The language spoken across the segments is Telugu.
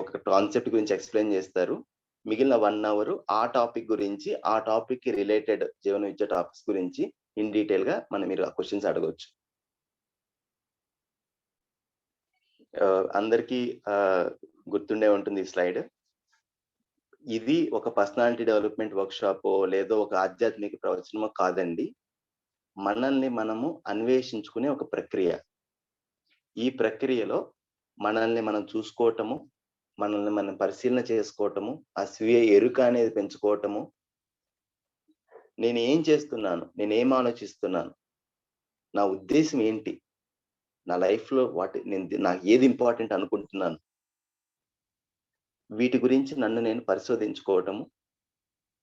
ఒక కాన్సెప్ట్ గురించి ఎక్స్ప్లెయిన్ చేస్తారు. మిగిలిన 1 అవర్ ఆ టాపిక్ గురించి, ఆ టాపిక్ కి రిలేటెడ్ జీవన విద్య టాపిక్స్ గురించి ఇన్ డీటెయిల్ గా మీరు ఆ క్వశ్చన్స్ అడగొచ్చు. అందరికీ గుర్తుండే ఉంటుంది ఈ స్లైడ్. ఇది ఒక పర్సనాలిటీ డెవలప్మెంట్ వర్క్షాపో లేదో ఒక ఆధ్యాత్మిక ప్రవచనమో కాదండి. మనల్ని మనము అన్వేషించుకునే ఒక ప్రక్రియ. ఈ ప్రక్రియలో మనల్ని మనం చూసుకోవటము, మనల్ని మనం పరిశీలన చేసుకోవటము, ఆ స్వీయ ఎరుక అనేది పెంచుకోవటము, నేను ఏం చేస్తున్నాను, నేనేం ఆలోచిస్తున్నాను, నా ఉద్దేశం ఏంటి, నా లైఫ్లో నాకు ఏది ఇంపార్టెంట్ అనుకుంటున్నాను, వీటి గురించి నన్ను నేను పరిశోధించుకోవటము,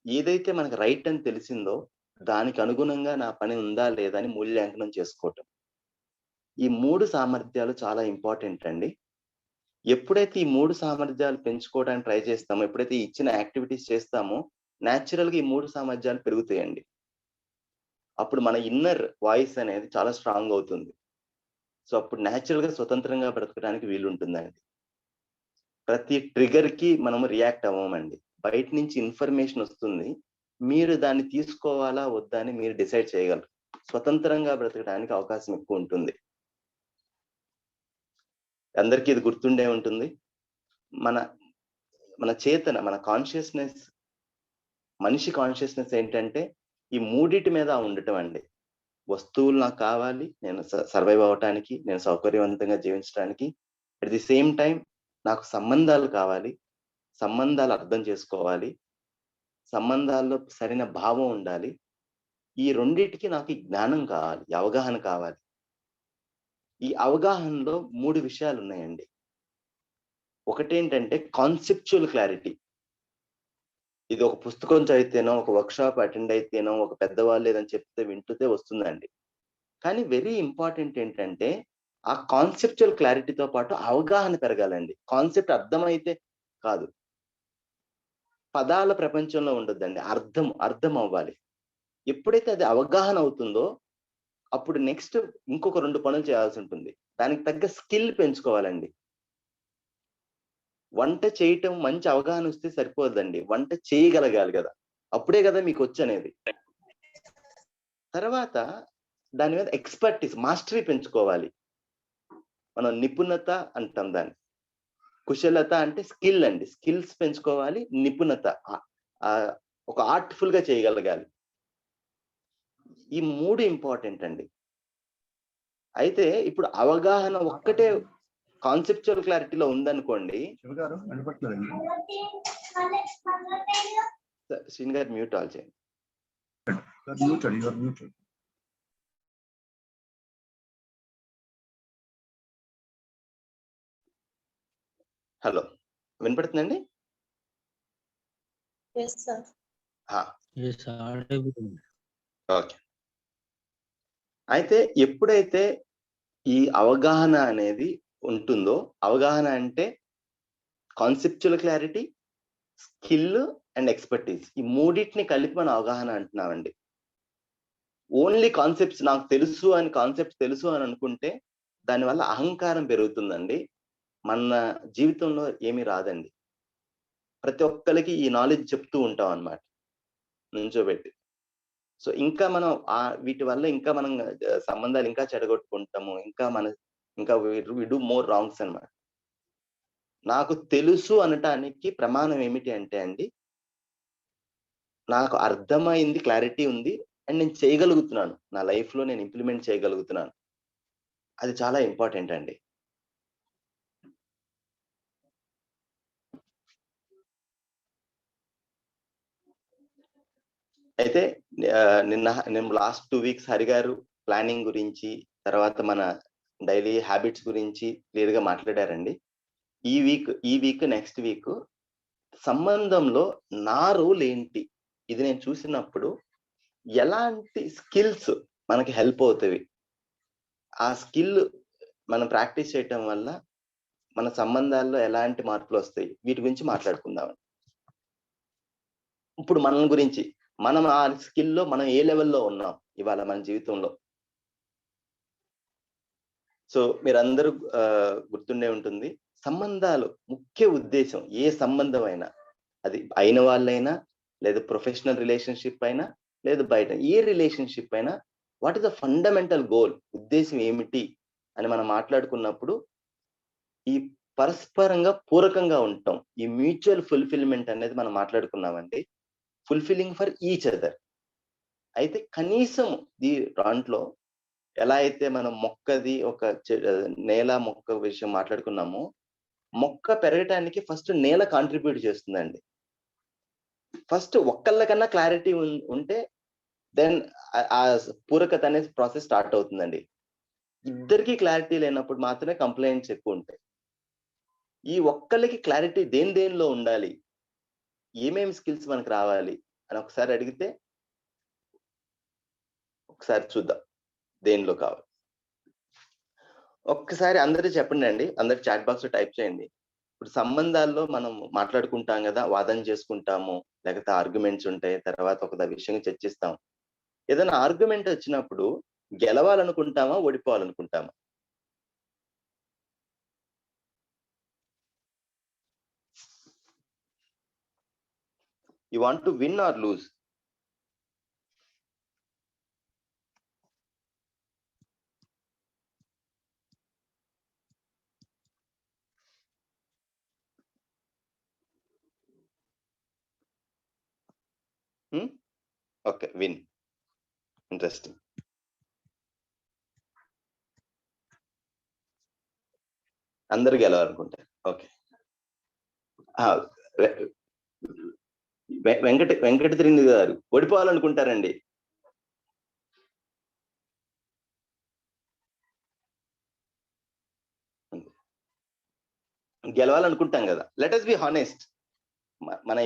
ఏదైతే మనకు రైట్ అని తెలిసిందో దానికి అనుగుణంగా నా పని ఉందా లేదా అని మూల్యాంకనం చేసుకోవటం. ఈ 3 సామర్థ్యాలు చాలా ఇంపార్టెంట్ అండి. ఎప్పుడైతే ఈ 3 సామర్థ్యాలు పెంచుకోవడానికి ట్రై చేస్తామో, ఎప్పుడైతే ఇచ్చిన యాక్టివిటీస్ చేస్తామో, న్యాచురల్ గా ఈ 3 సామర్థ్యాలు పెరుగుతాయండి. అప్పుడు మన ఇన్నర్ వాయిస్ అనేది చాలా స్ట్రాంగ్ అవుతుంది. సో అప్పుడు న్యాచురల్ గా స్వతంత్రంగా బ్రతకడానికి వీలుంటుందండి. ప్రతి ట్రిగర్ కి మనము రియాక్ట్ అవ్వమండి. బయట నుంచి ఇన్ఫర్మేషన్ వస్తుంది, మీరు దాన్ని తీసుకోవాలా వద్దా అని మీరు డిసైడ్ చేయగలరు. స్వతంత్రంగా బ్రతకడానికి అవకాశం ఎక్కువ ఉంటుంది. అందరికీ ఇది గుర్తుండే ఉంటుంది. మన మన చేతన, మన కాన్షియస్నెస్, మనిషి కాన్షియస్నెస్ ఏంటంటే ఈ 3 మీద ఉండటం అండి. వస్తువులు నాకు కావాలి, నేను సర్వైవ్ అవ్వటానికి, నేను సౌకర్యవంతంగా జీవించడానికి. అట్ ది సేమ్ టైం నాకు సంబంధాలు కావాలి, సంబంధాలు అర్థం చేసుకోవాలి, సంబంధాల్లో సరైన భావం ఉండాలి. ఈ రెండిటికి నాకు ఈ జ్ఞానం కావాలి, ఈ అవగాహన కావాలి. ఈ అవగాహనలో 3 విషయాలు ఉన్నాయండి. ఒకటేంటంటే కాన్సెప్చువల్ క్లారిటీ. ఇది ఒక పుస్తకం చదివితేనో, ఒక వర్క్షాప్ అటెండ్ అయితేనో, ఒక పెద్దవాళ్ళు ఏదని చెప్తే వింటుంటే వస్తుందండి. కానీ వెరీ ఇంపార్టెంట్ ఏంటంటే ఆ కాన్సెప్చువల్ క్లారిటీతో పాటు అవగాహన పెరగాలండి. కాన్సెప్ట్ అర్థమైతే కాదు, పదాల ప్రపంచంలో ఉండొద్దండి, అర్థం అవ్వాలి. ఎప్పుడైతే అది అవగాహన అవుతుందో అప్పుడు నెక్స్ట్ ఇంకొక 2 పనులు చేయాల్సి ఉంటుంది. దానికి తగ్గ స్కిల్ పెంచుకోవాలండి. వంట చేయటం మంచి అవగాహన వస్తే సరిపోదండి, వంట చేయగలగాలి కదా, అప్పుడే కదా మీకు వచ్చనేది. తర్వాత దాని మీద ఎక్స్పర్టీస్, మాస్టరీ పెంచుకోవాలి. మనం నిపుణత అంటాం దాన్ని. కుశలత అంటే స్కిల్ అండి. స్కిల్స్ పెంచుకోవాలి. నిపుణత ఒక ఆర్ట్ఫుల్ గా చేయగలగాలి. ఈ 3 ఇంపార్టెంట్ అండి. అయితే ఇప్పుడు అవగాహన ఒక్కటే కాన్సెప్చువల్ క్లారిటీలో ఉందనుకోండి. శ్రీని గారు మ్యూట్ ఆల్ చేయండి. హలో, వినపడుతుందండి? ఓకే. అయితే ఎప్పుడైతే ఈ అవగాహన అనేది ఉంటుందో, అవగాహన అంటే conceptual clarity, skill and expertise, ఈ 3టిని కలిపి మనం అవగాహన అంటున్నామండి. ఓన్లీ కాన్సెప్ట్స్ నాకు తెలుసు అని, కాన్సెప్ట్ తెలుసు అని అనుకుంటే దానివల్ల అహంకారం పెరుగుతుందండి. మన జీవితంలో ఏమీ రాదండి. ప్రతి ఒక్కరికి ఈ నాలెడ్జ్ చెప్తూ ఉంటాం అన్నమాట, నుంచోబెట్టి. సో ఇంకా మనం వీటి వల్ల ఇంకా మనం సంబంధాలు ఇంకా చెడగొట్టుకుంటాము, ఇంకా వి డూ మోర్ రాంగ్స్ అన్నమాట. నాకు తెలుసు అనటానికి ప్రమాణం ఏమిటి అంటే అండి, నాకు అర్థమైంది, క్లారిటీ ఉంది అండ్ నేను చేయగలుగుతున్నాను, నా లైఫ్ లో నేను ఇంప్లిమెంట్ చేయగలుగుతున్నాను. అది చాలా ఇంపార్టెంట్ అండి. అయితే నేను లాస్ట్ 2 వీక్స్ హరిగారు ప్లానింగ్ గురించి, తర్వాత మన డైలీ హ్యాబిట్స్ గురించి క్లియర్ గా మాట్లాడారండి. ఈ వీక్ నెక్స్ట్ వీక్ సంబంధంలో నా రోల్ ఏంటి, ఇది నేను చూసినప్పుడు ఎలాంటి స్కిల్స్ మనకి హెల్ప్ అవుతాయి, ఆ స్కిల్ మనం ప్రాక్టీస్ చేయటం వల్ల మన సంబంధాల్లో ఎలాంటి మార్పులు వస్తాయి, వీటి గురించి మాట్లాడుకుందాం. ఇప్పుడు మన గురించి, మనం ఆ స్కిల్లో మనం ఏ లెవెల్లో ఉన్నాం ఇవాళ మన జీవితంలో. సో మీరందరూ గుర్తుండే ఉంటుంది, సంబంధాలు ముఖ్య ఉద్దేశం ఏ సంబంధం అయినా, అది అయిన వాళ్ళైనా, లేదా ప్రొఫెషనల్ రిలేషన్‌షిప్ అయినా, లేదు బయట ఏ రిలేషన్‌షిప్ అయినా, what is the fundamental goal? ఉద్దేశ్యం ఏమిటి? అని మనం మాట్లాడుకున్నప్పుడు, ఈ పరస్పరంగా పూరకంగా ఉండటం. ఈ మ్యూచువల్ ఫుల్‌ఫిల్‌మెంట్ అనేది మనం మాట్లాడుకున్నామండి. Fulfilling for each other. అయితే కనీసం దాంట్లో ఎలా అయితే మనం మొక్కది నేల, మొక్క విషయం మాట్లాడుకున్నామో, మొక్క పెరగటానికి ఫస్ట్ నేల కాంట్రిబ్యూట్ చేస్తుందండి. ఫస్ట్ ఒక్కళ్ళకన్నా క్లారిటీ ఉంటే దెన్ ఆ పూరకత అనేది ప్రాసెస్ స్టార్ట్ అవుతుందండి. ఇద్దరికీ క్లారిటీ లేనప్పుడు మాత్రమే కంప్లెయింట్స్ ఎక్కువుంటాయి. ఈ ఒక్కళ్ళకి క్లారిటీ దేనిలో ఉండాలి? ఏమేమి స్కిల్స్ మనకు రావాలి? అని ఒకసారి అడిగితే, ఒకసారి చూద్దాం. దేనిలో కావాలి? ఒక్కసారి అందరూ చెప్పండండి. అందరూ చాట్ బాక్స్‌లో టైప్ చేయండి. ఇప్పుడు సంబంధాల్లో మనం మాట్లాడుకుంటాం గదా! వాదన చేసుకుంటాము. లేకపోతే ఆర్గ్యుమెంట్స్ ఉంటాయి. తర్వాత ఒక విషయం చర్చిస్తాం. ఏదైనా ఆర్గ్యుమెంట్ వచ్చినప్పుడు గెలవాలనుకుంటామా? ఓడిపోవాలనుకుంటామా? You want to win or lose? Hmm. Okay. Win. Interesting. అందరూ గెలవాలనుకుంటారు. ఓకే. ఆ! వె వెంకట త్రినిధి గారు ఓడిపోవాలనుకుంటారండి. గెలవాలనుకుంటాం గదా! Let us be honest. మన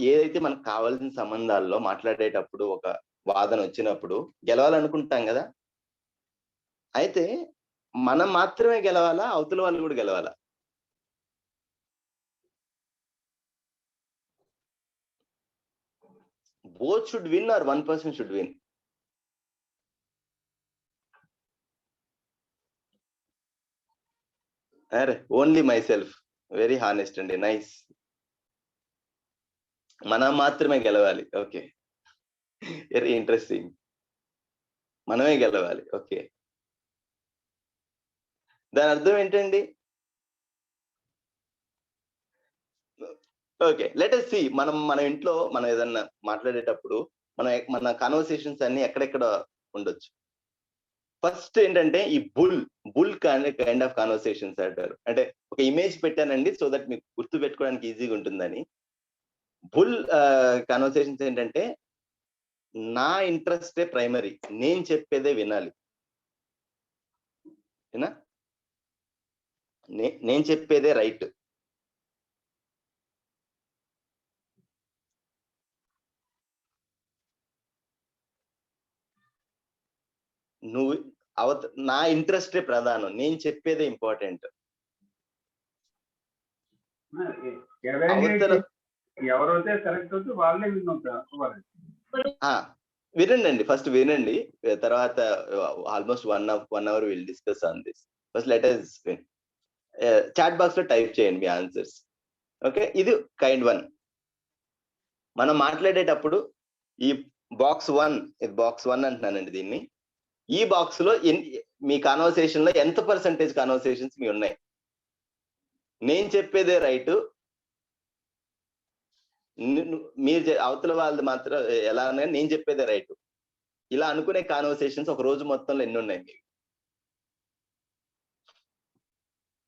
ఏదైతే మనకు కావాల్సిన సంబంధాల్లో మాట్లాడేటప్పుడు ఒక వాదన వచ్చినప్పుడు గెలవాలనుకుంటాం గదా! అయితే మనం మాత్రమే గెలవాలా? అవతల వాళ్ళు గూడా గెలవాలా? Both should win or one person should win? అరె! Only myself. Very honest అండి. నైస్. మనం మాత్రమే గెలవాలి. ఓకే. Very interesting. మనమే గెలవాలి. ఓకే. దాని అర్థం ఏంటండి? ఓకే. Let us see. మన ఇంట్లో మనం ఏదన్నా మాట్లాడేటప్పుడు మన కన్వర్సేషన్స్ అన్నీ ఎక్కడెక్కడ ఉండొచ్చు. ఫస్ట్ ఏంటంటే ఈ కైండ్ ఆఫ్ కన్వర్సేషన్స్ అంటారు. అంటే ఒక ఇమేజ్ పెట్టానండి సో దట్ మీకు గుర్తుపెట్టుకోవడానికి ఈజీగా ఉంటుందని. కన్వర్సేషన్స్ ఏంటంటే నా ఇంట్రెస్టే ప్రైమరీ. నేను చెప్పేదే వినాలి. ఏనా? నేను చెప్పేదే రైట్. నువ్వు నా ఇంట్రెస్టే ప్రధానం. నేను చెప్పేదే ఇంపార్టెంట్. అవతల ఎవరైతే కరెక్ట్ అవుతే వాళ్ళే విన్ అవుతారు. వినండి. ఫస్ట్ వినండి. తర్వాత almost 1 hour will discuss on this. First let us విన్. చాట్ బాక్స్‌లో టైప్ చేయండి మీ ఆన్సర్స్. ఓకే. ఇది కైండ్ 1. మనం మాట్లాడేటప్పుడు ఈ బాక్స్ 1 అంటున్నానండి దీన్ని. ఈ బాక్స్‌లో మీ కన్వర్సేషన్‌లో ఎంత పర్సెంటేజ్ కన్వర్సేషన్స్ మీవున్నాయి? నేను చెప్పేదే రైటు. అవతల వాళ్ళది మాత్రం ఎలా అన్నా నేను చెప్పేదే రైటు. ఇలా అనుకునే కన్వర్సేషన్స్ ఒక రోజు మొత్తంలో ఎన్నున్నాయి మీవి?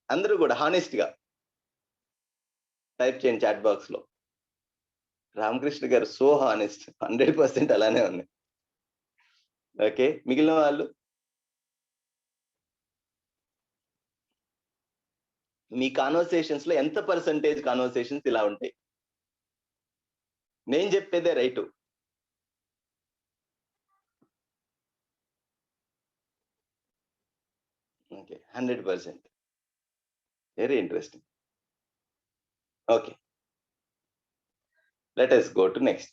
అందరూ గూడా హానెస్ట్‌గా టైప్ చేయండి చాట్ బాక్స్‌లో. రామకృష్ణ గారు సో హానెస్ట్. 100% అలానే ఉన్నాయి. ఓకే. మిగిలిన వాళ్ళు? మీ కన్వర్సేషన్స్‌లో ఎంత పర్సెంటేజ్ కన్వర్సేషన్స్ ఇలా ఉంటాయి? నేను చెప్పేదే right. Okay. 100%. Very interesting. Okay. Let us go to next.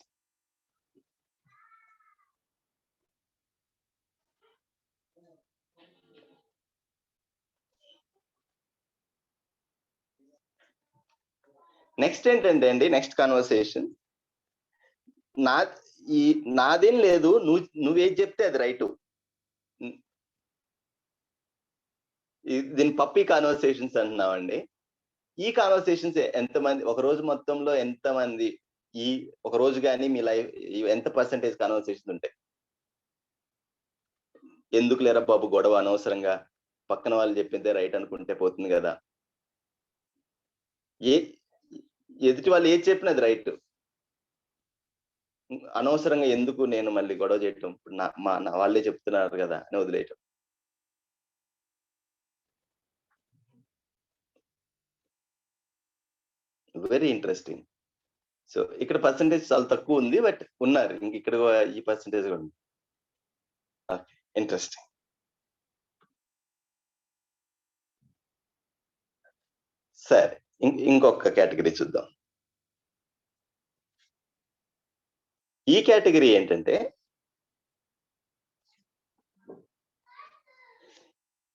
Next ఏంటంటే అండి, నెక్స్ట్ కాన్వర్సేషన్, నా నాదేం లేదు, నువ్వేది చెప్తే అది రైటు. దీని పప్పీ కాన్వర్సేషన్స్ అంటున్నామండి. ఈ కాన్వర్సేషన్స్ ఎంతమంది ఒక రోజు మొత్తంలో ఎంతమంది ఈ ఒక రోజు కానీ మీ లైఫ్ ఎంత పర్సెంటేజ్ కాన్వర్సేషన్స్ ఉంటాయి? ఎందుకు లేరా బాబు గొడవ అనవసరంగా, పక్కన వాళ్ళు చెప్పిందే రైట్ అనుకుంటే పోతుంది కదా. ఎదుటి వాళ్ళు ఏది చెప్పినా అది రైట్. అనవసరంగా ఎందుకు నేను మళ్ళీ గొడవ చేయటం, ఇప్పుడు నా వాళ్ళే చెప్తున్నారు కదా అని వదిలేయటం. Very interesting. సో ఇక్కడ పర్సంటేజ్ చాలా తక్కువ ఉంది, బట్ ఉన్నారు ఇంక ఇక్కడ ఈ పర్సంటేజ్ ఉంది. ఇంట్రెస్టింగ్. సరే, ఇంకొక కేటగిరీ చూద్దాం. ఈ కేటగిరీ ఏంటంటే,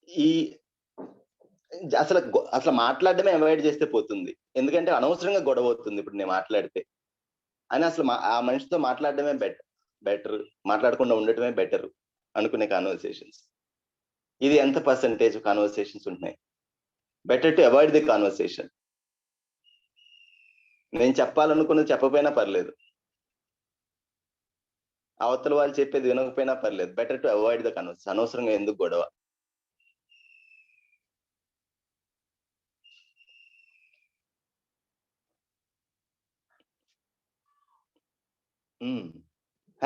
ఈ అసలు మాట్లాడడమే అవాయిడ్ చేస్తే పోతుంది, ఎందుకంటే అనవసరంగా గొడవ అవుతుంది ఇప్పుడు నేను మాట్లాడితే అని. అసలు ఆ మనిషితో మాట్లాడడమే బెటర్, మాట్లాడకుండా ఉండటమే బెటర్ అనుకునే కాన్వర్సేషన్స్. ఇది ఎంత పర్సంటేజ్ కాన్వర్సేషన్స్ ఉంటున్నాయి? Better to avoid the conversation. నేను చెప్పాలనుకున్నది చెప్పకపోయినా పర్లేదు, అవతల వాళ్ళు చెప్పేది వినకపోయినా పర్లేదు, better to avoid the conversation. అనవసరంగా ఎందుకు గొడవ.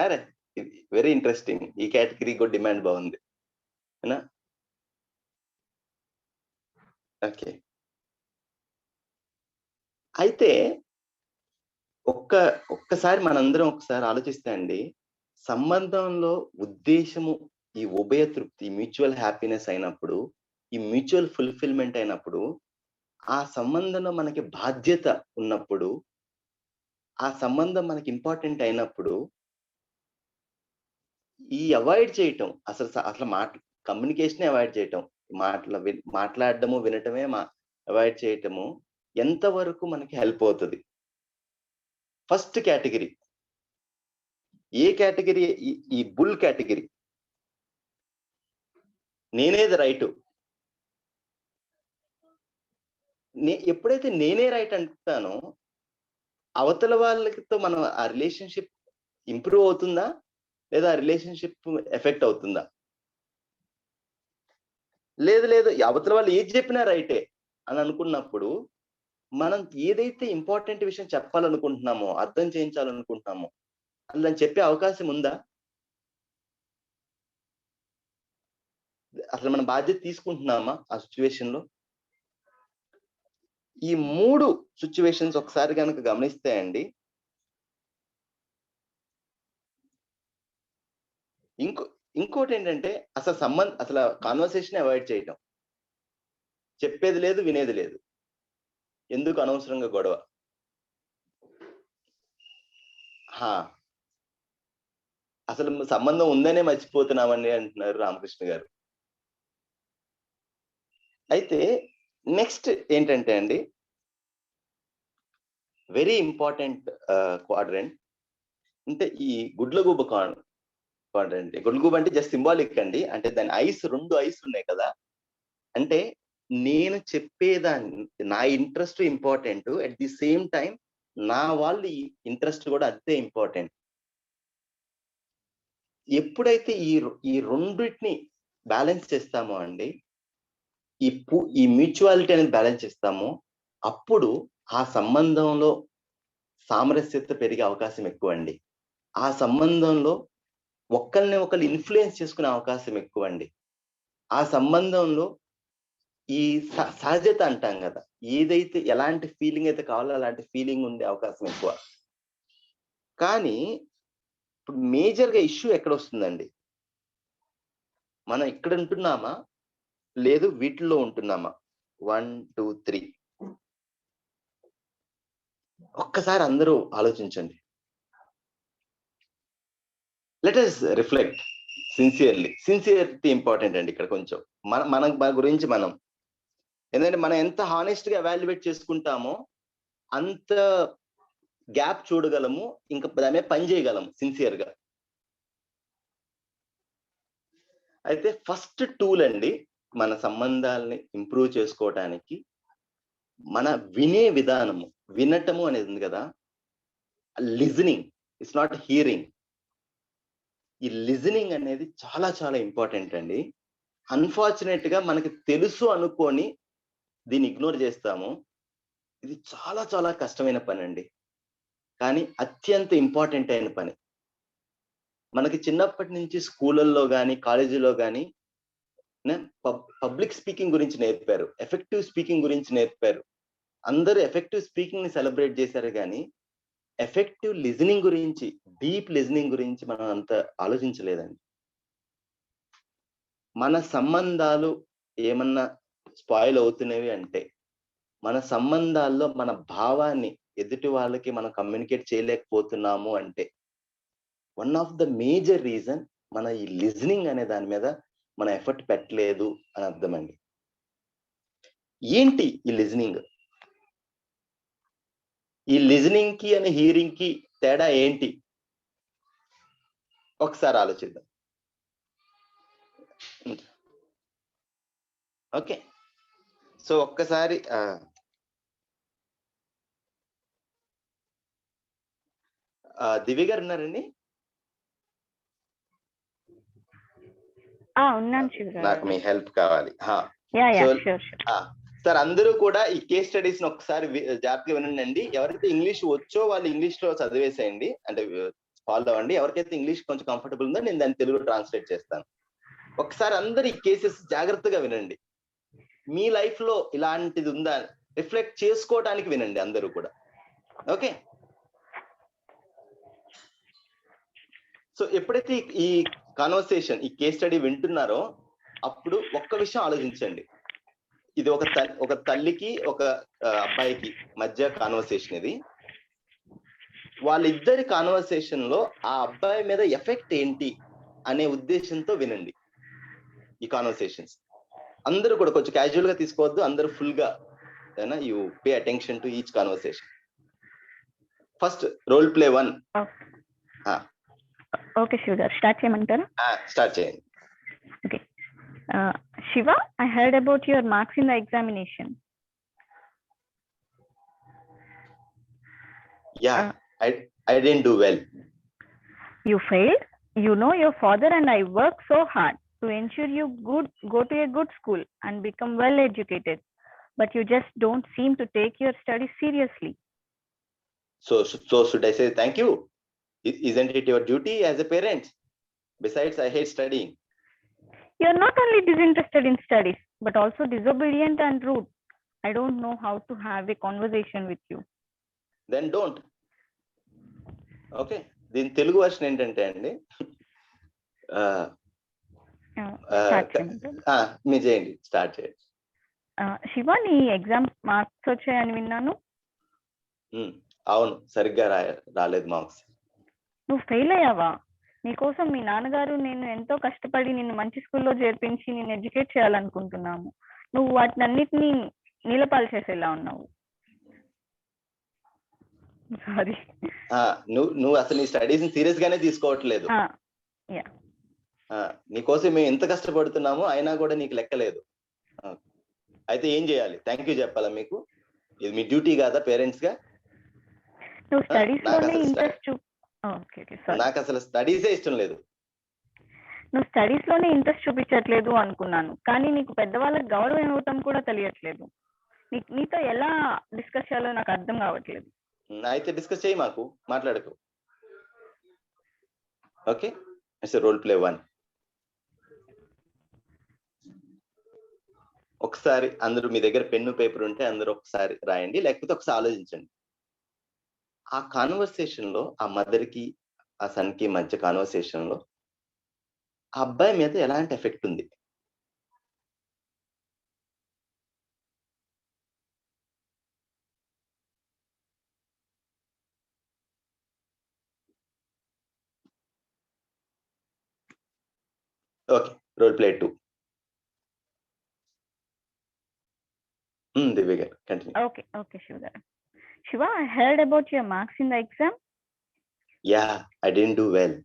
అరే వెరీ ఇంట్రెస్టింగ్. ఈ కేటగిరీ కూడా డిమాండ్ బాగుంది. ఓకే, అయితే ఒక్కసారి మనందరం ఒకసారి ఆలోచిస్తే అండి, సంబంధంలో ఉద్దేశము ఈ ఉభయ తృప్తి, మ్యూచువల్ హ్యాపీనెస్ అయినప్పుడు, ఈ మ్యూచువల్ ఫుల్ఫిల్మెంట్ అయినప్పుడు, ఆ సంబంధంలో మనకి బాధ్యత ఉన్నప్పుడు, ఆ సంబంధం మనకి ఇంపార్టెంట్ అయినప్పుడు, ఈ అవాయిడ్ చేయటం, అసలు కమ్యూనికేషన్ అవాయిడ్ చేయటం, మాట్లాడటము వినటమే అవాయిడ్ చేయటము ఎంతవరకు మనకి హెల్ప్ అవుతుంది? First category A category? ఈ బుల్ కేటగిరీ. నేనేది రైటు, ఎప్పుడైతే నేనే రైట్ అంటానో, అవతల వాళ్ళతో మనం ఆ రిలేషన్షిప్ ఇంప్రూవ్ అవుతుందా, లేదా ఆ రిలేషన్షిప్ ఎఫెక్ట్ అవుతుందా? లేదు అవతల వాళ్ళు ఏది చెప్పినా రైటే అని అనుకున్నప్పుడు, మనం ఏదైతే ఇంపార్టెంట్ విషయం చెప్పాలనుకుంటున్నామో, అర్థం చేయించాలనుకుంటున్నామో, అలా చెప్పే అవకాశం ఉందా? అసలు మన బాధ్యత తీసుకుంటున్నామా ఆ సిచ్యువేషన్ లో? ఈ 3 సిచ్యువేషన్స్ ఒకసారి కనుక గమనిస్తే అండి, ఇంకోటి ఏంటంటే, అసలు కాన్వర్సేషన్ అవాయిడ్ చేయటం, చెప్పేది లేదు వినేది లేదు, ఎందుకు అనవసరంగా గొడవ. అసలు సంబంధం ఉందనే మర్చిపోతున్నామని అంటున్నారు రామకృష్ణ గారు. అయితే నెక్స్ట్ ఏంటంటే అండి, వెరీ ఇంపార్టెంట్ క్వాడ్రెంట్ అంటే ఈ గుడ్లగూబ క్వాడ్రెంట్. గుడ్లగూబ అంటే జస్ట్ సింబాలిక్ అండి, అంటే దాని రెండు ఐస్ ఉన్నాయి కదా, అంటే నేను చెప్పేదాన్ని, నా interest important, at the same time నా వాళ్ళ ఇంట్రెస్ట్ కూడా అంతే ఇంపార్టెంట్. ఎప్పుడైతే ఈ రెండింటిని బ్యాలెన్స్ చేస్తామో అండి, ఈ మ్యూచువాలిటీ అనేది బ్యాలెన్స్ చేస్తామో, అప్పుడు ఆ సంబంధంలో సామరస్యత పెరిగే అవకాశం ఎక్కువ అండి. ఆ సంబంధంలో ఒకరిని ఒకరు ఇన్ఫ్లుయెన్స్ చేసుకునే అవకాశం ఎక్కువ అండి. ఆ సంబంధంలో ఈ సహజత అంటాం కదా, ఏదైతే ఎలాంటి ఫీలింగ్ అయితే కావాలో అలాంటి ఫీలింగ్ ఉండే అవకాశం ఎక్కువ. కానీ ఇప్పుడు మేజర్ గా ఇష్యూ ఎక్కడ వస్తుందండి? మనం ఇక్కడ ఉంటున్నామా, లేదు వీటిల్లో ఉంటున్నామా? 1 2 3 ఒక్కసారి అందరూ ఆలోచించండి. Let us reflect sincerely. Sincerity important అండి ఇక్కడ కొంచెం. మన గురించి మనం, ఎందుకంటే మనం ఎంత హానెస్ట్ గా ఎవాల్యుయేట్ చేసుకుంటామో అంత గ్యాప్ చూడగలము, ఇంకా దాని మీద పని చేయగలము సిన్సియర్ గా. అయితే ఫస్ట్ టూల్ అండి మన సంబంధాలని ఇంప్రూవ్ చేసుకోవడానికి మన వినే విధానము. వినటము అనేది ఉంది కదా, లిజనింగ్, ఇట్స్ నాట్ హియరింగ్. ఈ లిజనింగ్ అనేది చాలా చాలా ఇంపార్టెంట్ అండి. అన్ఫార్చునేట్ గా మనకి తెలుసు అనుకొని దీన్ని ఇగ్నోర్ చేస్తాము. ఇది చాలా చాలా కష్టమైన పని అండి, కానీ అత్యంత ఇంపార్టెంట్ అయిన పని. మనకి చిన్నప్పటి నుంచి స్కూళ్ళల్లో కానీ కాలేజీలో కానీ పబ్లిక్ స్పీకింగ్ గురించి నేర్పారు, ఎఫెక్టివ్ స్పీకింగ్ గురించి నేర్పారు. అందరూ ఎఫెక్టివ్ స్పీకింగ్ ని సెలబ్రేట్ చేశారు, కానీ ఎఫెక్టివ్ లిజనింగ్ గురించి, డీప్ లిజనింగ్ గురించి మనం అంత ఆలోచించలేదండి. మన సంబంధాలు ఏమన్నా స్పాయిల్ అవుతున్నవి అంటే, మన సంబంధాల్లో మన భావాన్ని ఎదుటి వాళ్ళకి మనం కమ్యూనికేట్ చేయలేకపోతున్నాము అంటే, one of the major reason మన ఈ లిజనింగ్ అనే దాని మీద మన ఎఫర్ట్ పెట్టలేదు అని అర్థమండి. ఏంటి ఈ లిజనింగ్? ఈ లిజనింగ్ కి అని హియరింగ్ కి తేడా ఏంటి? ఒకసారి ఆలోచిద్దాం. ఓకే, సో ఒక్కసారి దివ్య గారు ఉన్నారండి? నాకు మీ హెల్ప్ కావాలి. సార్ అందరూ కూడా ఈ కేస్ స్టడీస్ ని ఒకసారి జాగ్రత్తగా వినండి. ఎవరైతే ఇంగ్లీష్ వచ్చో వాళ్ళు ఇంగ్లీష్ లో చదివేసేయండి, అంటే ఫాలో అవ్వండి. ఎవరికైతే ఇంగ్లీష్ కొంచెం కంఫర్టబుల్ ఉందో నేను దాన్ని తెలుగులో ట్రాన్స్లేట్ చేస్తాను. ఒకసారి అందరు ఈ కేసెస్ జాగ్రత్తగా వినండి. మీ లైఫ్ లో ఇలాంటిది ఉందా రిఫ్లెక్ట్ చేసుకోవడానికి వినండి అందరూ కూడా. ఓకే, సో ఎప్పుడైతే ఈ కాన్వర్సేషన్, ఈ కేస్ స్టడీ వింటున్నారో అప్పుడు ఒక్క విషయం ఆలోచించండి. ఇది ఒక తల్లికి ఒక అబ్బాయికి మధ్య కాన్వర్సేషన్. ఇది వాళ్ళిద్దరి కాన్వర్సేషన్ లో ఆ అబ్బాయి మీద ఎఫెక్ట్ ఏంటి అనే ఉద్దేశంతో వినండి ఈ కాన్వర్సేషన్స్. అందరూ కూడా కొంచెం క్యాజువల్ గా తీసుకోవద్దు, అందరూ ఫుల్ గా you pay attention to each conversation. First role play 1. Okay Shiva గారు, స్టార్ట్ చేయమంటారా? స్టార్ట్ చేయండి. Okay. Shiva, I heard about your marks in the examination. Yeah, I didn't do well. You failed. You know your father and I work so hard to ensure you go to a good school and become well educated, but you just don't seem to take your studies seriously. So should I say thank you? Isn't it your duty as a parent? Besides, I hate studying. You're not only disinterested in studies, but also disobedient and rude. I don't know how to have a conversation with you. Then don't. Okay. దీని తెలుగు వర్షన్ ఏంటంటే అండి, మీరు చేయండి, స్టార్ట్ చేయండి. శివ, నీ ఎగ్జామ్ మార్క్స్ వచ్చాయని విన్నాను. అవును, సరిగ్గా రాలేదు మార్క్స్. నువ్వు ఫెయిల్ అయ్యావా? నీకోసం మీ నాన్నగారు నేను ఎంతో కష్టపడి నిన్ను మంచి స్కూల్లో చేర్పించి నిన్ను ఎడ్యుకేట్ చేయాలనుకుంటున్నాము. నువ్వు వాటిని అన్నిటినీ నీలపాలు చేసేలా ఉన్నావు. సారీ. నువ్వు అసలు నీ స్టడీస్ సీరియస్ గానే తీసుకోవట్లేదు. నీకోసం మేము ఎంత కష్టపడుతున్నామో అయినా కూడా నీకు లెక్కలేదు. అయితే ఏం చేయాలి? థ్యాంక్ యూ చెప్పాలా మీకు? ఇది మీ డ్యూటీ కాదా పేరెంట్స్ గా? నాకు అసలు స్టడీసే ఇష్టం లేదు. నువ్వు స్టడీస్ లోనే ఇంట్రెస్ట్ చూపించట్లేదు అనుకున్నాను, కానీ నీకు పెద్దవాళ్ళకి గౌరవం ఇవ్వటం కూడా తెలియట్లేదు. నీతో ఎలా డిస్కస్ చేయాలో నాకు అర్థం కావట్లేదు. అయితే డిస్కస్ చేయి, మాకు మాట్లాడకు. Okay, it's role play 1. ఒకసారి అందరూ మీ దగ్గర పెన్ను పేపర్ ఉంటే అందరూ ఒకసారి రాయండి, లేకపోతే ఒకసారి ఆలోచించండి. ఆ కాన్వర్సేషన్ లో ఆ మదర్ కి ఆ సన్ కి మధ్య కాన్వర్సేషన్ లో ఆ అబ్బాయి మీద ఎలాంటి ఎఫెక్ట్ ఉంది? Okay, role play 2. దివ్య గారు కంటిన్యూ. ఓకే శివ గారు. Shiva, I heard about your marks in the exam. Yeah, I didn't do well.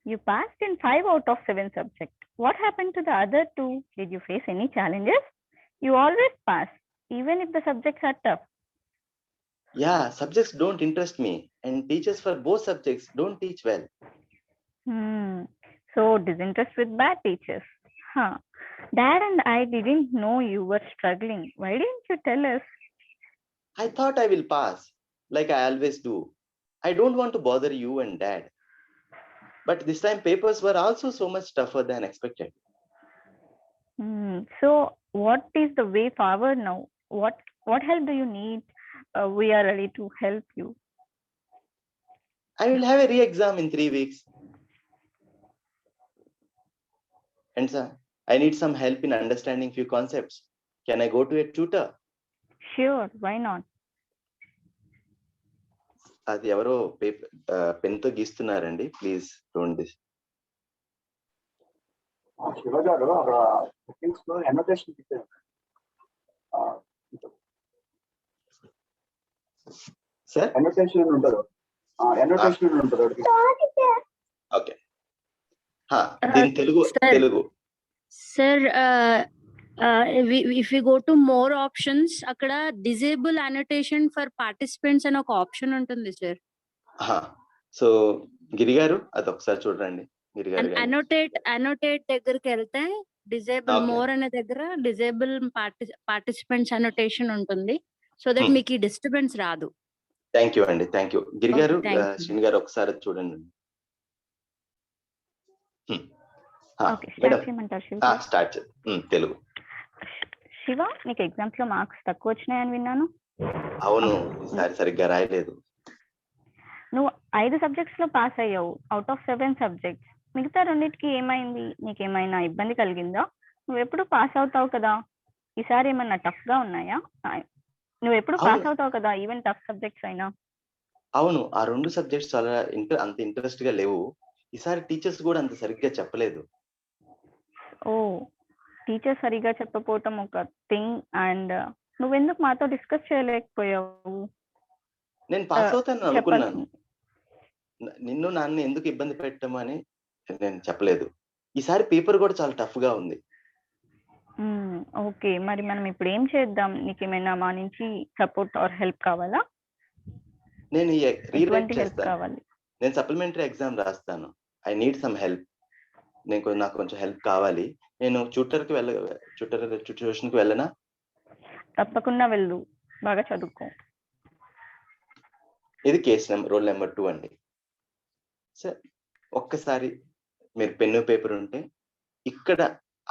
You passed in 5 out of 7 subjects. What happened to the other 2? Did you face any challenges? You always pass, even if the subjects are tough. Yeah, subjects don't interest me, and teachers for both subjects don't teach well. So disinterest with bad teachers. Huh. Dad and I didn't know you were struggling. Why didn't you tell us? I thought I will pass, like I always do. I don't want to bother you and Dad. But this time papers were also so much tougher than expected. So what is the way forward now? What help do you need? We are ready to help you. I will have a re-exam in 3 weeks. And sir, I need some help in understanding few concepts. Can I go to a tutor? Sure, why not? అది ఎవరో పెన్ తో గీస్తున్నారండి, ప్లీజ్ డోంట్ దిస్. శివ గారు అక్కడ సెట్టింగ్స్ లో ఎనోటేషన్ ఇచ్చారు. సార్ ఎనోటేషన్ ఉంటుంది. ఎనోటేషన్ ఉంటుంది. ఓకే. దీని Telugu Telugu sir if we go to more options, అక్కడ disable annotation for participants అని ఒక ఆప్షన్ ఉంటుంది సార్. సో గిరి గారు అది ఒకసారి చూడండి. గిరి గారు annotate దగ్గరికి వెళ్తే డిజేబుల్ మోర్ అనే దగ్గర డిజేబుల్ పార్టిసిపెంట్స్ అనోటేషన్ ఉంటుంది, సో దట్ మీకు ఈ డిస్టర్బెన్స్ రాదు. థ్యాంక్ యూ అండి, థ్యాంక్ యూ. గిరి గారు, శ్రీని గారు ఒకసారి చూడండి. స్టార్ట్ తెలుగు. శివ, నీకు ఎగ్జామ్స్ లో మార్క్స్ తక్కువ వచ్చినాయని విన్నాను. అవును, ఈసారి సరిగ్గా రాయలేదు. నువ్వు 5 సబ్జెక్ట్స్ లో పాస్ అయ్యావు అవుట్ ఆఫ్ 7 సబ్జెక్ట్స్. మిగతా రెండింటికి ఏమైంది? నీకేమైనా ఇబ్బంది కలిగిందా? నువ్వు ఎప్పుడు పాస్ అవుతావు కదా, ఈసారి ఏమన్నా టఫ్ గా ఉన్నాయా? నువ్వు ఎప్పుడు పాస్ అవుతావు కదా, ఈవెన్ టఫ్ సబ్జెక్ట్స్ అయినా. అవును, ఆ 2 సబ్జెక్ట్స్ చాలా అంత ఇంట్రెస్ట్ గా లేవు. ఈసారి టీచర్స్ కూడా అంత సరిగ్గా చెప్పలేదు. ఓ, టీచర్ సరిగా చెప్పపోవటం ఒక థింగ్. అండ్ నువ్వెందుకు మాతో డిస్కస్ చేయలేకపోయావు? నేను పాస్ అవుతాను అనుకున్నాను. నిన్ను నాన్న ఎందుకు ఇబ్బంది పెట్టమని నేను చెప్పలేదు. ఈసారి పేపర్ కూడా చాలా టఫ్ గా ఉంది. ఓకే, మరి మనం ఇప్పుడు ఏం చేద్దాం? నీకేమైనా మా నుంచి సపోర్ట్ ఆర్ హెల్ప్ కావాలా? నేను రీరైట్ హెల్ప్ చేస్తాను. కావాలి. నేను సప్లిమెంటరీ ఎగ్జామ్ రాస్తాను. I need some help. నాకు కొంచెం హెల్ప్ కావాలి. నేను ట్యూషన్ కి వెళ్ళనా? తప్పకుండా వెళ్ళు, బాగా చదువుకో. ఇది రోల్ నెంబర్ 2 అండి. సార్, ఒక్కసారి మీరు పెన్ను పేపర్ ఉంటే ఇక్కడ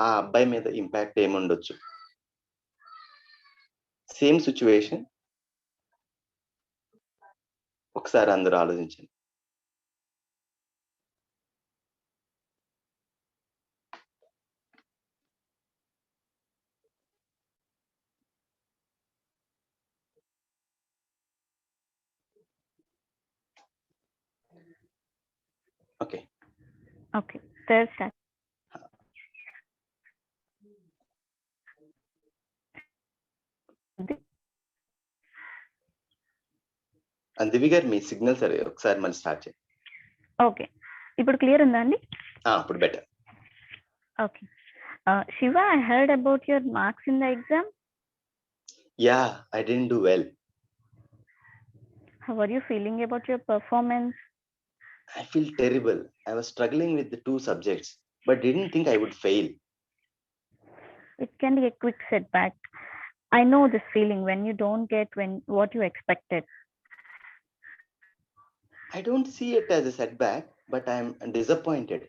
ఆ అబ్బాయి మీద ఇంపాక్ట్ ఏముండొచ్చు? సేమ్ సిచ్యువేషన్, ఒకసారి అందరూ ఆలోచించండి. Okay okay, third start. Divi garu, మీ సిగ్నల్ సరే ఒకసారి మళ్ళీ స్టార్ట్ చేయండి. ఓకే, ఇప్పుడు క్లియర్ ఉందా అండి? ఇప్పుడు better. Okay. Shiva, I heard about your marks in the exam. Yeah, I didn't do well. How are you feeling about your performance? I feel terrible. I was struggling with the 2 subjects, but didn't think I would fail. It can be a quick setback. I know this feeling when you don't get what you expected. I don't see it as a setback, but I'm disappointed.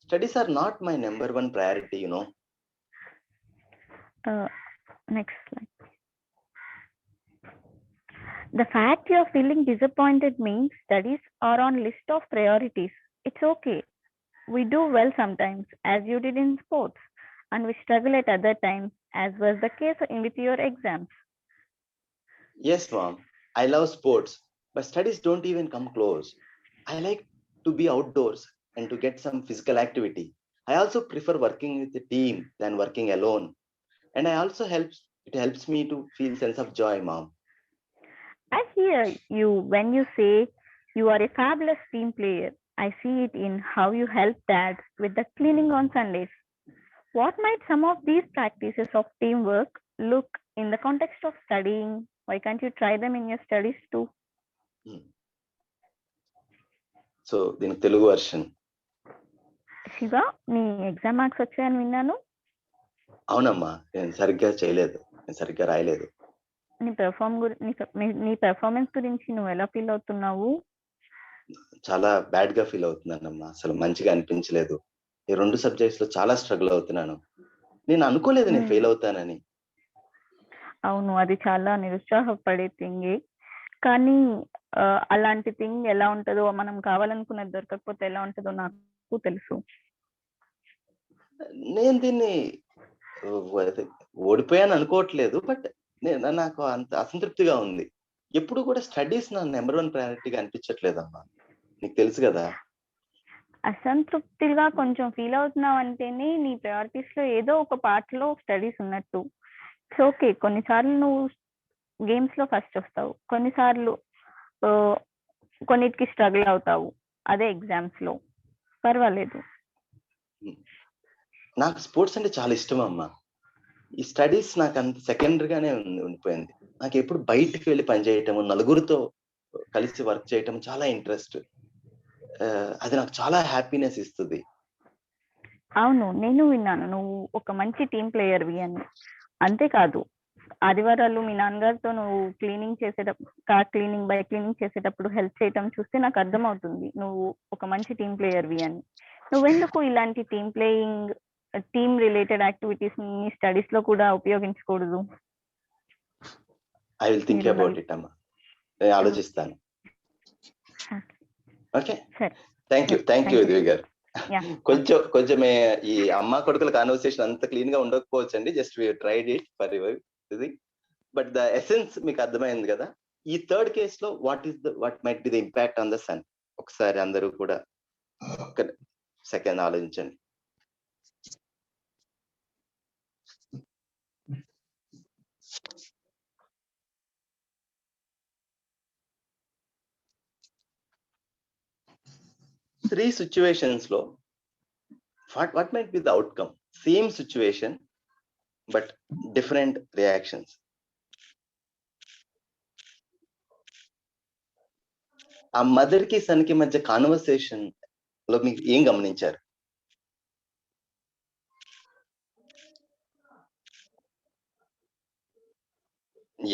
Studies are not my number 1 priority, you know. Next slide. The fact you're feeling disappointed means studies are on list of priorities. It's okay. We do well sometimes, as you did in sports, and we struggle at other times, as was the case with your exams. Yes, Mom. I love sports, but studies don't even come close. I like to be outdoors and to get some physical activity. I also prefer working with a team than working alone. And it helps me to feel sense of joy, Mom. I hear you when you say you are a fabulous team player. I see it in how you help dad with the cleaning on Sundays. What might some of these practices of teamwork look in the context of studying? Why can't you try them in your studies too? So దీనికి తెలుగు వర్షన్. శివ, నీ ఎగ్జామ్ మార్క్స్ వచ్చాయని విన్నాను. అవునమ్మా, నేను సరిగ్గా చేయలేదు, నేను సరిగ్గా రాయలేదు. నీ పెర్ఫార్మెన్స్ గురించి నువ్వు ఎలా ఫీల్ అవుతున్నావు? చాలా బ్యాడ్ గా ఫీల్ అవుతున్నానమ్మా. అసలు మంచిగా అనిపించలేదు. ఈ 2 సబ్జెక్ట్స్ లో చాలా స్ట్రగుల్ అవుతున్నాను. నేను అనుకోలేదు నేను ఫెయిల్ అవుతానని. అవును, అది చాలా నిరుత్సాహపడే థింగే. కానీ అలాంటి థింగ్ ఎలా ఉంటుందో, మనం కావాలనుకున్నది దొరకకపోతే ఎలా ఉంటుందో నాకు తెలుసు. నేను దీన్ని ఓడిపోయాను అనుకోవట్లేదు, బట్ నాకు అంత అసంతృప్తిగా ఉంది. ఎప్పుడు కూడా స్టడీస్ నా నెంబర్ 1 ప్రయారిటీగా అనిపించట్లేదమ్మా, నీకు తెలుసు కదా. అసంతృప్తిగా కొంచెం ఫీల్ అవుతున్నావు అంటేనే నీ ప్రయారిటీస్ లో ఏదో ఒక పార్ట్ లో స్టడీస్ ఉన్నట్టు. ఇట్స్ ఓకే, కొన్నిసార్లు నువ్వు గేమ్స్ లో ఫస్ట్ వస్తావు, కొన్నిసార్లు కొన్నిటికి స్ట్రగుల్ అవుతావు, అదే ఎగ్జామ్స్ లో పర్వాలేదు. నాకు స్పోర్ట్స్ అంటే చాలా ఇష్టం అమ్మా. ఈ స్టడీస్ నాకు అంత సెకండరీగానే ఉండిపోయింది. నాకు ఎప్పుడు బయటికి వెళ్ళి పనిచేయటము, నలుగురితో కలిసి వర్క్ చేయటం చాలా ఇంట్రెస్ట్. అది నాకు చాలా హ్యాపీనెస్ ఇస్తుంది. అవును, నేను విన్నాను నువ్వు ఒక మంచి టీం ప్లేయర్వి అని. అంతేకాదు, ఆదివారాలు మీ నాన్నగారితో నువ్వు క్లీనింగ్ చేసేటప్పుడు, కార్ క్లీనింగ్, బైక్ క్లీనింగ్ చేసేటప్పుడు హెల్ప్ చేయటం చూస్తే నాకు అర్థమవుతుంది నువ్వు ఒక మంచి టీం ప్లేయర్వి అని. నువ్వెందుకు ఇలాంటి టీమ్ రిలేటెడ్ యాక్టివిటీస్ ని స్టడీస్ లో కూడా ఉపయోగించకూడదు? I will think about it అమ్మా, నేను ఆలోచిస్తాను. ఓకే, థ్యాంక్ యూ దివ్య గారు. కొంచెం ఈ అమ్మ కొడుకుల కాన్వర్సేషన్ అంత క్లీన్ గా ఉండకపోవచ్చు అండి. Just we tried it for your ఇది, బట్ ద ఎసెన్స్ మీకు అర్థమైంది కదా. ఈ 3rd కేస్ లో what might be the impact on the son? ఒకసారి అందరూ కూడా ఒక సెకండ్ ఆలోచించండి. Three situations లో what might be the outcome? Same situation but different reactions. ఆ మదర్ కి సన్ కి మధ్య కాన్వర్సేషన్ లో మీకు ఏం గమనించారు?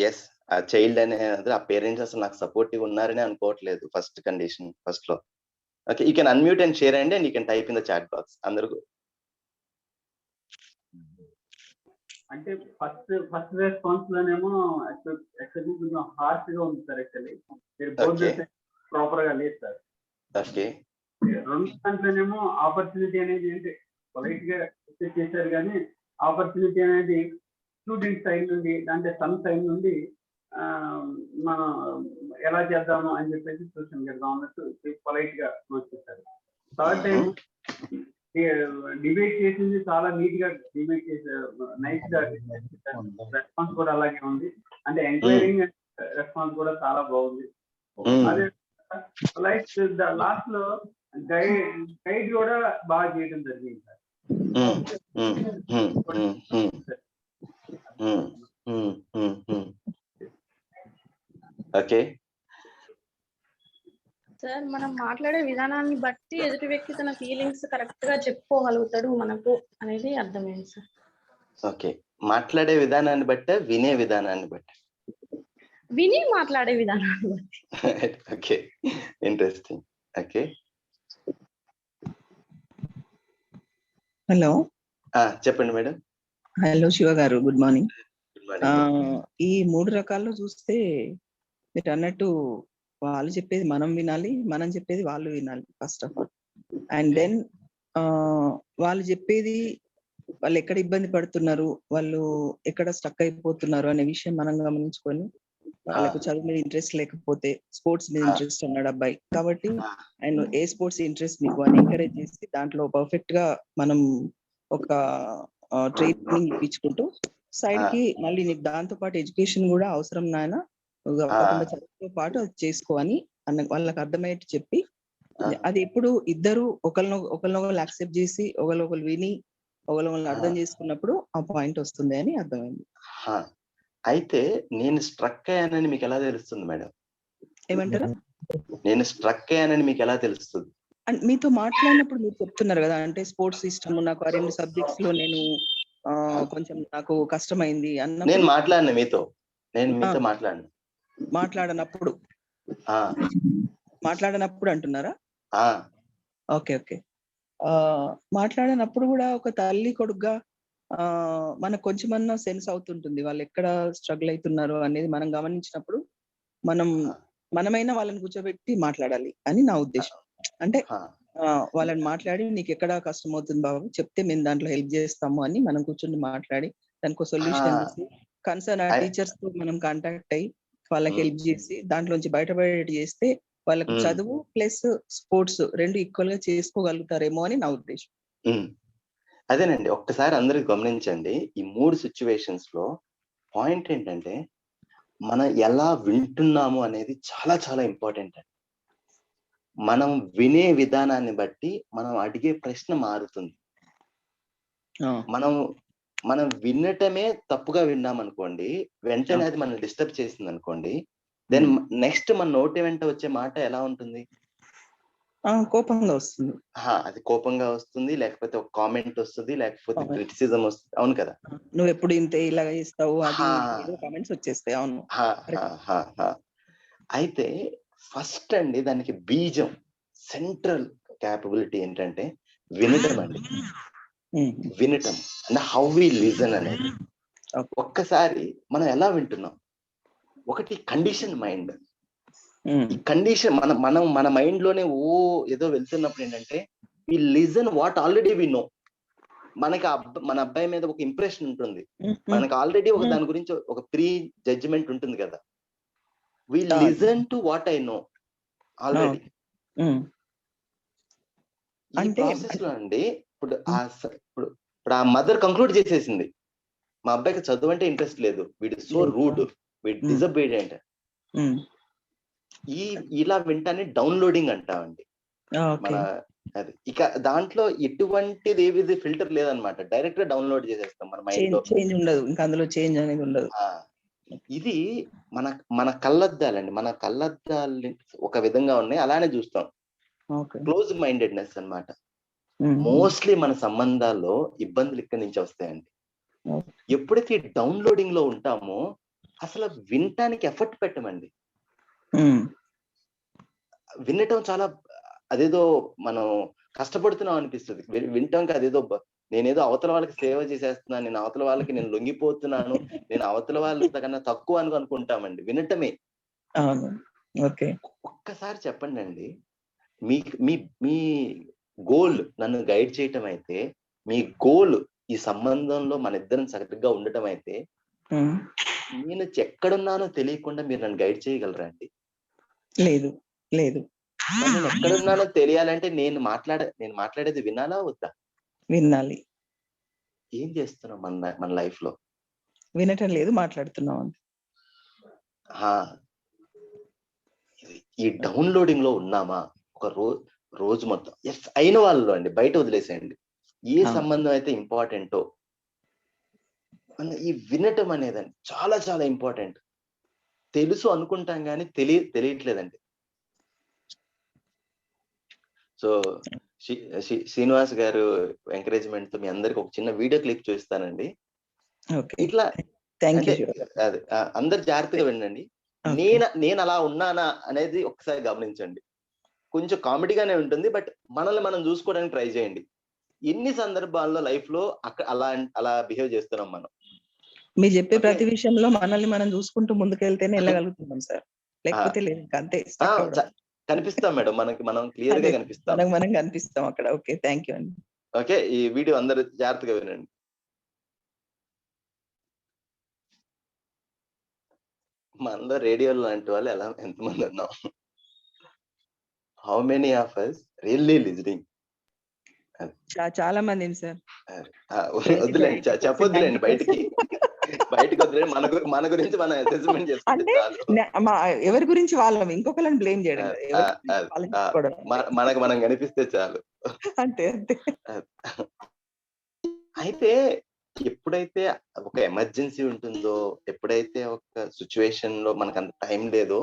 ఎస్, ఆ చైల్డ్ అనేది ఆ పేరెంట్స్ అసలు నాకు సపోర్టివ్ ఉన్నారని అనుకోవట్లేదు. ఫస్ట్ కండిషన్, ఫస్ట్ లో. Okay, you can unmute and share అండి, and you can type in the chat box. అందరూ అంటే ఫస్ట్ రెస్పాన్స్ లోనేమో యాక్చువల్లీ కొంచెం హార్ష్ గా ఉంది సార్. యాక్చువల్లీ మీరు ప్రాపర్ గా లేదు సార్. ఓకే, 2 దాంట్లోనేమో ఆపర్చునిటీ అనేది ఏంటి పొలైట్ గా చేశారు, కానీ ఆపర్చునిటీ అనేది స్టూడెంట్ సైడ్ నుండి, అంటే సమ్ సైడ్ నుండి మనం ఎలా చేద్దాము అని చెప్పేసి ట్యూషన్ పెడదాం అన్నట్టు పొలైట్ గా వచ్చేసారు. 3rd టైం డిబేట్ చేసింది చాలా నీట్ గా డిబేట్ చేశారు, నైస్ గా. రెస్పాన్స్ కూడా అలాగే ఉంది, అంటే ఎంక్వైరింగ్ రెస్పాన్స్ కూడా చాలా బాగుంది. అదే లైక్ లాస్ట్ లో గైడ్ కూడా బాగా చేయడం జరిగింది సార్. ఓకే సార్, మనం మాట్లాడే విధానాన్ని బట్టి ఎదుటి వ్యక్తి తన ఫీలింగ్స్ కరెక్ట్ గా చెప్పుకోగలుగుతాడు మనకు అనేది అర్థమైంది సార్. ఓకే, మాట్లాడే విధానాన్ని బట్టి, వినే విధానాన్ని బట్టి, విని మాట్లాడే విధానాన్ని బట్టి. Okay, interesting. ఓకే, హలో చెప్పండి మేడం. హలో శివ గారు, గుడ్ మార్నింగ్. ఈ 3 రకాల్లో చూస్తే మీరు అన్నట్టు వాళ్ళు చెప్పేది మనం వినాలి, మనం చెప్పేది వాళ్ళు వినాలి first of all. And then వాళ్ళు చెప్పేది, వాళ్ళు ఎక్కడ ఇబ్బంది పడుతున్నారు, వాళ్ళు ఎక్కడ స్టక్ అయిపోతున్నారు అనే విషయం మనం గమనించుకొని, వాళ్ళకు చదువు మీద ఇంట్రెస్ట్ లేకపోతే స్పోర్ట్స్ మీద ఇంట్రెస్ట్ అన్నాడు అబ్బాయి కాబట్టి, అండ్ ఏ స్పోర్ట్స్ ఇంట్రెస్ట్ మీకు అని ఎంకరేజ్ చేసి దాంట్లో పర్ఫెక్ట్ గా మనం ఒక ట్రైనింగ్ ఇప్పించుకుంటూ సైడ్ కి మళ్ళీ నీకు దాంతో పాటు ఎడ్యుకేషన్ కూడా అవసరం నాయన, తప్పకుండా చదువుతో పాటు అది చేసుకో అని వాళ్ళకి అర్థమయ్యేట్టు చెప్పి, అది ఎప్పుడు ఇద్దరు ఒకరినొకరు యాక్సెప్ట్ చేసి ఒకరు విని ఒకరు అర్థం చేసుకున్నప్పుడు ఆ పాయింట్ వస్తుంది అని అర్థమైంది. అయితే నేను స్ట్రక్ అయ్యానని మీకు ఎలా తెలుస్తుంది మేడం? ఏమంటారు? నేను స్ట్రక్ అయ్యానని మీకు ఎలా తెలుస్తుంది? మీతో మాట్లాడినప్పుడు మీరు చెప్తున్నారు కదా, అంటే స్పోర్ట్స్ ఇష్టం, నాకు ఆ 2 సబ్జెక్ట్స్ లో నేను కొంచెం నాకు కష్టమైంది అన్న. నేను మాట్లాడిన మీతో, మాట్లాడనప్పుడు అంటున్నారా? ఓకే. మాట్లాడినప్పుడు కూడా ఒక తల్లి కొడుకుగా మనకు కొంచెమన్నా సెన్స్ అవుతుంటుంది వాళ్ళు ఎక్కడ స్ట్రగుల్ అవుతున్నారు అనేది. మనం గమనించినప్పుడు మనమైనా వాళ్ళని కూర్చోబెట్టి మాట్లాడాలి అని నా ఉద్దేశం. అంటే వాళ్ళని మాట్లాడి నీకు ఎక్కడ కష్టం అవుతుంది బాబు చెప్తే మేము దాంట్లో హెల్ప్ చేస్తాము అని మనం కూర్చొని మాట్లాడి దానికి సొల్యూషన్ చేసి కన్సర్న్ టీచర్స్ తో మనం కాంటాక్ట్ అయ్యి వాళ్ళకి హెల్ప్ చేసి దాంట్లోంచి బయటపడేటి చేస్తే వాళ్ళకి చదువు ప్లస్ స్పోర్ట్స్ 2 ఈక్వల్ గా చేసుకోగలుగుతారేమో అని నా ఉద్దేశం. అదేనండి, ఒక్కసారి అందరూ గమనించండి. ఈ 3 సిచ్యువేషన్స్ లో పాయింట్ ఏంటంటే మనం ఎలా వింటున్నాము అనేది చాలా చాలా ఇంపార్టెంట్ అండి. మనం వినే విధానాన్ని బట్టి మనం అడిగే ప్రశ్న మారుతుంది. మనం వినటమే తప్పుగా విన్నామనుకోండి, వెంటనే అది మనం డిస్టర్బ్ చేసింది అనుకోండి, దెన్ నెక్స్ట్ మన నోటి వెంట వచ్చే మాట ఎలా ఉంటుంది? కోపంగా వస్తుంది. అది కోపంగా వస్తుంది, లేకపోతే ఒక కామెంట్ వస్తుంది, లేకపోతే క్రిటిసిజం వస్తుంది. అవును కదా? నువ్వు ఎప్పుడు ఇంతే ఇలాగ చేస్తావు అది కామెంట్స్ వచ్చేస్తాయి. అవును. అయితే ఫస్ట్ అండి దానికి బీజం, సెంట్రల్ క్యాపబిలిటీ ఏంటంటే వినటం అండి. వినటం అంటే హౌ వి లిజన్ అనేది. ఒక్కసారి మనం ఎలా వింటున్నాం, ఒకటి కండిషన్ మైండ్. ఈ కండిషన్ మన మైండ్ లోనే ఏదో వెళ్తున్నప్పుడు ఏంటంటే we listen what already we know. మనకి మన అబ్బాయి మీద ఒక ఇంప్రెషన్ ఉంటుంది, మనకి ఆల్రెడీ ఒక దాని గురించి ఒక ప్రీ జడ్జిమెంట్ ఉంటుంది కదా. We listen to what I know already. ఈ ప్రాసెస్ లో అండి ఇప్పుడు ఆ మదర్ కంక్లూడ్ చేసేసింది, మా అబ్బాయికి చదువు అంటే ఇంట్రెస్ట్ లేదు, వీడు సో రూడ్, వీడు డిజబీడియంట్. ఇలా వింటానే డౌన్లోడింగ్ అంటామండి మన. అది ఇక దాంట్లో ఎటువంటిది ఏది ఫిల్టర్ లేదనమాట, డైరెక్ట్ గా డౌన్లోడ్ చేసేస్తాం మన మైండ్ లో. చేంజ్ ఉండదు, ఇంకా అందులో చేంజ్ అనేది ఉండదు. ఇది మన కళ్ళద్దాలండి. మన కళ్ళద్దాలు ఒక విధంగా ఉన్నాయి, అలానే చూస్తాం. క్లోజ్ మైండెడ్నెస్ అన్నమాట. మోస్ట్లీ మన సంబంధాల్లో ఇబ్బందులు ఇక్కడి నుంచి వస్తాయండి. ఎప్పుడైతే డౌన్లోడింగ్ లో ఉంటామో అసలు వినటానికి ఎఫర్ట్ పెట్టమండి. వినటం చాలా అదేదో మనం కష్టపడుతున్నాం అనిపిస్తుంది. వినటానికి అదేదో నేనేదో అవతల వాళ్ళకి సేవ చేసేస్తున్నాను, నేను అవతల వాళ్ళకి నేను లొంగిపోతున్నాను, నేను అవతల వాళ్ళకన్నా తక్కువ అని అనుకుంటామండి. వినటమే. ఒక్కసారి చెప్పండి అండి, మీ గోల్ నన్ను గైడ్ చేయటం అయితే, మీ గోల్ ఈ సంబంధంలో మన ఇద్దరం సరిగ్గా ఉండటం అయితే, నేను ఎక్కడున్నానో తెలియకుండా మీరు నన్ను గైడ్ చేయగలరా అండి? లేదు. నేను ఎక్కడున్నానో తెలియాలంటే నేను మాట్లాడేది వినాలా వద్దా? వినాలి. ఏం చేస్తున్నాం మన లైఫ్ లో? వినటం లేదు, మాట్లాడుతున్నాం. ఈ డౌన్లోడింగ్ లో ఉన్నామా? ఒక రోజు మొత్తం అయిన వాళ్ళు అండి బయట వదిలేసేయండి. ఏ సంబంధం అయితే ఇంపార్టెంటో ఈ వినటం అనేదండి చాలా చాలా ఇంపార్టెంట్. తెలుసు అనుకుంటాం కానీ తెలియట్లేదండి. సో శ్రీనివాస్ గారు ఎంకరేజ్మెంట్ తో మీ అందరికి ఒక చిన్న వీడియో క్లిప్ చూస్తానండి. ఇట్లా అదే అందరు జాగ్రత్తగా వినండి. నేను అలా ఉన్నానా అనేది ఒకసారి గమనించండి. కొంచెం కామెడీగానే ఉంటుంది, బట్ మనల్ని మనం చూసుకోవడానికి ట్రై చేయండి. ఎన్ని సందర్భాల్లో లైఫ్ లో అలా బిహేవ్ చేస్తున్నాం మనం. మీరు చెప్పే ప్రతి విషయంలో మనల్ని మనం చూసుకుంటూ ముందుకెళ్తేనే వెళ్ళగలుగుతున్నాం సార్, లేకపోతే లేదు. అంతే కనిపిస్తాం మేడం, మనం క్లియర్ గా కనిపిస్తాం, మనం కనిపిస్తాం అక్కడ. ఓకే, థ్యాంక్ యూ అండి. ఓకే, ఈ వీడియో అందరూ జాగ్రత్తగా వినండి. మనలో రేడియోలో లాంటి వాళ్ళు ఎంతమంది ఉన్నాం? How many of us really listening? చాలా మంది సార్. వద్దులేండి, చెప్పొద్దులేండి, బయట బయటకు వదిలే మన గురించి మనం అసెస్మెంట్ చేసుకుంటే అంటే చాలు. ఎవరి గురించి వాళ్ళం ఇంకొకరిని బ్లేమ్ చేయడం ఆ, కదా, ఎవరి ఆ, గురించి ఆ, వాళ్ళని ఆ, చెప్పుకోవడం. మనకు మనం కనిపిస్తే చాలు. అంతే అంతే. అయితే ఎప్పుడైతే ఒక ఎమర్జెన్సీ ఉంటుందో, ఎప్పుడైతే ఒక సిచ్యువేషన్ లో మనకు అంత టైం లేదో,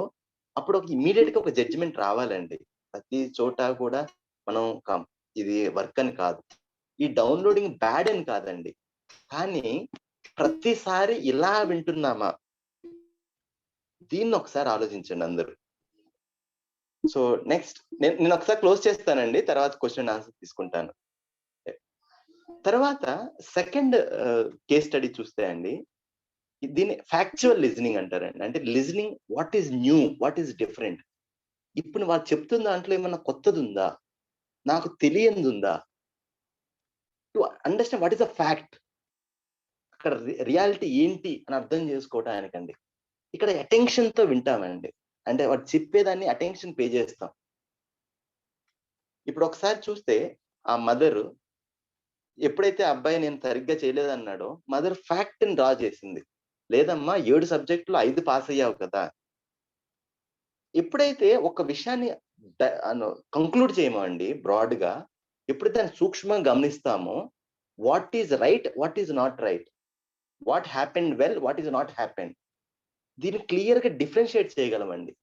అప్పుడు ఒక ఇమీడియట్ గా ఒక జడ్జిమెంట్ రావాలండి. ప్రతి చోట కూడా మనం ఇది వర్క్ అని కాదు, ఈ డౌన్లోడింగ్ బ్యాడ్ అని కాదండి, కానీ ప్రతిసారి ఇలా వింటున్నామా, దీన్ని ఒకసారి ఆలోచించండి అందరూ. సో నెక్స్ట్ నేను ఒకసారి క్లోజ్ చేస్తానండి, తర్వాత క్వశ్చన్ ఆన్సర్ తీసుకుంటాను. తర్వాత సెకండ్ కేస్ స్టడీ చూస్తే అండి, దీన్ని ఫ్యాక్చువల్ లిజనింగ్ అంటారండి. అంటే listening what is new, what is different. ఇప్పుడు వాళ్ళు చెప్తున్న దాంట్లో ఏమన్నా కొత్తది ఉందా, నాకు తెలియంది ఉందా, to understand what is the fact, అక్కడ రియాలిటీ ఏంటి అని అర్థం చేసుకోవటానికండి. ఇక్కడ అటెన్షన్ తో వింటామండి, అంటే వాడు చెప్పేదాన్ని అటెన్షన్ పే చేస్తాం. ఇప్పుడు ఒకసారి చూస్తే ఆ మదర్ ఎప్పుడైతే అబ్బాయి నేను సరిగ్గా చేయలేదన్నాడో, మదర్ ఫ్యాక్ట్ ని డ్రా చేసింది. లేదమ్మా 7 సబ్జెక్టులు 5 పాస్ అయ్యావు కదా. ఎప్పుడైతే ఒక విషయాన్ని కంక్లూడ్ చేయమో అండి బ్రాడ్ గా, ఎప్పుడైతే దాన్ని సూక్ష్మంగా గమనిస్తామో, what is right, what is not right, what happened well, what is not happened, దీన్ని క్లియర్ గా డిఫరెన్షియేట్ చేయగలమండి.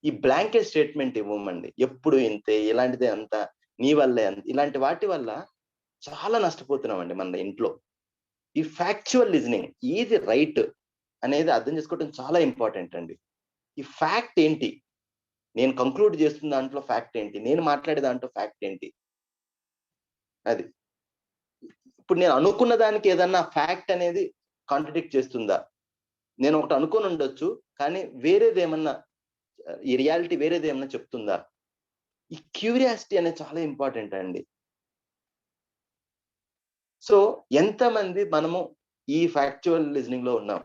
ఈ బ్లాంకెట్ స్టేట్మెంట్ ఇవ్వమండి, ఎప్పుడు ఇంతే, ఇలాంటిదే అంతా, నీ వల్లే అంత, ఇలాంటి వాటి వల్ల చాలా నష్టపోతున్నామండి మన ఇంట్లో. ఈ ఫ్యాక్చువల్ లిజనింగ్, ఏది రైట్ అనేది అర్థం చేసుకోవడం చాలా ఇంపార్టెంట్ అండి. ఈ ఫ్యాక్ట్ ఏంటి, నేను కంక్లూడ్ చేస్తున్న దాంట్లో ఫ్యాక్ట్ ఏంటి, నేను మాట్లాడే దాంట్లో ఫ్యాక్ట్ ఏంటి, అది. ఇప్పుడు నేను అనుకున్న దానికి ఏదన్నా ఫ్యాక్ట్ అనేది కాంట్రడిక్ట్ చేస్తుందా, నేను ఒకటి అనుకుని ఉండొచ్చు కానీ వేరేది ఏమన్నా, ఈ రియాలిటీ వేరేది ఏమన్నా చెప్తుందా. ఈ క్యూరియాసిటీ అనేది చాలా ఇంపార్టెంట్ అండి. సో ఎంతమంది మనము ఈ ఫ్యాక్చువల్ లిజనింగ్ లో ఉన్నాం?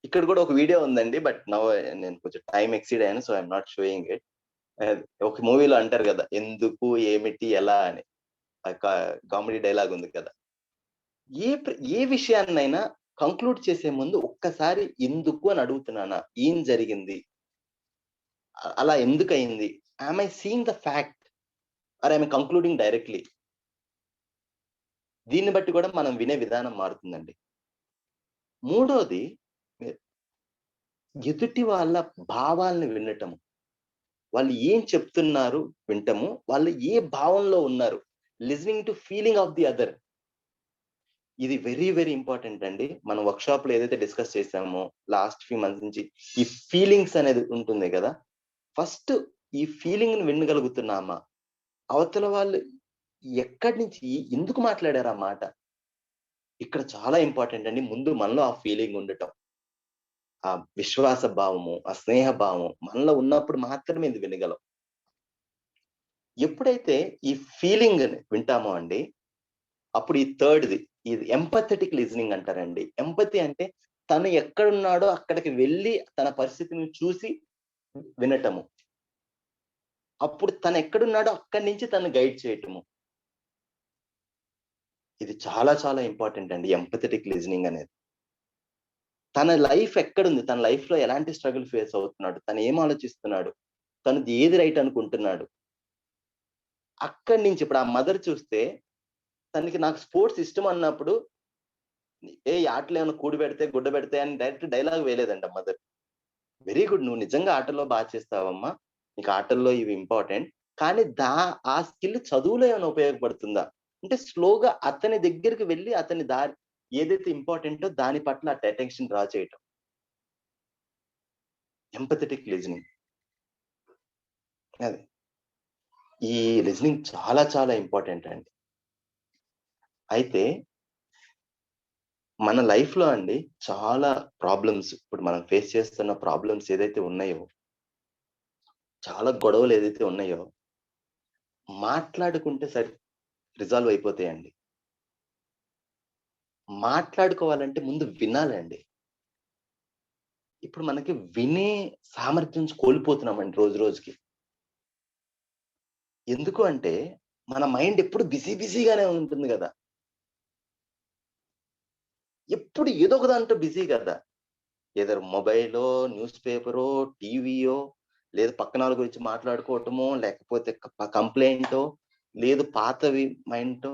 ఇక్కడ కూడా ఒక వీడియో ఉందండి, బట్ నవ్ నేను కొంచెం టైం ఎక్సీడ్ అయ్యాను, so I'm not showing it. ఒక మూవీలో అంటారు కదా, ఎందుకు, ఏమిటి, ఎలా అని, కామెడీ డైలాగ్ ఉంది కదా. ఏ విషయాన్నైనా కంక్లూడ్ చేసే ముందు ఒక్కసారి ఎందుకు అని అడుగుతున్నానా, ఏం జరిగింది, అలా ఎందుకు అయింది, I'm I seeing the fact are I'm concluding directly. దీన్ని బట్టి కూడా మనం వినే విధానం మారుతుందండి. మూడోది, ఎదుటి వాళ్ళ భావాలను వినటము, వాళ్ళు ఏం చెప్తున్నారు వింటము, వాళ్ళు ఏ భావంలో ఉన్నారు, listening to feeling of the other. ఇది వెరీ వెరీ ఇంపార్టెంట్ అండి. మనం వర్క్ షాప్ లో ఏదైతే డిస్కస్ చేసామో లాస్ట్ ఫ్యూ మంత్స్ నుంచి, ఈ ఫీలింగ్స్ అనేది ఉంటుంది కదా. ఫస్ట్ ఈ ఫీలింగ్ ని వినగలుగుతున్నామా, అవతల వాళ్ళు ఎక్కడి నుంచి ఎందుకు మాట్లాడారు ఆ మాట, ఇక్కడ చాలా ఇంపార్టెంట్ అండి. ముందు మనలో ఆ ఫీలింగ్ ఉండటం, ఆ విశ్వాస భావము, ఆ స్నేహ భావము మనలో ఉన్నప్పుడు మాత్రమే ఇది వినగలం. ఎప్పుడైతే ఈ ఫీలింగ్ వింటామో అండి, అప్పుడు ఈ థర్డ్ది, ఇది ఎంపథెటిక్ లిజనింగ్ అంటారండి. ఎంపతి అంటే తను ఎక్కడున్నాడో అక్కడికి వెళ్ళి తన పరిస్థితిని చూసి వినటము, అప్పుడు తను ఎక్కడున్నాడో అక్కడి నుంచి తను గైడ్ చేయటము. ఇది చాలా చాలా ఇంపార్టెంట్ అండి, ఎంపథెటిక్ లిజనింగ్ అనేది. తన లైఫ్ ఎక్కడుంది, తన లైఫ్ లో ఎలాంటి స్ట్రగుల్ ఫేస్ అవుతున్నాడు, తను ఏం ఆలోచిస్తున్నాడు, తనది ఏది రైట్ అనుకుంటున్నాడు, అక్కడి నుంచి. ఇప్పుడు ఆ మదర్ చూస్తే, తనకి నాకు స్పోర్ట్స్ ఇష్టం అన్నప్పుడు, ఏ ఆటలు ఏమైనా కూడి పెడితే గుడ్డ పెడితే అని డైరెక్ట్ డైలాగ్ వేయలేదండి ఆ మదర్. వెరీ గుడ్, నువ్వు నిజంగా ఆటల్లో బాగా చేస్తావమ్మా, నీకు ఆటల్లో ఇవి ఇంపార్టెంట్, కానీ ఆ స్కిల్ చదువులో ఏమైనా ఉపయోగపడుతుందా అంటే, స్లోగా అతని దగ్గరికి వెళ్ళి అతని దారి ఏదైతే ఇంపార్టెంటో దాని పట్ల అటెన్షన్ డ్రా చేయటం, ఎంపథెటిక్ లిజనింగ్. అది ఈ లిజనింగ్ చాలా చాలా ఇంపార్టెంట్ అండి. అయితే మన లైఫ్ లో అండి చాలా ప్రాబ్లమ్స్, ఇప్పుడు మనం ఫేస్ చేస్తున్న ప్రాబ్లమ్స్ ఏదైతే ఉన్నాయో, చాలా గొడవలు ఏదైతే ఉన్నాయో, మాట్లాడుకుంటే సరి రిజాల్వ్ అయిపోతాయండి. మాట్లాడుకోవాలంటే ముందు వినాలండి. ఇప్పుడు మనకి వినే సామర్థ్యం కోల్పోతున్నామండి రోజు రోజుకి. ఎందుకు అంటే మన మైండ్ ఎప్పుడు బిజీగానే ఉంటుంది కదా, ఎప్పుడు ఏదో ఒక దాంట్లో బిజీ కదా. ఏదో మొబైలో, న్యూస్ పేపరో, టీవీయో, లేదు పక్కన వాళ్ళ గురించి మాట్లాడుకోవటమో, లేకపోతే కంప్లైంటో, లేదు పాతవి మైండ్తో.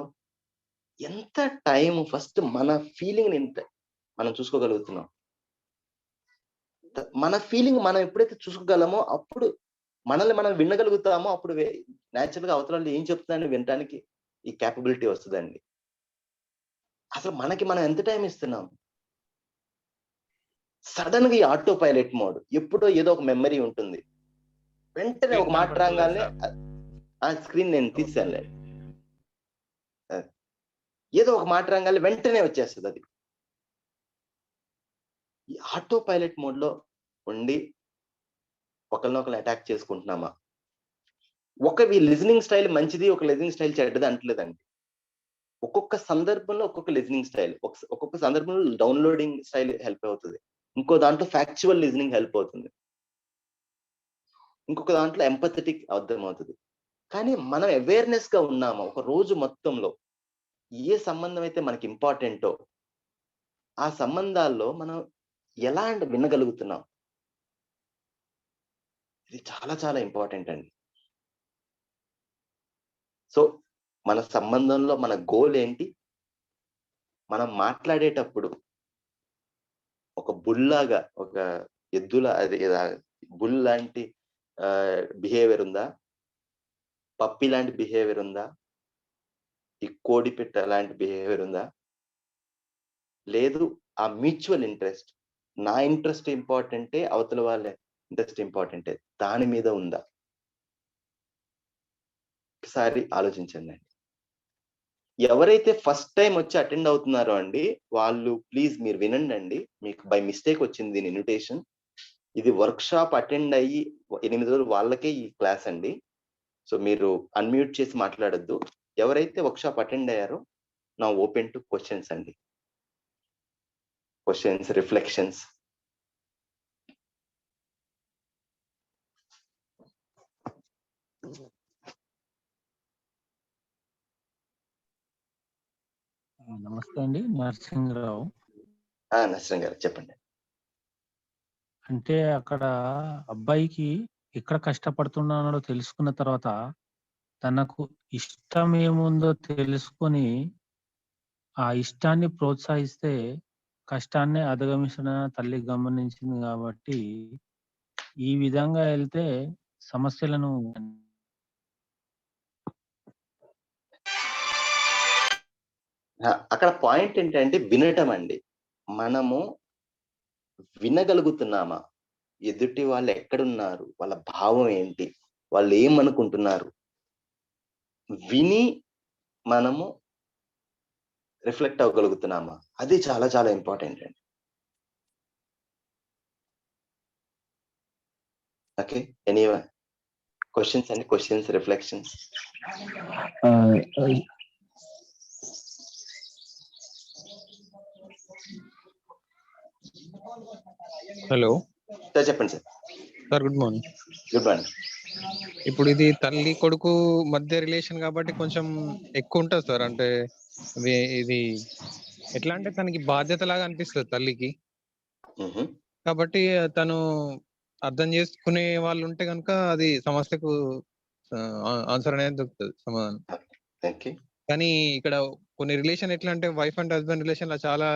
ఎంత టైం ఫస్ట్ మన ఫీలింగ్ మనం చూసుకోగలుగుతున్నాం. మన ఫీలింగ్ మనం ఎప్పుడైతే చూసుకోగలమో అప్పుడు మనల్ని మనం వినగలుగుతామో అప్పుడు న్యాచురల్ గా అవతల వాళ్ళు ఏం చెప్తున్నారని వినడానికి ఈ క్యాపబిలిటీ వస్తుందండి. అసలు మనకి మనం ఎంత టైం ఇస్తున్నాం? సడన్ గా ఈ ఆటో పైలట్ మోడ్, ఎప్పుడో ఏదో ఒక మెమరీ ఉంటుంది, వెంటనే ఒక మాట రాగానే ఆ స్క్రీన్ నేను తీసానులే, ఏదో ఒక మాట రాగానే వెంటనే వచ్చేస్తుంది. అది ఈ ఆటో పైలట్ మోడ్ లో ఉండి ఒకరినొకరు అటాక్ చేసుకుంటున్నామా? ఒక లిజనింగ్ స్టైల్ మంచిది, ఒక లిజనింగ్ స్టైల్ చెడ్డది అంటలేదండి. ఒక్కొక్క సందర్భంలో ఒక్కొక్క లిజనింగ్ స్టైల్, ఒక్కొక్క సందర్భంలో డౌన్లోడింగ్ స్టైల్ హెల్ప్ అవుతుంది, ఇంకో దాంట్లో ఫ్యాక్చువల్ లిజనింగ్ హెల్ప్ అవుతుంది, ఇంకొక దాంట్లో ఎంపథెటిక్ అర్థమవుతుంది. కానీ మనం అవేర్నెస్ గా ఉన్నామా ఒక రోజు మొత్తంలో ఏ సంబంధం అయితే మనకి ఇంపార్టెంటో ఆ సంబంధాల్లో మనం ఎలా వినగలుగుతున్నాం? ఇది చాలా చాలా ఇంపార్టెంట్ అండి. సో మన సంబంధంలో మన గోల్ ఏంటి? మనం మాట్లాడేటప్పుడు ఒక బుల్లాగా, ఒక ఎద్దులా, అది బుల్ లాంటి బిహేవియర్ ఉందా? పప్పి లాంటి బిహేవియర్ ఉందా? ఈ కోడి పెట్ట లాంటి బిహేవియర్ ఉందా? లేదు ఆ మ్యూచువల్ ఇంట్రెస్ట్, నా ఇంట్రెస్ట్ ఇంపార్టెంటే, అవతల వాళ్ళ ఇంట్రెస్ట్ ఇంపార్టెంటే, దాని మీద ఉందా? ఒకసారి ఆలోచించండి. ఎవరైతే ఫస్ట్ టైం వచ్చి అటెండ్ అవుతున్నారో అండి, వాళ్ళు ప్లీజ్ మీరు వినండి అండి. మీకు బై మిస్టేక్ వచ్చింది దీని ఇన్విటేషన్. ఇది వర్క్ షాప్ అటెండ్ అయ్యి 8 రోజులు వాళ్ళకే ఈ క్లాస్ అండి. సో మీరు అన్మ్యూట్ చేసి మాట్లాడొద్దు. ఎవరైతే వర్క్ షాప్ అటెండ్ అయ్యారో నా ఓపెన్ టు క్వశ్చన్స్ అండి. Questions, reflections. నమస్తే అండి, నరసింహరావు. నరసింహ గారు చెప్పండి. అంటే అక్కడ అబ్బాయికి ఎక్కడ కష్టపడుతున్నాడో తెలుసుకున్న తర్వాత తనకు ఇష్టం ఏముందో తెలుసుకొని ఆ ఇష్టాన్ని ప్రోత్సహిస్తే కష్టాన్ని అధిగమించిన తల్లి గమనించింది కాబట్టి ఈ విధంగా వెళ్తే సమస్యలను అక్కడ పాయింట్ ఏంటంటే వినటం అండి. మనము వినగలుగుతున్నామా? ఎదుటి వాళ్ళు ఎక్కడున్నారు, వాళ్ళ భావం ఏంటి, వాళ్ళు ఏమనుకుంటున్నారు, విని మనము రిఫ్లెక్ట్ అవ్వగలుగుతున్నామా? అది చాలా చాలా ఇంపార్టెంట్ అండి. ఓకే, ఎనీ క్వశ్చన్స్ అండి? Questions, reflections. హలో సార్ చెప్పండి sir. Sir good morning. Good morning. ఇప్పుడు ఇది తల్లి కొడుకు మధ్య రిలేషన్ కాబట్టి కొంచెం ఎక్కువ ఉంటుంది సార్. అంటే ఇది ఎట్లా అంటే తనకి బాధ్యత లాగా అనిపిస్తుంది తల్లికి. కాబట్టి తను అర్థం చేసుకునే వాళ్ళు ఉంటే కనుక అది సమస్యకు ఆన్సర్ అనేది దొరుకుతుంది, సమాధానం. కానీ ఇక్కడ కొన్ని రిలేషన్ ఎట్లా అంటే వైఫ్ అండ్ హస్బెండ్ రిలేషన్ లో చాలా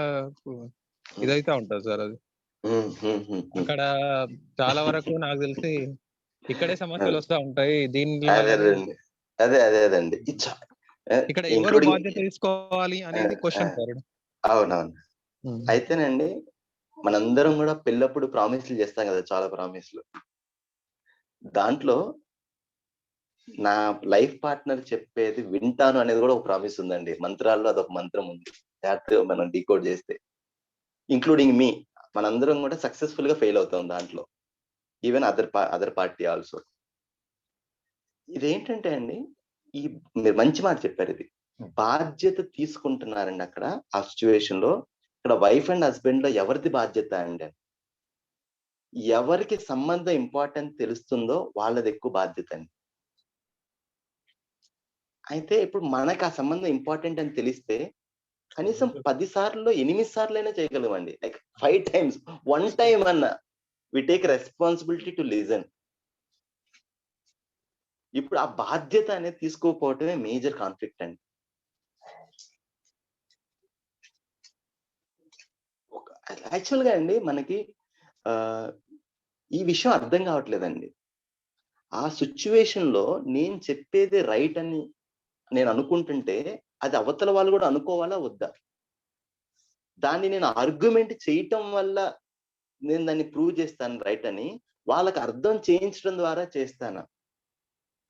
ఇదైతే ఉంటుంది సార్. అది అక్కడ చాలా వరకు నాకు తెలిసి ఇక్కడే సమస్యలు వస్తా ఉంటాయి. దీనిలో అదేదండి. ఇక్కడ ఎవరు బాధ్యత తీసుకోవాలి అనేది క్వశ్చన్ సార్. అవునవును. అయితేనండి మనందరం కూడా పెళ్ళప్పుడు ప్రామిస్లు చేస్తాం కదా, చాలా ప్రామిస్లు. దాంట్లో నా లైఫ్ పార్ట్నర్ చెప్పేది వింటాను అనేది కూడా ఒక ప్రామిస్ ఉందండి. మంత్రాల్లో అదొక మంత్రం ఉంది, జాగ్రత్తగా మనం డీకోడ్ చేస్తే. ఇంక్లూడింగ్ మీ, మనందరం కూడా సక్సెస్ఫుల్ గా ఫెయిల్ అవుతాం దాంట్లో, ఈవెన్ అదర్ పార్టీ ఆల్సో. ఇదేంటంటే అండి, మీరు మంచి మాట చెప్పారు. ఇది బాధ్యత తీసుకుంటున్నారండి అక్కడ ఆ సిచ్యువేషన్ లో. ఇక్కడ వైఫ్ అండ్ హస్బెండ్ లో ఎవరిది బాధ్యత అండి? ఎవరికి సంబంధం ఇంపార్టెంట్ తెలుస్తుందో వాళ్ళది ఎక్కువ బాధ్యత అండి. అయితే ఇప్పుడు మనకు ఆ సంబంధం ఇంపార్టెంట్ అని తెలిస్తే కనీసం 10 సార్లు 8 సార్లైనా చేయగలమండి. లైక్ 5 టైమ్స్, 1 టైమ్ అన్న we take responsibility to listen. ఇప్పుడు ఆ బాధ్యత అనేది తీసుకోకపోవటమే మేజర్ కాన్ఫ్లిక్ట్ అండి. యాక్చువల్‌గా అండి మనకి ఈ విషయం అర్థం కావట్లేదండి. ఆ సిట్యుయేషన్‌లో నేను చెప్పేది రైట్ అని నేను అనుకుంటుంటే, అది అవతల వాళ్ళు కూడా అనుకోవాలా వద్దా? దాన్ని నేను ఆర్గ్యుమెంట్ చేయటం వల్ల నేను దాన్ని ప్రూవ్ చేస్తాను రైట్ అని, వాళ్ళకి అర్థం చేయించడం ద్వారా చేస్తానా?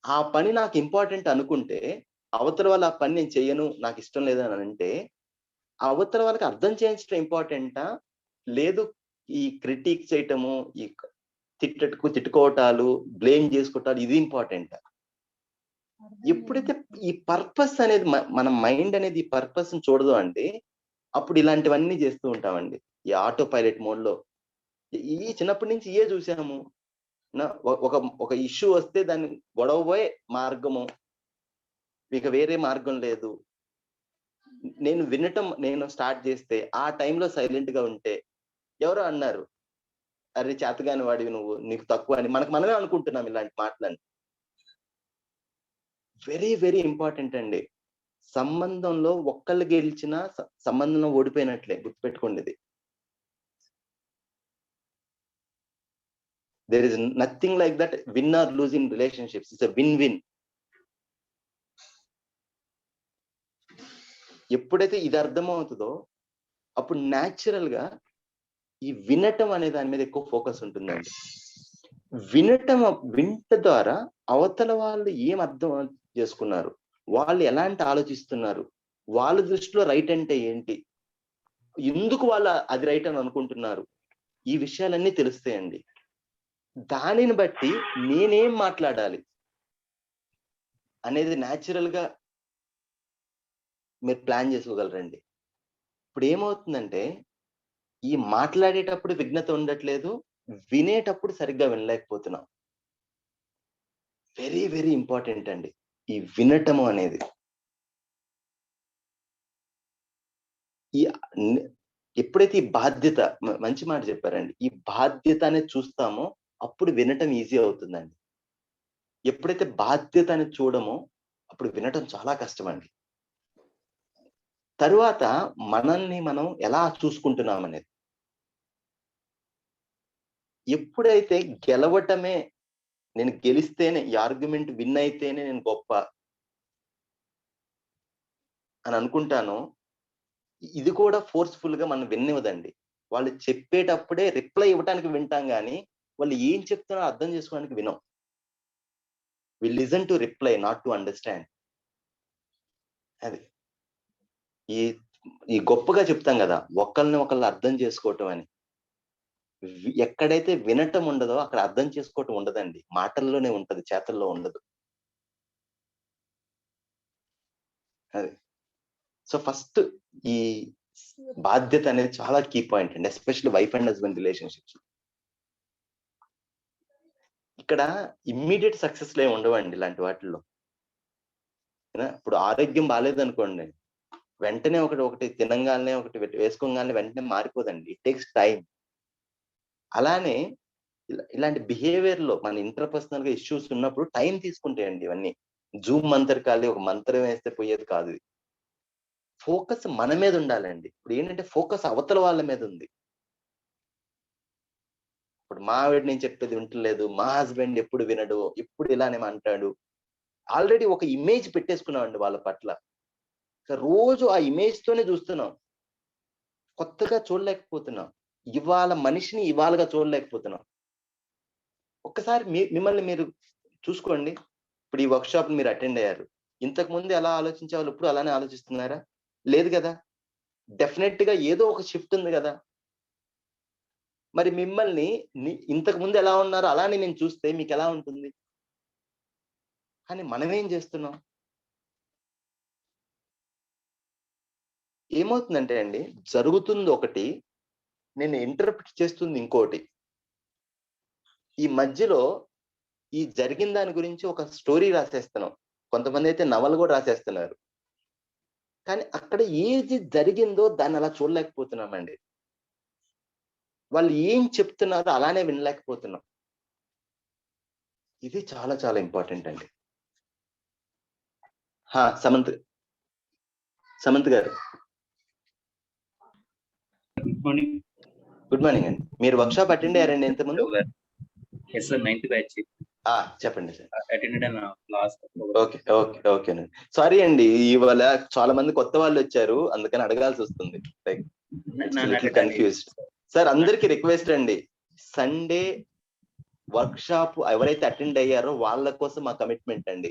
ఆ పని నాకు ఇంపార్టెంట్ అనుకుంటే, అవతల వాళ్ళు ఆ పని నేను చెయ్యను, నాకు ఇష్టం లేదని అంటే, అవతల వాళ్ళకి అర్థం చేయించడం ఇంపార్టెంటా? లేదు ఈ క్రిటిక్ చేయటము, ఈ తిట్టుకోవటాలు, బ్లేమ్ చేసుకోవటాలు ఇది ఇంపార్టెంటా? ఎప్పుడైతే ఈ పర్పస్ అనేది మన మైండ్ అనేది ఈ పర్పస్ ని చూడదు అండి, అప్పుడు ఇలాంటివన్నీ చేస్తూ ఉంటామండి. ఈ ఆటో పైలట్ మోడ్‌లో. ఈ చిన్నప్పటి నుంచి ఇయే చూసాము. ఒక ఒక ఇష్యూ వస్తే దాన్ని గొడవ పోయే మార్గము. ఇక వేరే మార్గం లేదు. నేను స్టార్ట్ చేస్తే ఆ టైంలో సైలెంట్ గా ఉంటే ఎవరో అన్నారు, "అరే చేతగాని వాడివి నువ్వు, నీకు తక్కువ" అని మనమే అనుకుంటున్నాం ఇలాంటి మాటలని. వెరీ వెరీ ఇంపార్టెంట్ అండి. సంబంధంలో ఒక్కళ్ళు గెలిచినా సంబంధంలో ఓడిపోయినట్లే, గుర్తుపెట్టుకోండి ఇది. There is nothing like that win or lose in relationships. It's a win win. ఎప్పుడైతే ఇది అర్థమవుతుందో అప్పుడు న్యాచురల్ గా ఈ వినటం అనే దాని మీద ఎక్కువ ఫోకస్ ఉంటుందండి. వింట ద్వారా అవతల వాళ్ళు ఏం అర్థం చేసుకున్నారు, వాళ్ళు ఎలాంటి ఆలోచిస్తున్నారు, వాళ్ళ దృష్టిలో రైట్ అంటే ఏంటి, ఎందుకు వాళ్ళు అది రైట్ అని అనుకుంటున్నారు, ఈ విషయాలన్నీ తెలుస్తాయండి. దానిని బట్టి నేనేం మాట్లాడాలి అనేది న్యాచురల్ గా మీరు ప్లాన్ చేసుకోగలరండి. ఇప్పుడు ఏమవుతుందంటే ఈ మాట్లాడేటప్పుడు విఘ్నత ఉండట్లేదు, వినేటప్పుడు సరిగ్గా వినలేకపోతున్నాం. వెరీ వెరీ ఇంపార్టెంట్ అండి ఈ వినటము అనేది. ఈ ఎప్పుడైతే ఈ బాధ్యత, మంచి మాట చెప్పారండి, ఈ బాధ్యత అనేది చూస్తామో అప్పుడు వినటం ఈజీ అవుతుందండి. ఎప్పుడైతే బాధ్యత అనేది చూడమో అప్పుడు వినటం చాలా కష్టం అండి. తరువాత మనల్ని మనం ఎలా చూసుకుంటున్నాం అనేది. ఎప్పుడైతే గెలవటమే, నేను గెలిస్తేనే, ఈ ఆర్గ్యుమెంట్ విన్ అయితేనే నేను గొప్ప అని అనుకుంటానో, ఇది కూడా ఫోర్స్ఫుల్ గా మనం విన్నివ్వదండి. వాళ్ళు చెప్పేటప్పుడే రిప్లై ఇవ్వడానికి వింటాం గానీ వాళ్ళు ఏం చెప్తున్నారో అర్థం చేసుకోవడానికి వినం. We listen to reply, not to understand. అది ఈ గొప్పగా చెప్తాం కదా, ఒకళ్ళని ఒకళ్ళు అర్థం చేసుకోవటం అని. ఎక్కడైతే వినటం ఉండదో అక్కడ అర్థం చేసుకోవటం ఉండదండి. మాటల్లోనే ఉంటది, చేతల్లో ఉండదు. అది సో ఫస్ట్ ఈ బాధ్యత అనేది చాలా కీ పాయింట్ అండి, especially wife and husband relationships. ఇక్కడ ఇమ్మీడియట్ సక్సెస్ ఏమి ఉండవండి ఇలాంటి వాటిల్లో. ఇప్పుడు ఆరోగ్యం బాగాలేదనుకోండి, వెంటనే ఒకటి తినంగానే, ఒకటి వేసుకోగానే వెంటనే మారిపోదండి. It takes time. అలానే ఇలాంటి బిహేవియర్ లో మన ఇంటర్పర్సనల్ గా ఇష్యూస్ ఉన్నప్పుడు టైం తీసుకుంటాయండి ఇవన్నీ. జూమ్ మంతర్ ఒక మంత్రం వేస్తే పోయేది కాదు. ఫోకస్ మన మీద ఉండాలండి. ఇప్పుడు ఏంటంటే ఫోకస్ అవతల వాళ్ళ మీద ఉంది. ఇప్పుడు మా ఆవిడ నేను చెప్పేది వింటలేదు, మా హస్బెండ్ ఎప్పుడు వినడు, ఎప్పుడు ఇలానే అంటాడు. ఆల్రెడీ ఒక ఇమేజ్ పెట్టేసుకున్నామండి వాళ్ళ పట్ల. రోజు ఆ ఇమేజ్ తోనే చూస్తున్నాం, కొత్తగా చూడలేకపోతున్నాం. ఇవాళ మనిషిని ఇవాళగా చూడలేకపోతున్నాం. ఒక్కసారి మిమ్మల్ని మీరు చూసుకోండి. ఇప్పుడు ఈ వర్క్ షాప్ మీరు అటెండ్ అయ్యారు, ఇంతకు ముందు ఎలా ఆలోచించే వాళ్ళు ఇప్పుడు అలానే ఆలోచిస్తున్నారా? లేదు కదా. డెఫినెట్ గా ఏదో ఒక షిఫ్ట్ ఉంది కదా. మరి మిమ్మల్ని ఇంతకు ముందు ఎలా ఉన్నారో అలానే నేను చూస్తే మీకు ఎలా ఉంటుంది? కానీ మనమేం చేస్తున్నాం? ఏమవుతుందంటే అండి, జరుగుతుంది ఒకటి, నేను ఇంటర్ప్రిట్ చేస్తుంది ఇంకోటి. ఈ మధ్యలో ఈ జరిగిన దాని గురించి ఒక స్టోరీ రాసేస్తున్నాం. కొంతమంది అయితే నవలు కూడా రాసేస్తున్నారు. కానీ అక్కడ ఏది జరిగిందో దాన్ని అలా చూడలేకపోతున్నామండి. వాళ్ళు ఏం చెప్తున్నారో అలానే వినలేకపోతున్నాం. ఇది చాలా చాలా ఇంపార్టెంట్ అండి. సమంత్ గారు గుడ్ మార్నింగ్ అండి. మీరు వర్క్ షాప్ అటెండ్ అయ్యారండి ఇంతకుముందు? ఎస్ సార్, 9th బ్యాచ్ చెప్పండి సార్. Attended and last. ఓకేనండి. సారీ అండి, ఇవాళ చాలా మంది కొత్త వాళ్ళు వచ్చారు, అందుకని అడగాల్సి వస్తుంది. Like confused sir. అందరికి రిక్వెస్ట్ అండి, సండే వర్క్ షాప్ ఎవరైతే అటెండ్ అయ్యారో వాళ్ళ కోసం మా కమిట్మెంట్ అండి.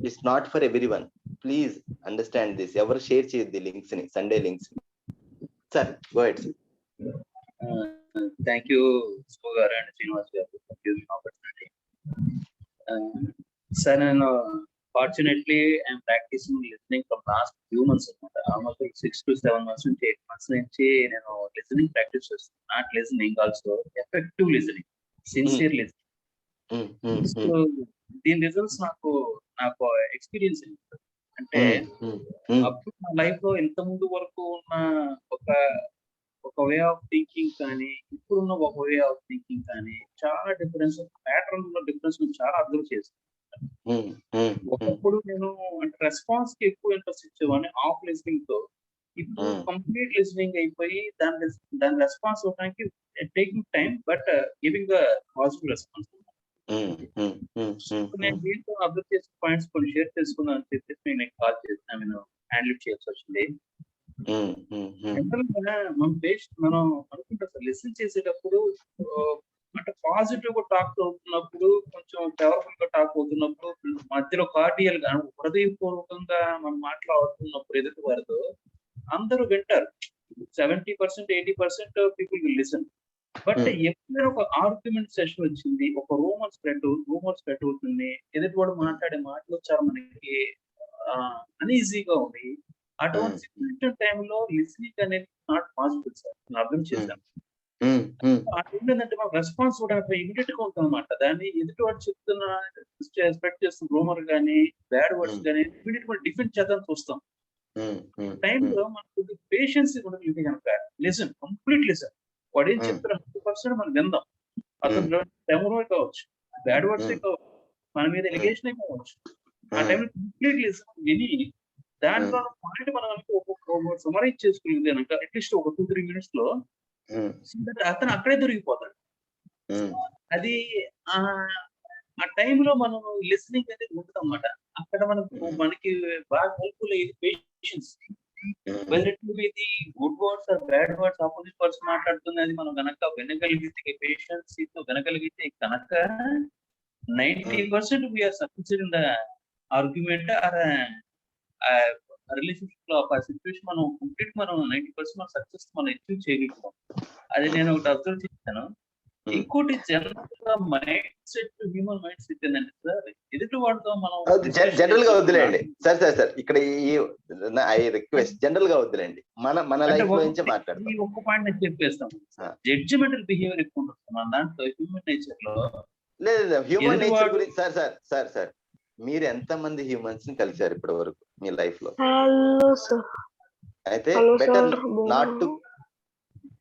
It's not for everyone. Please understand this. ఎవరు షేర్ చేయొద్దు లింక్స్ ని, Sunday links. Sir go ahead. Thank you Subbu గారు అండ్ శ్రీనివాస్ గారు ఫర్ గివింగ్ ఆపర్చునిటీ. సార్, నేను fortunately I'm practicing listening from last few months అనమాట. ఆల్మోస్ట్ 6 to 7 months నుంచి 8 months నుంచి నేను లిసనింగ్ ప్రాక్టీస్ చేస్తున్నాను. Not listening, also effective listening, sincere listening. So దీని రిజల్ట్స్ నాకు ఎక్స్పీరియన్స్ అంటే అప్పుడు నా లైఫ్ లో ఇంత ముందు వరకు ఉన్న ఒక వే ఆఫ్ థింకింగ్ కానీ ఇప్పుడున్న ఒక వే ఆఫ్ థింకింగ్ కానీ చాలా డిఫరెన్స్, ప్యాటర్న్ లో డిఫరెన్స్ చాలా అబ్జర్వ్ చేస్తాను. ఒకప్పుడు నేను అంటే రెస్పాన్స్ కి ఎక్కువ ఇంట్రెస్ట్ ఇచ్చేవాడిని ఆఫ్ లిస్నింగ్ తో. ఇప్పుడు కంప్లీట్ లిస్నింగ్ అయిపోయి దాని రెస్పాన్స్ అవడానికి taking time but giving the positive response. నేను దీంతో అబ్జర్వ్ చేసిన పాయింట్స్ కొన్ని షేర్ చేసుకున్నాను అని చెప్పేసి నేను కాల్ చేసిన, నేను హ్యాండిల్ చేయాల్సి వచ్చింది. మనం అనుకుంటాం సార్, లిసన్ చేసేటప్పుడు అంటే పాజిటివ్ గా టాక్ అవుతున్నప్పుడు, కొంచెం పవర్ఫుల్ గా టాక్ అవుతున్నప్పుడు, మధ్యలో కార్డియల్ గా హృదయపూర్వకంగా మనం మాట్లాడుతున్నప్పుడు ఎదుటి వారితో అందరూ వింటారు. 70% 80% పీపుల్ విల్ లిసన్. బట్ ఎప్పుడైనా ఒక ఆర్గ్యుమెంట్ సెషన్ వచ్చింది, ఒక రూమర్ స్ప్రెడ్ అవుతుంది, ఎదుటి వాడు మాట్లాడే మాటలు చాలా మనకి అన్ఈజీగా ఉంది. అటువంటి సిచ్యువేషన్ టైంలో లిసనింగ్ అనేది నాట్ పాసిబుల్ సార్. నేను అర్థం చేశాను. ఆ టైంలో ఏంటంటే మనం రెస్పాన్స్ కూడా ఇమీడియట్ గా ఉంటుంది అనమాట. దాన్ని ఎదుటి వాడు చెప్తున్న ఎక్స్పెక్ట్ చేస్తున్న రూమర్ కానీ బ్యాడ్ వర్డ్స్ కానీ ఇమీడియట్ గా డిఫెండ్ చేద్దాం చూస్తాం. టైంలో మనకు పేషెన్స్ కూడా కనుక లిసన్, కంప్లీట్ లిసన్. వాడు ఏం చెప్తారు 100% మనం విందాం. అతను ఎవరో కావచ్చు, బ్యాడ్ వర్డ్స్ కావచ్చు, మన మీద ఎలిగేషన్ కావచ్చు. ఆ టైంలో కంప్లీట్ లిసన్ విని దాంట్లో పాయింట్ మనం ఒక్కొక్క సమరైజ్ చేసుకునేది కనుక అట్లీస్ట్ ఒక 2-3 minutes లో అతను అక్కడే దొరికిపోతాడు. అది ఆ టైంలో మనం లిసనింగ్ అనేది ఉంటుంది అన్నమాట. అక్కడ మనకి బాగా హెల్ప్ఫుల్ అయ్యేది పేషెన్స్. ఇది good words or bad words opposite person మాట్లాడుతుంది, అది మనం కనుక వినగలిగితే, పేషెన్స్ తో వినగలిగితే కనుక 90% we are successful in the argument or relationship లో ఆ సిచ్యువేషన్ మనం కంప్లీట్ 90% సక్సెస్ మనం అచీవ్ చేయగలుగుతాం. అది నేను ఒకటి అబ్జర్వ్ చేశాను. ఇంకోటి జనరల్ గా mind set, human mind set ఏంటంటే సార్, ఎదుటి వాడితో మనం జనరల్ గా వద్దులేండి సార్. ఇక్కడ ఐ రిక్వెస్ట్ జనరల్ గా వద్దులేండి, మన లైఫ్ గురించి మాట్లాడతాం. ఈ ఒక్క పాయింట్ నేను చెప్పేస్తాం. జడ్జిమెంటల్ బిహేవియర్ ఎక్కువ ఉంటుంది మన దాంట్లో, హ్యూమన్ నేచర్ లో. లేదు, హ్యూమన్ నేచర్ గురించి సార్ మీరు ఎంత మంది హ్యూమన్స్ ని కలిసారు ఇప్పటి వరకు మీ లైఫ్ లో? అయితే బెటర్ నాట్ టు,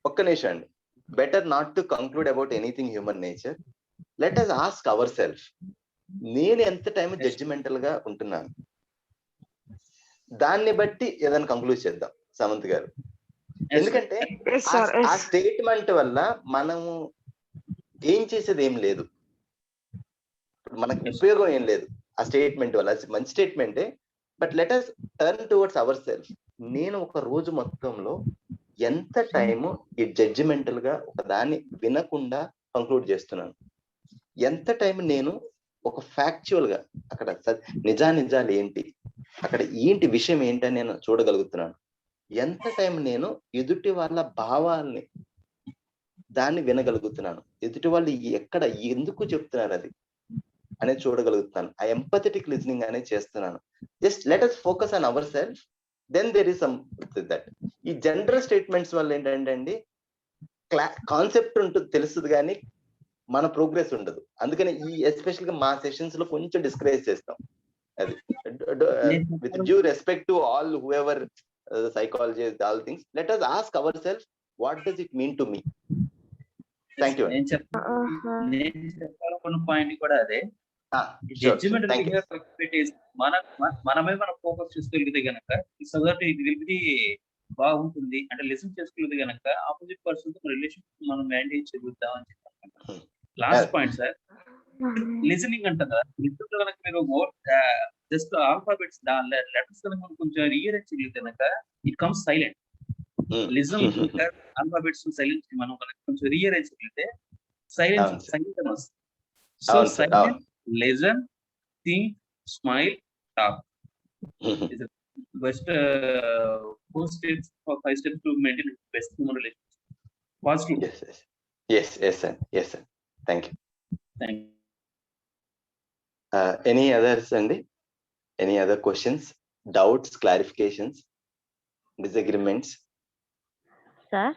ఒక్క నిమిషం అండి, better not to conclude about anything human nature. Let us ask hour self, నేను ఎంత టైం జడ్జిమెంటల్ గా ఉంటున్నాను, దాన్ని బట్టి ఏదైనా కంక్లూడ్ చేద్దాం సమంత్ గారు. ఎందుకంటే ఆ స్టేట్మెంట్ వల్ల మనము ఏం చేసేది ఏం లేదు, మనకు ఉపయోగం ఏం లేదు. ఆ స్టేట్మెంట్ వల్ల మంచి స్టేట్మెంటే, but let us turn towards our self. నేను ఒక రోజు మొత్తంలో ఎంత టైము ఈ జడ్జిమెంటల్ గా ఒక దాన్ని వినకుండా కంక్లూడ్ చేస్తున్నాను, ఎంత టైం నేను ఒక ఫ్యాక్చువల్ గా అక్కడ నిజాలు ఏంటి, అక్కడ ఏంటి విషయం ఏంటని నేను చూడగలుగుతున్నాను, ఎంత టైం నేను ఎదుటి వాళ్ళ భావాల్ని దాన్ని వినగలుగుతున్నాను, ఎదుటి వాళ్ళు ఎక్కడ ఎందుకు చెప్తున్నారు అది అనేది చూడగలుగుతున్నాను. ఆ ఎంపథెటిక్ లిజనింగ్ అనేది చేస్తున్నాను. Just let us focus on our self, then there is some that. ఈ జనరల్ స్టేట్మెంట్స్ వల్ల ఏంటంటే అండి, కాన్సెప్ట్ ఉంటుంది తెలుస్తుంది కానీ మన ప్రోగ్రెస్ ఉండదు. అందుకని ఈ ఎస్పెషల్ గా మా సెషన్స్ లో కొంచెం డిస్కరేజ్ చేస్తాం. అది నేను with చెప్పాలి- due respect to all whoever the psychologists, all things, let us ask ourselves, what does it mean to me? Thank you. నేను చెప్పాలనుకున్న పాయింట్ కూడా అదే. Judgement Thank you. పెట్టేసి మనమే మన ఫోకస్ చేసుకోగలిగితే గనక ఈ సొసైటీ ఇది బాగుంటుంది. అంటే లిసన్ చేసుకోగలిగితే గనక ఆపోజిట్ పర్సన్ తో రిలేషన్ మనం మెయింటైన్ చేయగలుగుతాం అని చెప్పాను. లాస్ట్ పాయింట్ సార్, లిసనింగ్ అంటారా, లిసన్ లో కనుక మీరు జస్ట్ ఆల్ఫాబెట్స్ లెటర్స్ కనుక మనం కొంచెం రీఅరేంజ్ చేయగలిగితే కనుక it comes silent. Listen alphabets silent మనం కనుక కొంచెం రీఅరేంజ్ చేయగలిగితే సైలెంట్ వస్తుంది. So silent, listen, think, smile, talk. Is the best 4 steps or 5 steps to maintain best human relationship. Positive. Yes, sir. Thank you. Thank you. Any others, Andy? Any other questions, doubts, clarifications, disagreements? Sir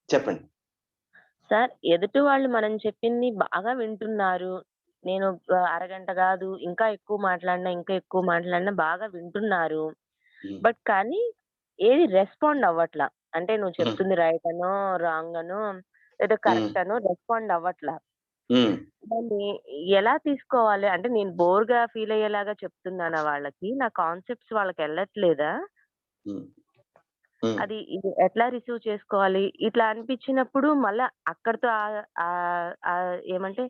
చెప్పండి. సార్, ఎదుటి వాళ్ళు మనం చెప్పింది బాగా వింటున్నారు. నేను అరగంట కాదు ఇంకా ఎక్కువ మాట్లాడినా బాగా వింటున్నారు. బట్ కానీ ఏది రెస్పాండ్ అవ్వట్లా. అంటే నువ్వు చెప్తుంది రైట్ అనో రాంగ్ అనో లేదా కరెక్ట్ అనో రెస్పాండ్ అవ్వట్లా. దాన్ని ఎలా తీసుకోవాలి? అంటే నేను బోర్ గా ఫీల్ అయ్యేలాగా చెప్తున్నానా వాళ్ళకి? నా కాన్సెప్ట్స్ వాళ్ళకి వెళ్ళట్లేదా? అది ఎట్లా రిసీవ్ చేసుకోవాలి? ఇట్లా అనిపించినప్పుడు మళ్ళా అక్కడితో ఏమంటే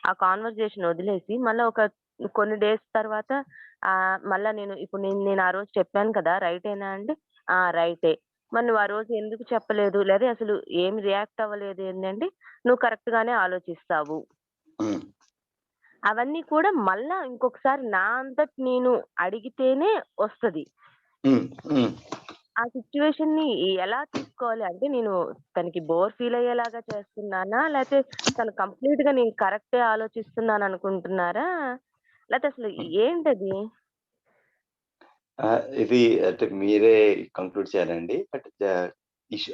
ఆ కాన్వర్జేషన్ వదిలేసి మళ్ళా కొన్ని డేస్ తర్వాత మళ్ళా నేను ఆ రోజు చెప్పాను కదా రైటేనా అంటే రైటే. మరి నువ్వు ఆ రోజు ఎందుకు చెప్పలేదు, లేదా అసలు ఏం రియాక్ట్ అవ్వలేదు ఏంటంటే నువ్వు కరెక్ట్ గానే ఆలోచిస్తావు. అవన్నీ కూడా మళ్ళా ఇంకొకసారి నా అంతటి నేను అడిగితేనే వస్తది. ఆ సిచ్యువేషన్ ని ఎలా తీసుకోవాలి? అంటే నేను తనకి బోర్ ఫీల్ అయ్యేలాగా చేస్తున్నానా, లేకపోతే తను కంప్లీట్ గా నేను కరెక్టే ఆలోచిస్తున్నాను అనుకుంటున్నారా, లేకపోతే అసలు ఏంటది? ఇది అంటే మీరే కంక్లూడ్ చేయాలండి. బట్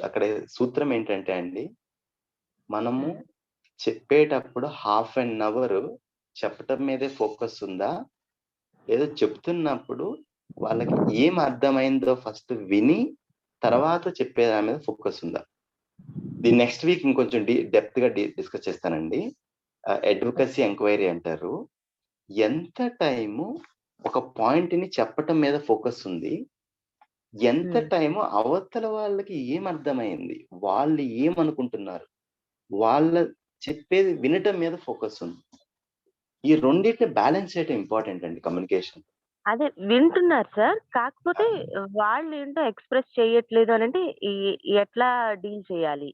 అక్కడ సూత్రం ఏంటంటే అండి, మనము చెప్పేటప్పుడు 1/2 అవర్ చెప్పటం మీదే ఫోకస్ ఉందా, ఏదో చెప్తున్నప్పుడు వాళ్ళకి ఏం అర్థమైందో ఫస్ట్ విని తర్వాత చెప్పే దాని మీద ఫోకస్ ఉందా? దీన్ని నెక్స్ట్ వీక్ ఇంకొంచెం డెప్త్ గా డిస్కస్ చేస్తానండి. అడ్వకసీ ఎంక్వైరీ అంటారు. ఎంత టైము ఒక పాయింట్ ని చెప్పటం మీద ఫోకస్ ఉంది, ఎంత టైము అవతల వాళ్ళకి ఏం అర్థమైంది, వాళ్ళు ఏమనుకుంటున్నారు, వాళ్ళ చెప్పేది వినటం మీద ఫోకస్ ఉంది. ఈ రెండింటిని బ్యాలెన్స్ చేయడం ఇంపార్టెంట్ అండి కమ్యూనికేషన్. అదే వింటున్నారు సార్, కాకపోతే వాళ్ళు ఏంటో ఎక్స్ప్రెస్ చేయట్లేదు అని అంటే ఎట్లా డీల్ చేయాలి?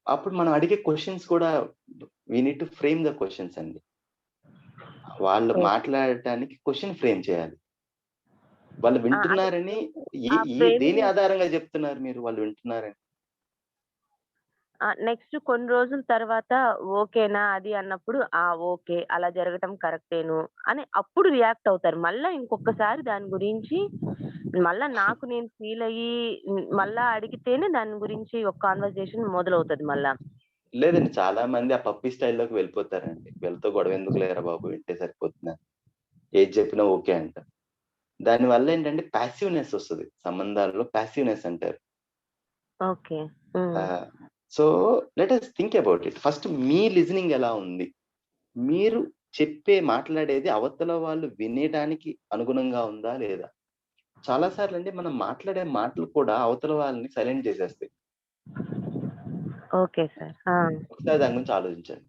అప్పుడు మనం అడిగే క్వశ్చన్స్ కూడా we need to frame the questions అండి. వాళ్ళు మాట్లాడటానికి క్వశ్చన్ ఫ్రేమ్ చేయాలి. వాళ్ళు వింటున్నారని దేని ఆధారంగా చెప్తున్నారు మీరు వాళ్ళు వింటున్నారని? నెక్స్ట్ కొన్ని రోజుల తర్వాత ఓకేనా అది అన్నప్పుడు ఓకే అలా జరగటం కరెక్టేను అని అప్పుడు రియాక్ట్ అవుతారు. మళ్ళా ఇంకొకసారి దాని గురించి మళ్ళా నాకు నేను ఫీల్ అయ్యి మళ్ళా అడిగితేనే దాని గురించి ఒక కాన్వర్సేషన్ మొదలవుతుంది మళ్ళా. లేదండి, చాలా మంది ఆ పప్పీ స్టైల్లోకి వెళ్ళిపోతారండి. వీళ్ళతో గొడవ ఎందుకు లేరా బాబు, వింటే సరిపోతున్నా, ఏది చెప్పినా ఓకే అంట. దానివల్ల ఏంటంటే ప్యాసివ్నెస్ వస్తుంది సంబంధాల్లో. ప్యాసివ్నెస్ అంటారు. Okay. So let us think about it. First me listening ఎలా ఉంది, మీరు మాట్లాడేది అవతల వాళ్ళు వినేయడానికి అనుగుణంగా ఉందా లేదా? చాలా సార్లు అండి మనం మాట్లాడే మాటలు కూడా అవతల వాళ్ళని సైలెంట్ చేసేస్తాయి. Okay sir. ఒకసారి దాని గురించి ఆలోచించండి.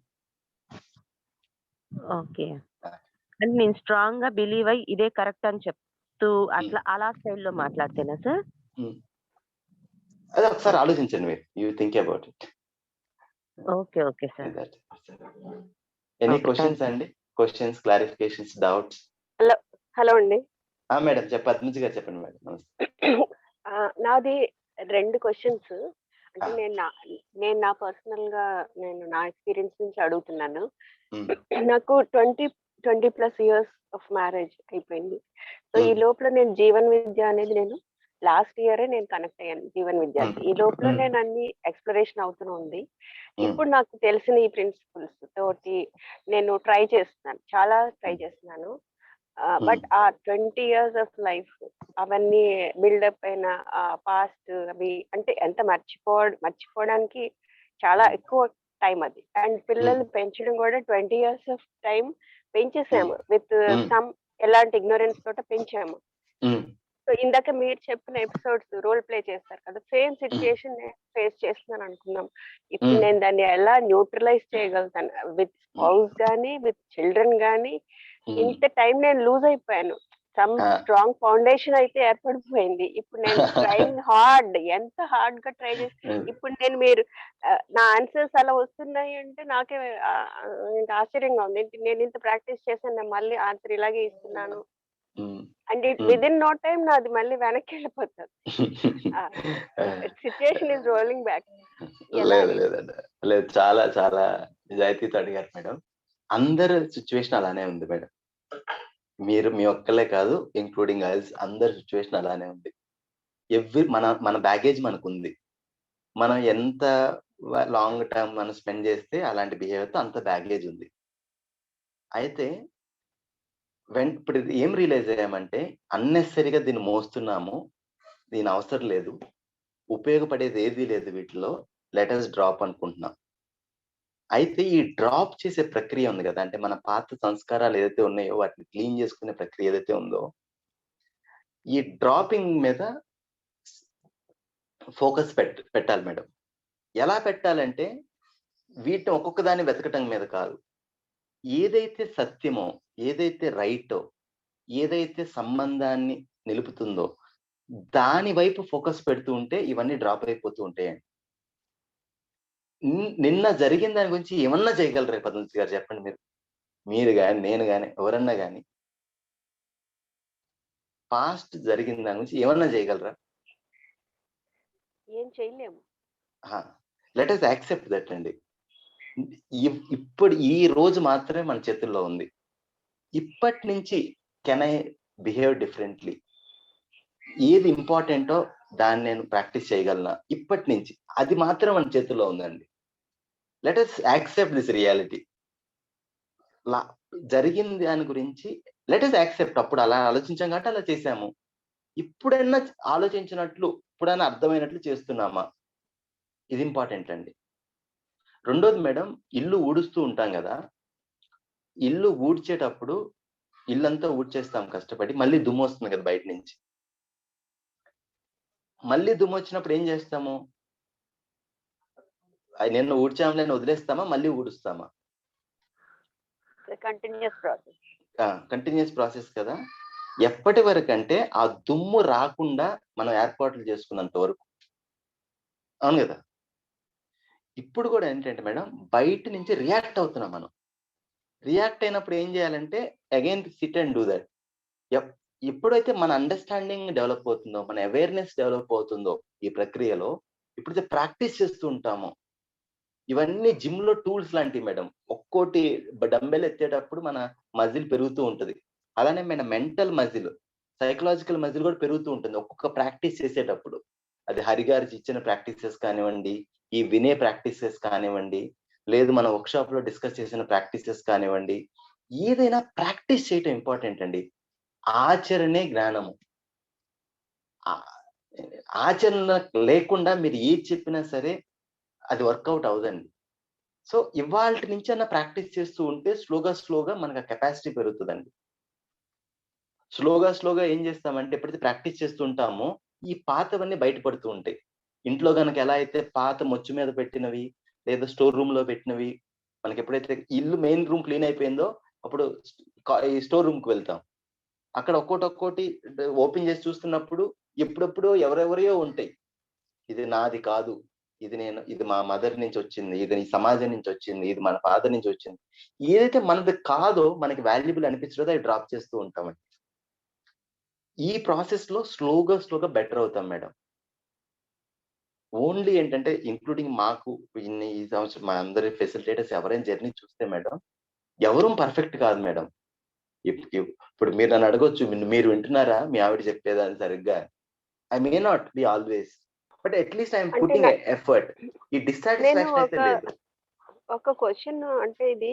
ఓకే. అంటే నేను స్ట్రాంగ్ గా బిలీవ్ అయ్యి ఇదే కరెక్ట్ అని చెప్తూ అలా స్టైల్లో మాట్లాడితేనా సార్? అదే ఒకసారి ఆలోచించండి మీరు. You think about it. Okay okay sir. Any questions అండి? Questions, clarifications, doubts? హలో అండి. మేడం పద్మజి గారు చెప్పండి మేడం. నమస్తే. నాది 2 క్వశ్చన్స్. అంటే నేను నా పర్సనల్ గా నా ఎక్స్పీరియన్స్ నుంచి అడుగుతున్నాను. నాకు 20+ ఇయర్స్ ఆఫ్ మ్యారేజ్ అయిపోయింది. సో ఈ లోపల నేను జీవన్ విద్య అనేది లాస్ట్ ఇయరే నేను కనెక్ట్ అయ్యాను జీవన్ విద్యకి. ఈ లోపల నేను అన్ని ఎక్స్ప్లోరేషన్ అవుతూనే ఉంది. ఇప్పుడు నాకు తెలిసిన ఈ ప్రిన్సిపల్స్ తోటి నేను చాలా ట్రై చేస్తున్నాను. బట్ ఆ 20 years ఆఫ్ లైఫ్ అవన్నీ బిల్డప్ అయిన పాస్ట్ అవి అంటే ఎంత మర్చిపోవడానికి చాలా ఎక్కువ టైం అది. అండ్ పిల్లల్ని పెంచడం కూడా 20 years ఆఫ్ టైం పెంచేసాము విత్ సమ్ ఎలాంటి ఇగ్నోరెన్స్ తోట పెంచాము. సో ఇందాక మీరు చెప్పిన ఎపిసోడ్స్ రోల్ ప్లే చేస్తారు కదా, సేమ్ సిచ్యుయేషన్ ఫేస్ చేస్తున్నాను అనుకున్నాం. ఇప్పుడు నేను దాన్ని ఎలా న్యూట్రలైజ్ చేయగలుగుతాను విత్ స్పౌస్ గానీ విత్ చిల్డ్రన్ గానీ. ఇంత టైం నేను లూజ్ అయిపోయాను. సమ్ స్ట్రాంగ్ ఫౌండేషన్ అయితే ఏర్పడిపోయింది. ఇప్పుడు నేను ట్రైంగ్ హార్డ్, ఎంత హార్డ్ గా ట్రై చేసి ఇప్పుడు మీరు నా ఆన్సర్స్ అలా వస్తున్నాయి అంటే నాకే ఆశ్చర్యంగా ఉంది. నేను ఇంత ప్రాక్టీస్ చేశాను, నేను మళ్ళీ ఆన్సర్ ఇలాగే ఇస్తున్నాను. And with in no time నాది మళ్ళీ వెనక్కి వెళ్ళిపోతుంది. Situation is rolling back. లేదు, చాలా చాలా నిజాయితీతో అడిగారు మేడం. అందరు సిచ్యువేషన్ అలానే ఉంది మేడం. మీరు మీ ఒక్కలే కాదు, ఇంక్లూడింగ్ అల్స్, అందరి సిచ్యువేషన్ అలానే ఉంది. మన బ్యాగేజ్ మనకు ఉంది. మనం ఎంత లాంగ్ టర్మ్ మనం స్పెండ్ చేస్తే అలాంటి బిహేవియర్తో అంత బ్యాగేజ్ ఉంది. అయితే ఇప్పుడు ఏం రియలైజ్ అయ్యామంటే అన్నెసరీగా దీన్ని మోస్తున్నాము, దీని అవసరం లేదు, ఉపయోగపడేది ఏది లేదు వీటిలో, లెటర్స్ డ్రాప్ అనుకుంటున్నాం. అయితే ఈ డ్రాప్ చేసే ప్రక్రియ ఉంది కదా, అంటే మన పాత సంస్కారాలు ఏదైతే ఉన్నాయో వాటిని క్లీన్ చేసుకునే ప్రక్రియ ఏదైతే ఉందో, ఈ డ్రాపింగ్ మీద ఫోకస్ పెట్టాలి మేడం. ఎలా పెట్టాలంటే వీటిని ఒక్కొక్క దాన్ని వెతకటం మీద కాదు, ఏదైతే సత్యమో, ఏదైతే రైటో, ఏదైతే సంబంధాన్ని నిలుపుతుందో దాని వైపు ఫోకస్ పెడుతూ ఉంటే ఇవన్నీ డ్రాప్ అయిపోతూ ఉంటాయండి. నిన్న జరిగిన దాని గురించి ఏమన్నా చేయగలరా పద్మశ్రీ గారు? చెప్పండి. మీరు కానీ, నేను కానీ, ఎవరన్నా కానీ పాస్ట్ జరిగిన దాని గురించి ఏమన్నా చేయగలరా? ఏం చేయలేము. లెట్ us యాక్సెప్ట్ దట్ అండి. ఇప్పుడు ఈ రోజు మాత్రమే మన చేతుల్లో ఉంది. ఇప్పటి నుంచి కెన్ ఐ బిహేవ్ డిఫరెంట్లీ, ఏది ఇంపార్టెంటో దాన్ని నేను ప్రాక్టీస్ చేయగలనా ఇప్పటి నుంచి, అది మాత్రం మన చేతుల్లో ఉందండి. Let us accept this reality. జరిగింది దాని గురించి లెట్ us యాక్సెప్ట్. అప్పుడు అలా ఆలోచించాం కాబట్టి అలా చేసాము. ఇప్పుడైనా ఆలోచించినట్లు, ఇప్పుడైనా అర్థమైనట్లు చేస్తున్నామా, ఇది ఇంపార్టెంట్ అండి. రెండోది మేడం, ఇల్లు ఊడుస్తూ ఉంటాం కదా, ఇల్లు ఊడ్చేటప్పుడు ఇల్లంతా ఊడ్చేస్తాం కష్టపడి, మళ్ళీ దుమ్ము వస్తుంది కదా బయట నుంచి. మళ్ళీ దుమ్ము వచ్చినప్పుడు ఏం చేస్తాము? నిన్న ఊడ్చాంలేని వదిలేస్తామా, మళ్ళీ ఊడుస్తామా? కంటిన్యూస్ ప్రాసెస్ కదా. ఎప్పటి వరకు అంటే ఆ దుమ్ము రాకుండా మనం ఏర్పాట్లు చేసుకున్నంత వరకు. అవును కదా. ఇప్పుడు కూడా ఏంటంటే మేడం, బయట నుంచి రియాక్ట్ అవుతున్నాం మనం. రియాక్ట్ అయినప్పుడు ఏం చేయాలంటే again SIT and do that. ఎప్పుడైతే మన అండర్స్టాండింగ్ డెవలప్ అవుతుందో, మన అవేర్నెస్ డెవలప్ అవుతుందో ఈ ప్రక్రియలో, ఇప్పుడైతే ప్రాక్టీస్ చేస్తూ ఉంటామో, ఇవన్నీ జిమ్ లో టూల్స్ లాంటివి మేడం. ఒక్కోటి డంబెల్ ఎత్తేటప్పుడు మన మజిల్ పెరుగుతూ ఉంటుంది. అలానే మన మెంటల్ మజిల్, సైకలాజికల్ మజిల్ కూడా పెరుగుతూ ఉంటుంది ఒక్కొక్క ప్రాక్టీస్ చేసేటప్పుడు. అది హరిగారు ఇచ్చిన ప్రాక్టీసెస్ కానివ్వండి, ఈ వినే ప్రాక్టీసెస్ కానివ్వండి, లేదు మన వర్క్ షాప్ లో డిస్కస్ చేసిన ప్రాక్టీసెస్ కానివ్వండి, ఏదైనా ప్రాక్టీస్ చేయటం ఇంపార్టెంట్ అండి. ఆచరణే జ్ఞానము. ఆచరణ లేకుండా మీరు ఏది చెప్పినా సరే అది వర్కౌట్ అవదండి. సో ఇవాళ నుంచి అన్న ప్రాక్టీస్ చేస్తూ ఉంటే స్లోగా మనకు కెపాసిటీ పెరుగుతుందండి. స్లోగా ఏం చేస్తామంటే ఎప్పుడైతే ప్రాక్టీస్ చేస్తూ ఉంటామో ఈ పాతవన్నీ బయటపడుతూ ఉంటాయి. ఇంట్లో కనుక ఎలా అయితే పాత మొచ్చు మీద పెట్టినవి లేదా స్టోర్ రూమ్ లో పెట్టినవి, మనకి ఎప్పుడైతే ఇల్లు మెయిన్ రూమ్ క్లీన్ అయిపోయిందో అప్పుడు ఈ స్టోర్ రూమ్ కి వెళ్తాం. అక్కడ ఒక్కోటి ఓపెన్ చేసి చూస్తున్నప్పుడు ఎప్పుడెప్పుడో ఎవరెవరియో ఉంటాయి. ఇది నాది కాదు, ఇది మా మదర్ నుంచి వచ్చింది, ఇది ఈ సమాజం నుంచి వచ్చింది, ఇది మన ఫాదర్ నుంచి వచ్చింది. ఏదైతే మనది కాదో, మనకి వాల్యుబుల్ అనిపించదో అది డ్రాప్ చేస్తూ ఉంటామండి. ఈ ప్రాసెస్ లో స్లోగా బెటర్ అవుతాం మేడం. ఓన్లీ ఏంటంటే ఇంక్లూడింగ్ మాకు ఈ సంవత్సరం మా అందరి ఫెసిలిటేటర్స్ ఎవరైనా జర్నీ చూస్తే మేడం, ఎవరూ పర్ఫెక్ట్ కాదు మేడం. ఇప్పుడు మీరు నన్ను అడగొచ్చు, మీరు వింటున్నారా మీ ఆవిడ చెప్పేదాన్ని సరిగ్గా? I may not be always, but at least I'm putting effort. ఈ డిస్సాటిస్ఫాక్షన్ అయితే లేదు. ఒక క్వశ్చన్ అంటే ఇది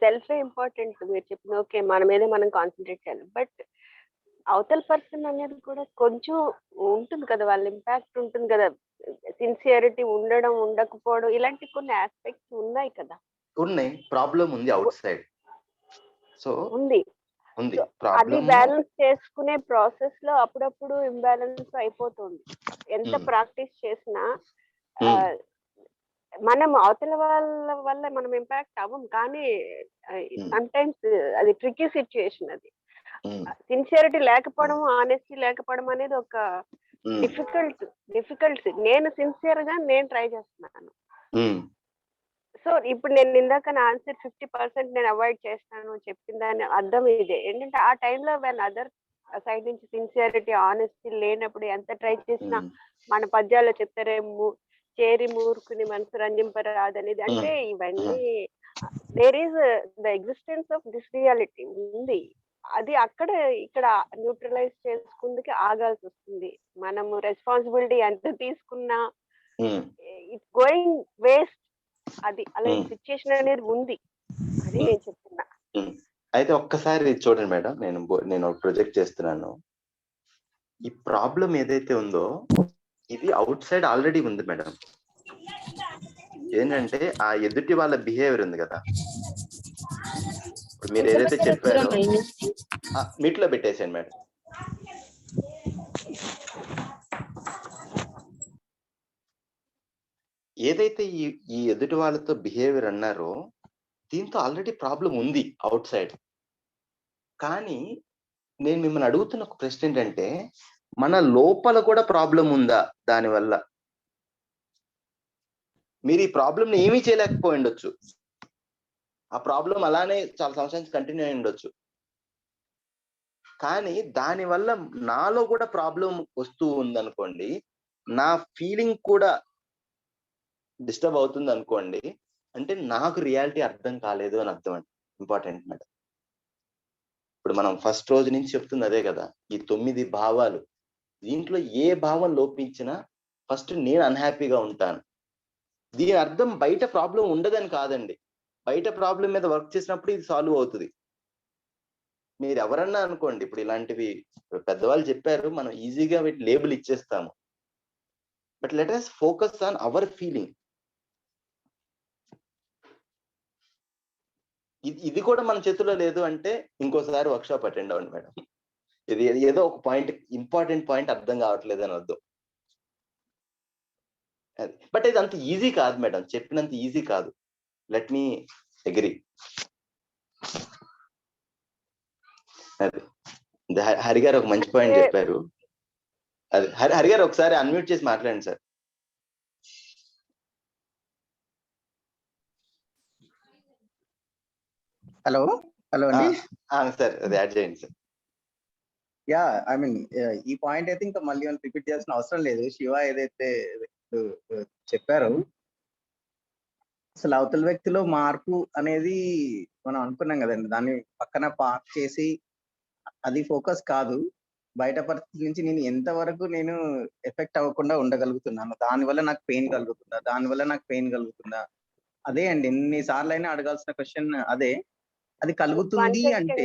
సెల్ఫే ఇంపార్టెంట్. మీరు చెప్పిన ఓకే, మన మీదే మనం కాన్సన్ట్రేట్ చేయాలి. బట్ అవతల పర్సన్ అనేది కూడా కొంచెం ఉంటుంది కదా, వాళ్ళ ఇంపాక్ట్ ఉంటుంది కదా, సిన్సియరిటీ ఉండడం ఉండకపోవడం ఇలాంటి కొన్ని ఆస్పెక్ట్స్ ఉన్నాయి కదా. ఉన్నాయి, ప్రాబ్లం ఉంది అవుట్ సైడ్. సో ఉంది. ఉంది సో అది ప్రాబ్లమ్. బ్యాలెన్స్ చేసుకునే ప్రాసెస్ లో అప్పుడప్పుడు ఇంబ్యాలెన్స్ అయిపోతుంది. ఎంత ప్రాక్టీస్ చేసినా మనం అవతల వాళ్ళ వల్ల మనం ఇంపాక్ట్ అవ్వం, కానీ సమ్ టైమ్స్ అది ట్రికీ సిచ్యుయేషన్. అది సిన్సియరిటీ లేకపోవడం, ఆనెస్టీ లేకపోవడం అనేది ఒక డిఫికల్ట్. నేను సిన్సియర్ గా నేను ట్రై చేస్తున్నాను. సో ఇప్పుడు నేను ఇందాక నా ఆన్సర్ 50% నేను అవాయిడ్ చేస్తాను చెప్పిన దాని అర్థం ఇదే ఏంటంటే, ఆ టైంలో వెన్ అదర్ సైడ్ నుంచి సిన్సియరిటీ ఆనెస్టీ లేనప్పుడు ఎంత ట్రై చేసినా మన పద్యాల్లో చెప్తారేమో చేరి మూర్ఖుని మనసు రంజింపరాదనేది. అంటే ఇవన్నీ there is the existence of this reality ఉంది. అది అక్కడ ఇక్కడ న్యూట్రలైజ్ చేసుకుందుకు ఆగాల్సి వస్తుంది. మనము రెస్పాన్సిబిలిటీ ఎంత తీసుకున్నా ఇట్స్ గోయింగ్ వేస్ట్. అది అలాంటి సిచ్యుయేషన్ అనేది ఉంది. అది నేను చెప్తున్నా. అయితే ఒక్కసారి చూడండి మేడం, నేను ప్రొజెక్ట్ చేస్తున్నాను. ఈ ప్రాబ్లం ఏదైతే ఉందో ఇది అవుట్ సైడ్ ఆల్రెడీ ఉంది మేడం. ఏంటంటే ఆ ఎదుటి వాళ్ళ బిహేవియర్ ఉంది కదా, ఇప్పుడు మీరు ఏదైతే చెప్పారో మీట్లో పెట్టేసాను మేడం. ఏదైతే ఈ ఎదుటి వాళ్ళతో బిహేవియర్ అన్నారో దీంతో ఆల్రెడీ ప్రాబ్లం ఉంది అవుట్ సైడ్. కానీ నేను మిమ్మల్ని అడుగుతున్న ఒక ప్రశ్న ఏంటంటే, మన లోపల కూడా ప్రాబ్లం ఉందా దానివల్ల? మీరు ఈ ప్రాబ్లం ఏమీ చేయలేకపోయి ఉండొచ్చు, ఆ ప్రాబ్లం అలానే చాలా సంవత్సరాలు కంటిన్యూ అయి ఉండొచ్చు, కానీ దానివల్ల నాలో కూడా ప్రాబ్లం వస్తూ ఉందనుకోండి, నా ఫీలింగ్ కూడా డిస్టర్బ్ అవుతుంది అనుకోండి, అంటే నాకు రియాలిటీ అర్థం కాలేదు అని అర్థం అండి. Important madam. ఇప్పుడు మనం ఫస్ట్ రోజు నుంచి చెప్తుంది అదే కదా, ఈ 9 భావాలు. దీంట్లో ఏ భావం లోపించినా ఫస్ట్ నేను అన్హ్యాపీగా ఉంటాను. దీని అర్థం బయట ప్రాబ్లం ఉండదని కాదండి. బయట ప్రాబ్లం మీద వర్క్ చేసినప్పుడు ఇది సాల్వ్ అవుతుంది. మీరు ఎవరన్నా అనుకోండి, ఇప్పుడు ఇలాంటివి పెద్దవాళ్ళు చెప్పారు, మనం ఈజీగా వీటి లేబుల్ ఇచ్చేస్తాము. But let us focus on hour feeling. ఇది కూడా మన చేతిలో లేదు అంటే ఇంకోసారి వర్క్షాప్ అటెండ్ అవ్వండి మేడం. ఇది ఏదో ఒక పాయింట్, ఇంపార్టెంట్ పాయింట్ అర్థం కావట్లేదు అని అర్థం. బట్ ఇది అంత ఈజీ కాదు మేడం, చెప్పినంత ఈజీ కాదు. Let me agree. అది హరి గారు ఒక మంచి పాయింట్ చెప్పారు. అది హరి గారు ఒకసారి అన్మ్యూట్ చేసి మాట్లాడండి సార్. హలో అండి సార్, అది యాడ్ చేయండి సార్. యా, ఐ మీన్ ఈ పాయింట్ అయితే ఇంకా మళ్ళీ రిపీట్ చేయాల్సిన అవసరం లేదు. శివ ఏదైతే చెప్పారో, అసలు అవతల వ్యక్తిలో మార్పు అనేది మనం అనుకున్నాం కదండి, దాన్ని పక్కన పార్క్ చేసి అది ఫోకస్ కాదు. బయట పరిస్థితి నుంచి నేను ఎంతవరకు నేను ఎఫెక్ట్ అవ్వకుండా ఉండగలుగుతున్నాను, దానివల్ల నాకు పెయిన్ కలుగుతుందా, అదే అండి ఎన్నిసార్లు అయినా అడగాల్సిన క్వశ్చన్ అదే. అది కలుగుతుంది అంటే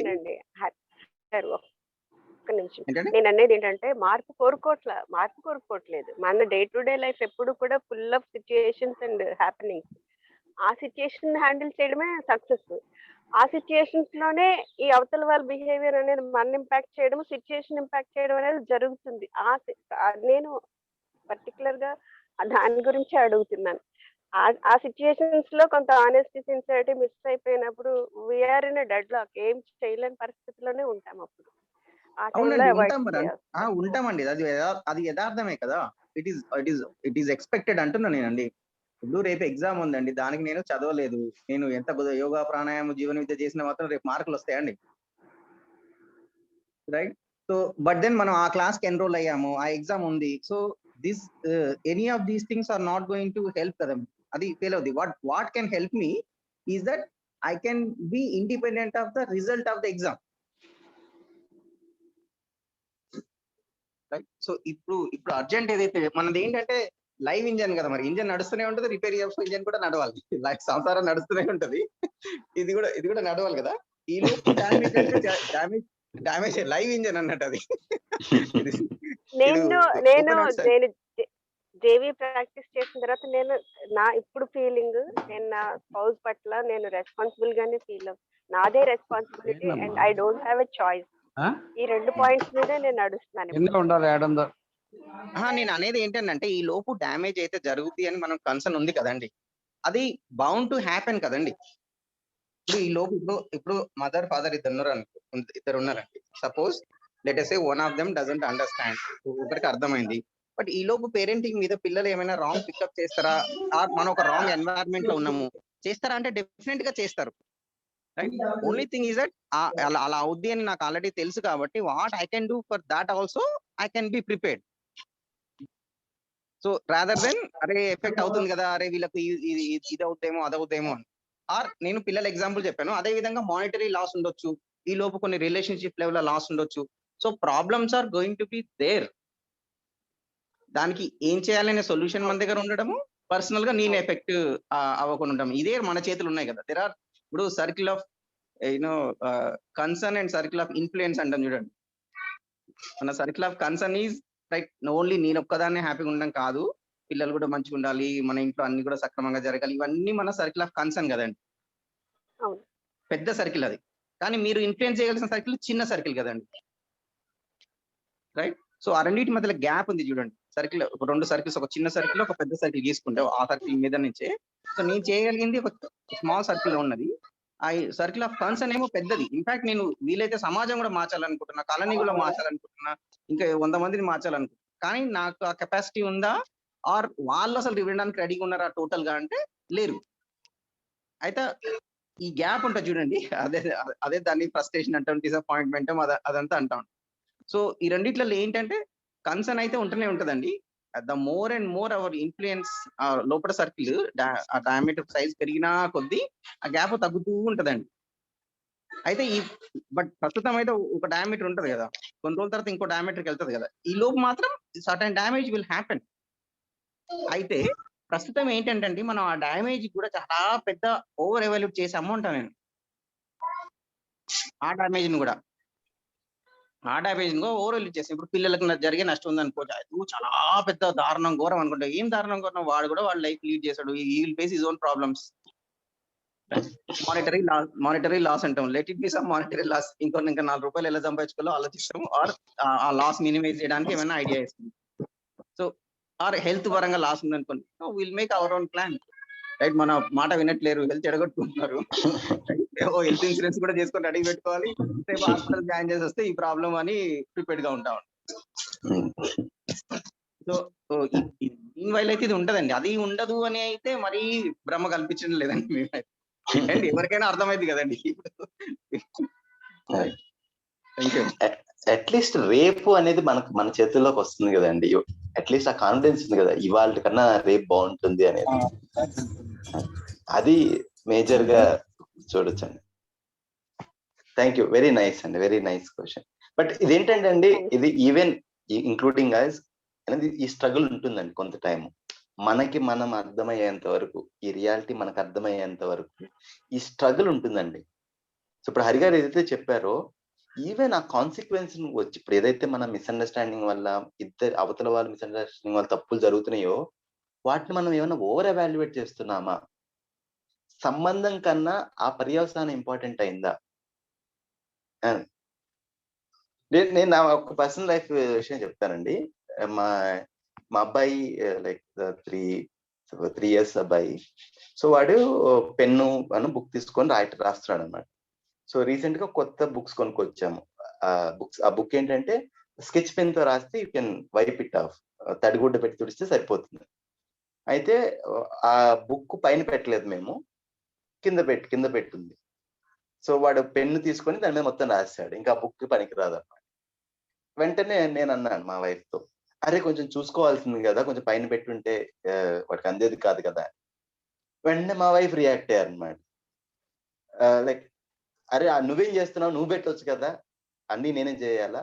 నేను అనేది ఏంటంటే, మార్పు కోరుకోవట్లేదు. మన డే టు డే లైఫ్ ఎప్పుడు కూడా full of situations and happenings. ఆ సిచ్యుయేషన్ హ్యాండిల్ చేయడమే సక్సెస్. ఆ సిచ్యుయేషన్స్ లోనే ఈ అవతల వాళ్ళ బిహేవియర్ అనేది మన ఇంపాక్ట్ చేయడం, సిచ్యుయేషన్ ఇంపాక్ట్ చేయడం అనేది జరుగుతుంది. నేను పర్టికులర్ గా దాని గురించి అడుగుతున్నాను. ఆ సిచ్యుయేషన్స్ లో కొంత ఆనెస్టీ, సిన్సియరిటీ మిస్ అయిపోయినప్పుడు వీఆర్ ఇన్ డెడ్ లాక్, ఏం చేయలేని పరిస్థితిలోనే ఉంటాం. అప్పుడు ఉంటామండి. అది యథార్థమే కదా. ఇట్ ఈస్ ఎక్స్పెక్టెడ్ అంటున్నా నేనండి. ఇప్పుడు రేపు ఎగ్జామ్ ఉందండి, దానికి నేను చదవలేదు, నేను ఎంత యోగా ప్రాణాయామం జీవన విద్య చేసిన మాత్రం రేపు మార్కులు వస్తాయండి, రైట్? సో బట్ దెన్ మనం ఆ క్లాస్ కి ఎన్రోల్ అయ్యాము, ఆ ఎగ్జామ్ ఉంది. So this any of these things are not going to help కదా. అది ఫెయిల్ అవుతుంది. What can help me is that I can be independent of the result of the exam, right? So ఇప్పుడు అర్జెంట్ ఏదైతే మనది ఏంటంటే, లైవ్ ఇంజన్ కదా, మరి ఇంజన్ నడుస్తూనే ఉంటది, రిపేర్ చేసిన ఇంజన్ కూడా నడవాలి, సంసారం నడుస్తూనే ఉంటది, ఇది కూడా నడవాలి కదా. ఈ లోపు డామేజ్ అంటే డామేజ్ లైవ్ ఇంజన్ అన్నట్టు అది. నేను జేవీ ప్రాక్టీస్ చేసిన తర్వాత నా ఇప్పుడు ఫీలింగ్, నేను నా స్పౌస్ పట్ల నేను రెస్పాన్సిబుల్ గానే ఫీల్, నాదే responsibility and I don't have a choice. ఈ 2 పాయింట్స్ మీదే నేను నడుస్తున్నాను. నేను అనేది ఏంటంటే ఈ లోపు డ్యామేజ్ అయితే జరుగుతుంది అని మనం కన్సర్న్ ఉంది కదండి, అది బౌండ్ టు హ్యాపెన్ కదండి. ఇప్పుడు ఈ లోపు ఇప్పుడు మదర్ ఫాదర్ ఇద్దరు ఉన్నారండి. Suppose let us say one of them doesn't understand, ఒకరికి అర్థమైంది. బట్ ఈ లోపు పేరెంటింగ్ మీద పిల్లలు ఏమైనా రాంగ్ పికప్ చేస్తారా, మనం ఒక రాంగ్ ఎన్వైరన్మెంట్ లో ఉన్నాము చేస్తారా అంటే డెఫినెట్ గా చేస్తారు. Right, only thing is that అలా అవుద్ది అని నాకు ఆల్రెడీ తెలుసు కాబట్టి what I can do for that also I can be prepared. So rather than అరే ఎఫెక్ట్ అవుతుంది కదా, అరే వీళ్ళకి ఇది అవుతామో అదవుతామో అని. ఆర్ నేను పిల్లల ఎగ్జాంపుల్ చెప్పాను, అదే విధంగా మానిటరీ లాస్ ఉండొచ్చు, ఈ లోపు కొన్ని రిలేషన్షిప్ లెవెల్ లాస్ ఉండొచ్చు. So problems are going to be there. దానికి ఏం చేయాలనే సొల్యూషన్ మన దగ్గర ఉండడము, పర్సనల్ గా నేను ఎఫెక్ట్ అవ్వకుండా ఉండడం, ఇదే మన చేతులు ఉన్నాయి కదా. దేర్ ఆర్ ఇప్పుడు circle of concern and circle of influence అంటాం చూడండి. మన circle of concern is right, only నేను ఒక్కదాన్నే హ్యాపీగా ఉండడం కాదు, పిల్లలు కూడా మంచిగా ఉండాలి, మన ఇంట్లో అన్ని కూడా సక్రమంగా జరగాలి, ఇవన్నీ మన సర్కిల్ ఆఫ్ కన్సర్న్ కదండి, పెద్ద సర్కిల్ అది. కానీ మీరు ఇన్ఫ్లుయెన్స్ చేయగలిసిన సర్కిల్ చిన్న సర్కిల్ కదండి. రైట్, సో ఆ రెండింటి మధ్యలో గ్యాప్ ఉంది చూడండి. సర్కిల్ 2 సర్కిల్స్, ఒక చిన్న సర్కిల్ ఒక పెద్ద సర్కిల్ తీసుకుంటే ఆ సర్కిల్ మీద నుంచే, సో నేను చేయగలిగింది ఒక స్మాల్ సర్కిల్ లో ఉన్నది, ఆ సర్కిల్ ఆఫ్ కన్సర్న్ ఏమో పెద్దది. ఇన్ఫాక్ట్ నేను వీలైతే సమాజం కూడా మార్చాలనుకుంటున్నా, కాలనీ కూడా మార్చాలనుకుంటున్నా, ఇంకా 100 మందిని మార్చాలనుకుంటున్నా. కానీ నాకు ఆ కెపాసిటీ ఉందా, ఆర్ వాళ్ళు అసలు వినడానికి రెడీగా ఉన్నారా టోటల్ గా అంటే లేరు. అయితే ఈ గ్యాప్ ఉంటుంది చూడండి, అదే దాన్ని ఫ్రస్ట్రేషన్ అంటాం, డిసప్పాయింట్మెంట్ అదంతా అంటాం. సో ఈ రెండిట్లలో ఏంటంటే కన్సర్న్ అయితే ఉంటూనే ఉంటదండి. The more and more our influence లోపల సర్కిల్ ఆ డయామీటర్ సైజ్ పెరిగినా కొద్దీ ఆ గ్యాప్ తగ్గుతూ ఉంటదండి. అయితే బట్ ప్రస్తుతం అయితే ఒక డయామీటర్ ఉంటది కదా, కొన్ని రోజుల తర్వాత ఇంకో డయామీటర్కి వెళ్తుంది కదా, ఈ లోపు మాత్రం సర్టెన్ డ్యామేజ్ విల్ హ్యాపెన్. అయితే ప్రస్తుతం ఏంటంటే మనం ఆ డ్యామేజ్ కూడా చాలా పెద్ద ఓవర్ ఎవాల్యూట్ చేసాము అంటా నేను. ఆ డ్యామేజ్ ఓవర్ ఎవాల్యూట్ చేసాం. ఇప్పుడు పిల్లలకు జరిగే నష్టం ఉంది అనుకో, చాలా పెద్ద దారుణం ఘోరం అనుకుంటా. ఏం దారుణం ఘోరం, వాడు లైఫ్ లీడ్ చేశాడు, he will face his own problems. Monetary loss అంటాం, let it be some monetary loss. ఇంకా 4 రూపాయలు ఎలా సంపాదించుకోవాలో ఆలోచిస్తాము, ఆర్ ఆ లాస్ మినిమైజ్ చేయడానికి ఏమైనా ఐడియా ఇస్తాం. సో ఆర్ హెల్త్ పరంగా లాస్ ఉంది అనుకోండి, will make our own plan. Right, మన మాట వినట్లేరు, హెల్త్ ఎడగొట్టుకుంటున్నారు, హెల్త్ ఇన్సూరెన్స్ కూడా చేసుకొని రెడీ పెట్టుకోవాలి, రేపు హాస్పిటల్ జాయిన్ చేసి వస్తే ఈ ప్రాబ్లం అని ప్రిపేర్డ్ గా ఉంటాం. సో దీనివల్ల అయితే ఇది ఉంటదండి, అది ఉండదు అని అయితే మరీ భ్రమ కల్పించడం లేదండి మేమైతే. అండ్ ఎవరికైనా అర్థమైంది కదండి. అట్లీస్ట్ రేపు అనేది మన చేతుల్లోకి వస్తుంది కదండి, అట్లీస్ట్ ఆ కాన్ఫిడెన్స్ ఉంది కదా, ఇవాళ కన్నా రేపు బాగుంటుంది అనేది, అది మేజర్ గా చూడొచ్చండి. థ్యాంక్ యూ, వెరీ నైస్ అండి, వెరీ నైస్ క్వశ్చన్. బట్ ఇదేంటంటే అండి, ఇది ఈవెన్ ఇంక్లూడింగ్ అస్ అనేది ఈ స్ట్రగుల్ ఉంటుందండి కొంత టైం, మనకి మనం అర్థమయ్యేంత వరకు, ఈ రియాలిటీ మనకు అర్థమయ్యేంత వరకు ఈ స్ట్రగుల్ ఉంటుందండి. సో ఇప్పుడు హరి గారు ఏదైతే చెప్పారో, ఈవెన్ ఆ కాన్సిక్వెన్స్ వచ్చి ఇప్పుడు ఏదైతే మన మిస్అండర్స్టాండింగ్ వల్ల ఇద్దరు అవతల వాళ్ళ మిస్అండర్స్టాండింగ్ వల్ల తప్పులు జరుగుతున్నాయో, వాటిని మనం ఏమైనా ఓవర్ ఎవాల్యుయేట్ చేస్తున్నామా, సంబంధం కన్నా ఆ పర్యవసానం ఇంపార్టెంట్ అయిందా? నేను నా ఒక పర్సనల్ లైఫ్ విషయం చెప్తానండి. మా అబ్బాయి లైక్ 3 years అబ్బాయి. సో వాడు పెన్ను బుక్ తీసుకొని రాస్తున్నాడు అనమాట. సో రీసెంట్ గా కొత్త బుక్స్ కొనుక్కొచ్చాము. ఆ బుక్ ఏంటంటే స్కెచ్ పెన్ తో రాస్తే you can wipe it off, తడిగుడ్డ పెట్టి తుడిస్తే సరిపోతుంది. అయితే ఆ బుక్ పైన పెట్టలేదు మేము, కింద పెట్టుంది. సో వాడు పెన్ను తీసుకొని దాని మీద మొత్తం రాశాడు, ఇంకా బుక్ పనికి రాదన్నమాట. వెంటనే నేను అన్నాను మా వైఫ్ తో, అరే కొంచెం చూసుకోవాల్సింది కదా, కొంచెం పైన పెట్టుంటే వాడికి అందేది కాదు కదా. వెంటనే మా వైఫ్ రియాక్ట్ అయ్యారు అనమాట, లైక్ అరే నువ్వేం చేస్తున్నావు, నువ్వు పెట్టవచ్చు కదా, అన్ని నేనేం చేయాలా.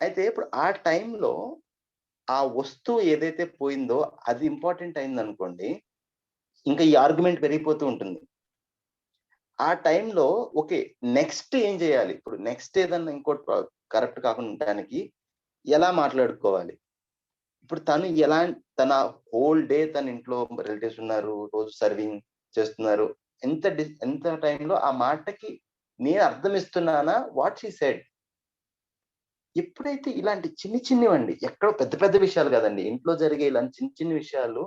అయితే ఇప్పుడు ఆ టైంలో ఆ వస్తువు ఏదైతే పోయిందో అది ఇంపార్టెంట్ అయింది అనుకోండి, ఇంకా ఈ ఆర్గ్యుమెంట్ పెరిగిపోతూ ఉంటుంది. ఆ టైంలో ఓకే, నెక్స్ట్ ఏం చేయాలి, ఇప్పుడు నెక్స్ట్ ఏదన్నా ఇంకోటి కరెక్ట్ కాకుండా ఉండడానికి ఎలా మాట్లాడుకోవాలి. ఇప్పుడు తను తన హోల్ డే తన ఇంట్లో రిలేటివ్స్ ఉన్నారు, రోజు సర్వింగ్ చేస్తున్నారు, ఎంత టైంలో ఆ మాటకి నేను అర్థం ఇస్తున్నానా వాట్ షీ సెడ్. ఎప్పుడైతే ఇలాంటి చిన్నవండి, ఎక్కడో పెద్ద పెద్ద విషయాలు కదండి, ఇంట్లో జరిగే ఇలాంటి చిన్న విషయాలు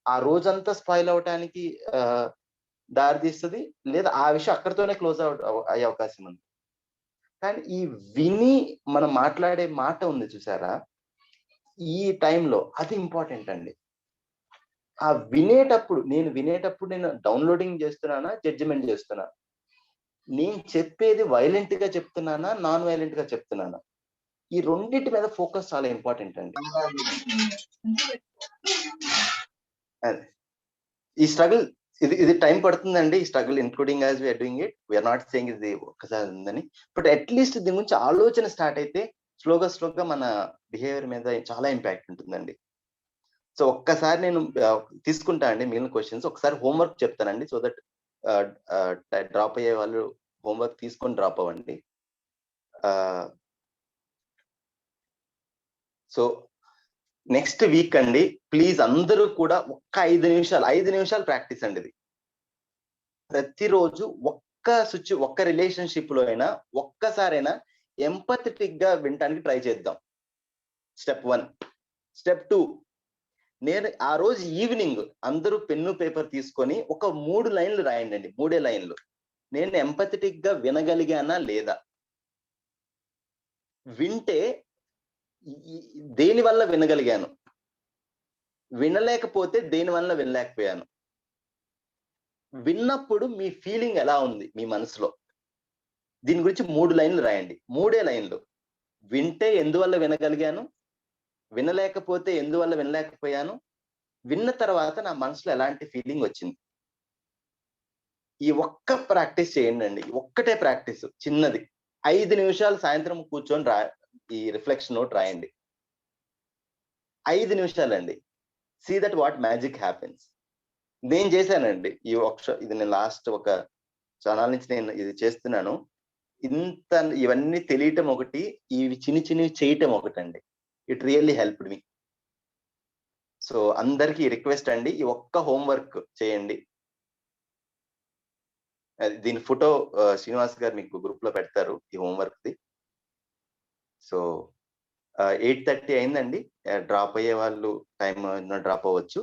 ఆ రోజంతా స్పాయిల్ అవటానికి దారి తీస్తుంది, లేదా ఆ విషయం అక్కడితోనే క్లోజ్ అయ్యే అవకాశం ఉంది. కానీ ఈ విని మనం మాట్లాడే మాట ఉంది చూసారా, ఈ టైంలో అది ఇంపార్టెంట్ అండి. ఆ వినేటప్పుడు నేను డౌన్లోడింగ్ చేస్తున్నానా, జడ్జిమెంట్ చేస్తున్నా, నేను చెప్పేది వైలెంట్ గా చెప్తున్నానా, నాన్ వైలెంట్ గా చెప్తున్నానా, ఈ రెండింటి మీద ఫోకస్ చాలా ఇంపార్టెంట్ అండి. అదే ఈ స్ట్రగుల్, ఇది టైం పడుతుందండి. ఈ struggle including as we're doing it, we're not saying ఇది ఒక్కసారి ఉందని, బట్ అట్లీస్ట్ దీని గురించి ఆలోచన స్టార్ట్ అయితే స్లోగా మన బిహేవియర్ మీద చాలా ఇంపాక్ట్ ఉంటుందండి. సో ఒక్కసారి నేను తీసుకుంటా అండి మిగిలిన క్వశ్చన్స్, ఒకసారి హోంవర్క్ చెప్తానండి, సో దట్ డ్రాప్ అయ్యే వాళ్ళు హోంవర్క్ తీసుకొని డ్రాప్ అవ్వండి. సో నెక్స్ట్ వీక్ అండి, ప్లీజ్ అందరూ కూడా ఒక్క 5 నిమిషాలు ప్రాక్టీస్ అండి. ఇది ప్రతిరోజు ఒక్క రిలేషన్షిప్ లో అయినా ఒక్కసారైనా ఎంపథెటిక్ గా వినటానికి ట్రై చేద్దాం. స్టెప్ 1. స్టెప్ 2, నేను ఆ రోజు ఈవినింగ్ అందరూ పెన్ను పేపర్ తీసుకొని ఒక 3 లైన్లు రాయండి అండి, 3 లైన్లు. నేను ఎంపథెటిక్ గా వినగలిగానా లేదా, వింటే దేని వల్ల వినగలిగాను, వినలేకపోతే దేని వల్ల వినలేకపోయాను, విన్నప్పుడు మీ ఫీలింగ్ ఎలా ఉంది మీ మనసులో, దీని గురించి 3 లైన్లు రాయండి. 3 లైన్లు. వింటే ఎందువల్ల వినగలిగాను, వినలేకపోతే ఎందువల్ల వినలేకపోయాను, విన్న తర్వాత నా మనసులో ఎలాంటి ఫీలింగ్ వచ్చింది. ఈ ఒక్క ప్రాక్టీస్ చేయండి అండి, ఒక్కటే ప్రాక్టీస్ చిన్నది. 5 నిమిషాలు సాయంత్రం కూర్చొని ఈ రిఫ్లెక్షన్ నోట్ రాయండి. 5 నిమిషాలండి. See that what magic happens. నేను చేశానండి ఈ ఇది నేను లాస్ట్ ఒక ఛానల్ నుంచి నేను ఇది చేస్తున్నాను. ఇవన్నీ తెలియటం ఒకటి, ఇవి చిన్నవి చేయటం ఒకటండి. It really helped me. So అందరికీ రిక్వెస్ట్ అండి, ఈ ఒక్క హోంవర్క్ చేయండి. దీని ఫోటో శ్రీనివాస్ గారు మీకు గ్రూప్ లో పెడతారు ఈ హోంవర్క్ ది. సో 8:30 అయిందండి. డ్రాప్ అయ్యే వాళ్ళు టైం డ్రాప్ అవ్వచ్చు.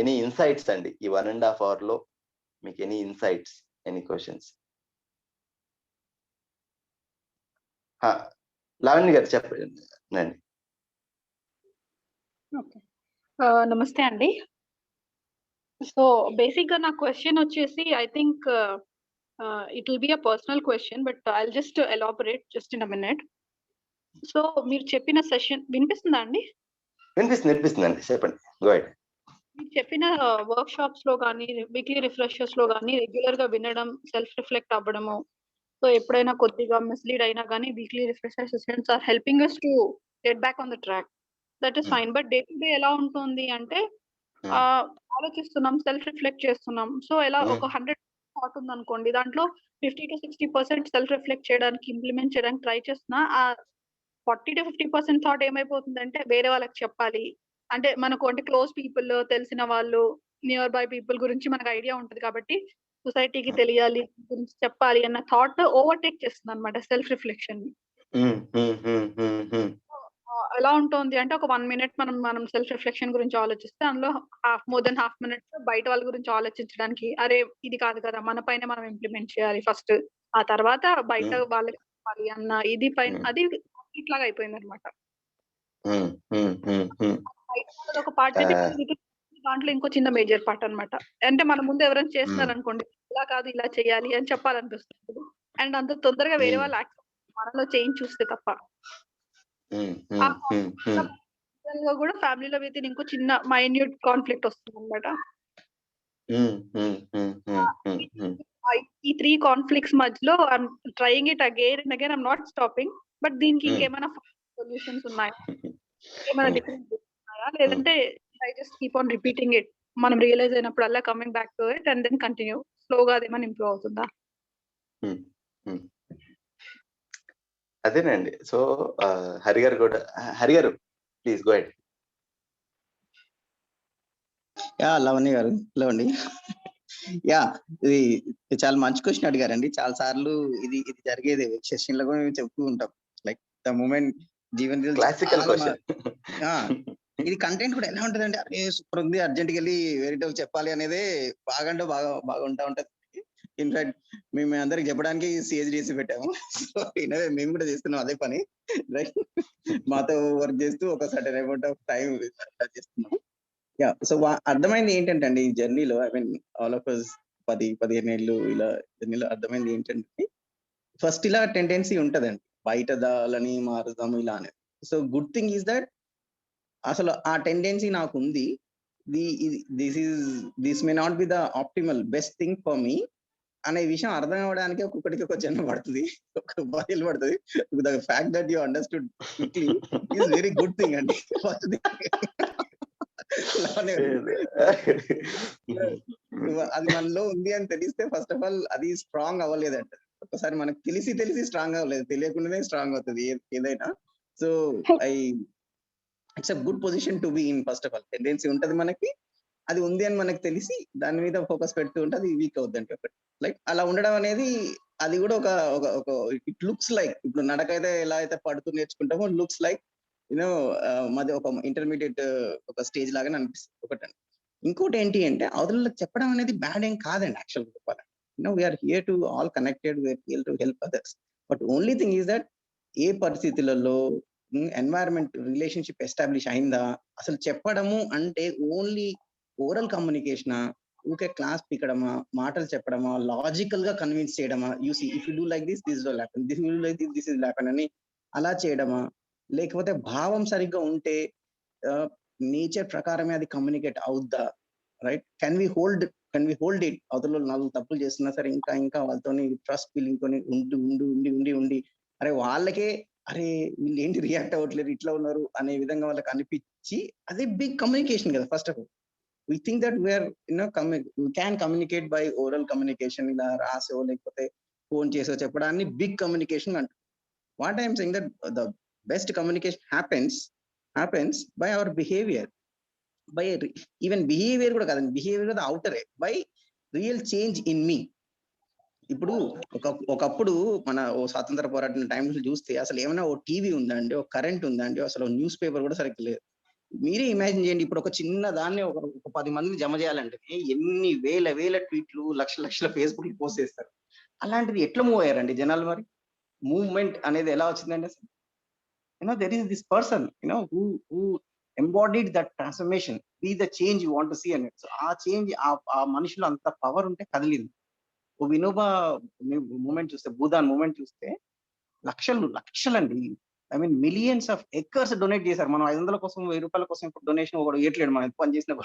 ఎనీ ఇన్సైట్స్ అండి ఈ 1.5 hour లో మీకు any insights, any questions? Lavanya గారు చెప్పండి. నమస్తే అండి. సో బేసిక్ గా నా క్వశ్చన్ వచ్చేసి, I think it will be a personal question, but I'll just elaborate just in a minute. So మీరు చెప్పిన సెషన్ వినిపిస్తుందా అండి? వినిపిస్తుందండి, చెప్పండి. Go ahead. మీరు చెప్పిన వర్క్ షాప్స్ లో కానీ, వీక్లీ రిఫ్రెషర్స్ లో కానీ రెగ్యులర్ గా వినడం, సెల్ఫ్ రిఫ్లెక్ట్ అవ్వడము, సో ఎప్పుడైనా కొద్దిగా మిస్లీడ్ అయినా కానీ weekly refresher sessions are helping us to get back on the track. That is fine. But day to day ఎలా ఉంటుంది అంటే, ఆలోచిస్తున్నాం, సెల్ఫ్ రిఫ్లెక్ట్ చేస్తున్నాం. సో ఎలా ఒక 100 థాట్ ఉంది అనుకోండి, దాంట్లో 50 to 60% సెల్ఫ్ రిఫ్లెక్ట్ చేయడానికి, ఇంప్లిమెంట్ చేయడానికి ట్రై చేస్తున్నా. ఆ 40 to 50% థాట్ ఏమైపోతుందంటే వేరే వాళ్ళకి చెప్పాలి అంటే, మనకు అంటే క్లోజ్ పీపుల్, తెలిసిన వాళ్ళు, నియర్ బై పీపుల్ గురించి మనకు ఐడియా ఉంటుంది కాబట్టి సొసైటీకి తెలియాలి, గురించి చెప్పాలి అన్న థాట్ ఓవర్టేక్ చేస్తుంది అనమాట సెల్ఫ్ రిఫ్లెక్షన్ ని. ఎలా ఉంటుంది అంటే, ఒక 1 minute మనం సెల్ఫ్ రిఫ్లెక్షన్ గురించి ఆలోచిస్తే, అందులో మోర్ దెన్ హాఫ్ మినిట్ బయట వాళ్ళ గురించి ఆలోచించడానికి, అరే ఇది కాదు కదా, మన పైన మనం ఇంప్లిమెంట్ చేయాలి ఫస్ట్, ఆ తర్వాత బయట వాళ్ళకి చెప్పాలి అన్న ఇది పైన, అది ఇట్లాగా అయిపోయింది అనమాట. ఒక పార్ట్ అయితే దాంట్లో ఇంకో చిన్న మేజర్ పార్ట్ అనమాట. అంటే మన ముందు ఎవరైనా చేస్తున్నారు అనుకోండి, ఇలా కాదు ఇలా చేయాలి అని చెప్పాలనిపిస్తుంది. అండ్ అంత తొందరగా వేరే వాళ్ళు మనలో చేంజ్ చూస్తే తప్ప. కూడా ఫ్యామిలీలో విత్ ఇంకో చిన్న మైన్యూట్ కాన్ఫ్లిక్ట్ వస్తుంది అనమాట. ఈ 3 కాన్ఫ్లిక్ట్స్ మధ్యలో I'm trying it again and again, I'm not stopping. But దీనికి ఉమ్, ఇంకేమైనా సొల్యూషన్స్ ఉన్నాయా, ఏమైనా డిఫరెంట్ ఉన్నాయా, లేదంటే I just keep on repeating it, మనం రియలైజ్ అయినప్పుడల్లా coming back to it and then continue, స్లోగా అదేమైనా ఇంప్రూవ్ అవుతుందా? ఉమ్, ఉమ్. అదేనండి. సో హరి గారు కూడా, హరి గారు please go head. Yeah Lavanya గారు, హలో అండి. యా, ఇది చాలా మంచి క్వశ్చన్ అడిగారండి. చాలా సార్లు ఇది ఇది జరిగేది సెషన్ లో కూడా మేము చెప్తూ ఉంటాం. Like the moment Jeevan classical question. ఇది కంటెంట్ కూడా ఎలా ఉంటదంటే, అరే సూపర్ ఉంది, అర్జెంట్ గా వెళ్ళి వేరే చెప్పాలి అనేది బాగా అంటే బాగా బాగా ఉంటా ఉంటది. ఇన్ఫాక్ట్ మేము అందరికి చెప్పడానికి సిహెచ్డిసి పెట్టాము. సో మేము కూడా చేస్తున్నాం అదే పని. రైట్, మాతో వర్క్ చేస్తూ ఒక సర్టెన్ అమౌంట్ ఆఫ్ టైం చేస్తున్నాం. యా, సో అర్థమైంది ఏంటంటే అండి, ఈ జర్నీలో I mean all of us 10-15 ఏళ్ళు ఇలా జర్నీలో అర్థమైంది ఏంటంటే, ఫస్ట్ ఇలా టెండెన్సీ ఉంటదండి, బయట దాలని మారుదాము ఇలా అనేది. So good thing is that అసలు ఆ టెండెన్సీ నాకు ఉంది. This may not be the optimal best thing for me అనే విషయం అర్థం అవ్వడానికి ఒక్కొక్కటికి ఒక జన్మ పడుతుంది, ఒక 10 ఏళ్ళు పడుతుంది. The fact that you understood quickly is very good thing అండి. ఫస్ట్ అది మనలో ఉంది అని తెలిస్తే ఫస్ట్ ఆఫ్ ఆల్ అది స్ట్రాంగ్ అవ్వలేదంట. ఒకసారి మనకు తెలిసి స్ట్రాంగ్ అవ్వలేదు, తెలియకుండానే స్ట్రాంగ్ అవుతుంది ఏదైనా. So it's a good position to be in. First of all tendency ఉంటది మనకి, అది ఉంది అని మనకు తెలిసి దాని మీద ఫోకస్ పెడుతూ ఉంటే అది వీక్ అవుద్దండి. లైక్ అలా ఉండడం అనేది అది కూడా ఒక ఇట్ లుక్స్ లైక్, ఇప్పుడు నడకైతే ఎలా అయితే పడుతూ నేర్చుకుంటామో లుక్స్ లైక్ యూనో మాది ఒక ఇంటర్మీడియట్ ఒక స్టేజ్ లాగానే అనిపిస్తుంది ఒకటండి. ఇంకోటి ఏంటి అంటే, అవతలకు చెప్పడం అనేది బ్యాడ్ ఏం కాదండి యాక్చువల్గా చెప్పాలి. We're here to all connected, we're here to help others. But only thing is that ఏ పరిస్థితులలో ఎన్వైరన్మెంట్ రిలేషన్షిప్ ఎస్టాబ్లిష్ అయిందా, అసలు చెప్పడము అంటే ఓన్లీ ఓరల్ కమ్యూనికేషనా, ఊకే క్లాస్ పీకడమా, మాటలు చెప్పడమా, లాజికల్ గా కన్విన్స్ చేయడమా, you see if you do like this this will happen, this will like this this will happen అని అలా చేయడమా, లేకపోతే భావం సరిగ్గా ఉంటే నేచర్ ప్రకారమే అది కమ్యూనికేట్ అవుద్దా, right? Can we hold it? అవతల 4 తప్పులు చేస్తున్నా సరే ఇంకా ఇంకా వాళ్ళతోని ట్రస్ట్ ఫీలింగ్ తోని ఉండి అరే వాళ్ళకే అరే వీళ్ళు ఏంటి రియాక్ట్ అవ్వట్లేదు, ఇట్లా ఉన్నారు అనే విధంగా వాళ్ళకి అనిపించి, అదే బిగ్ కమ్యూనికేషన్ కదా. First of all we think that we can communicate by oral communication, ఇలా రాసో లేకపోతే ఫోన్ చేసో చెప్పడాన్ని బిగ్ కమ్యూనికేషన్ అంటారు. What I'm saying that the best communication happens by our behavior, by even behavior కూడా కాదండి, బిహేవియర్ కదా అవుటరే, by real change in me. ఇప్పుడు ఒకప్పుడు మన ఓ స్వాతంత్ర పోరాటం టైంలో చూస్తే అసలు ఏమైనా ఓ టీవీ ఉందండి, ఒక కరెంట్ ఉందండి, అసలు న్యూస్ పేపర్ కూడా సరిగ్గా లేదు. మీరే ఇమాజిన్ చేయండి, ఇప్పుడు ఒక చిన్న దాన్ని ఒక 10 మందిని జమ చేయాలంటే ఎన్ని వేల ట్వీట్లు, లక్షల ఫేస్బుక్ పోస్ట్ చేస్తారు. అలాంటిది ఎట్లా మూవ్ అయ్యారండి జనాలు? మరి మూవ్మెంట్ అనేది ఎలా వచ్చిందండి అసలు? there is this person who embodied that transformation, be the change you want to see అనేది. సో ఆ చేంజ్ ఆ మనుషులు అంత పవర్ ఉంటే కదిలింది. ఓ వినోబా మూమెంట్ చూస్తే, భూదాన్ మూమెంట్ చూస్తే లక్షలండి, I mean millions of acres donate చేశారు. మనం 500 కోసం 1000 రూపాయల కోసం ఇప్పుడు డొనేషన్ ఒకటి ఇవ్వట్లేడు, మనం ఎంత పని చేసిన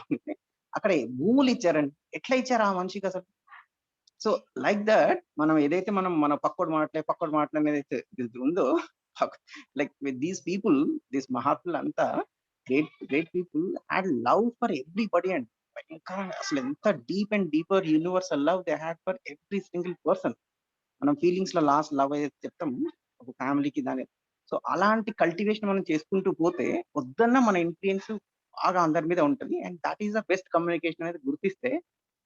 అక్కడ భూములు ఇచ్చారండి. ఎట్లా ఇచ్చారు ఆ మనిషికి అసలు? సో లైక్ దట్ మనం ఏదైతే మన పక్కోడు మాటలు అనేది ఉందో, like with these people, this మహాత్ములు అంతా great people had love for everybody and ఇంకా అసలు ఎంత deep and deeper universal love they had for every single person. మనం ఫీలింగ్స్ లో లాస్ట్ లవ్ అయితే చెప్తాం ఒక ఫ్యామిలీకి దాని. సో అలాంటి కల్టివేషన్ మనం చేసుకుంటూ పోతే పొద్దున్న మన ఇన్ఫ్లుయెన్స్ బాగా అందరి మీద ఉంటుంది. And that is the best communication అనేది గుర్తిస్తే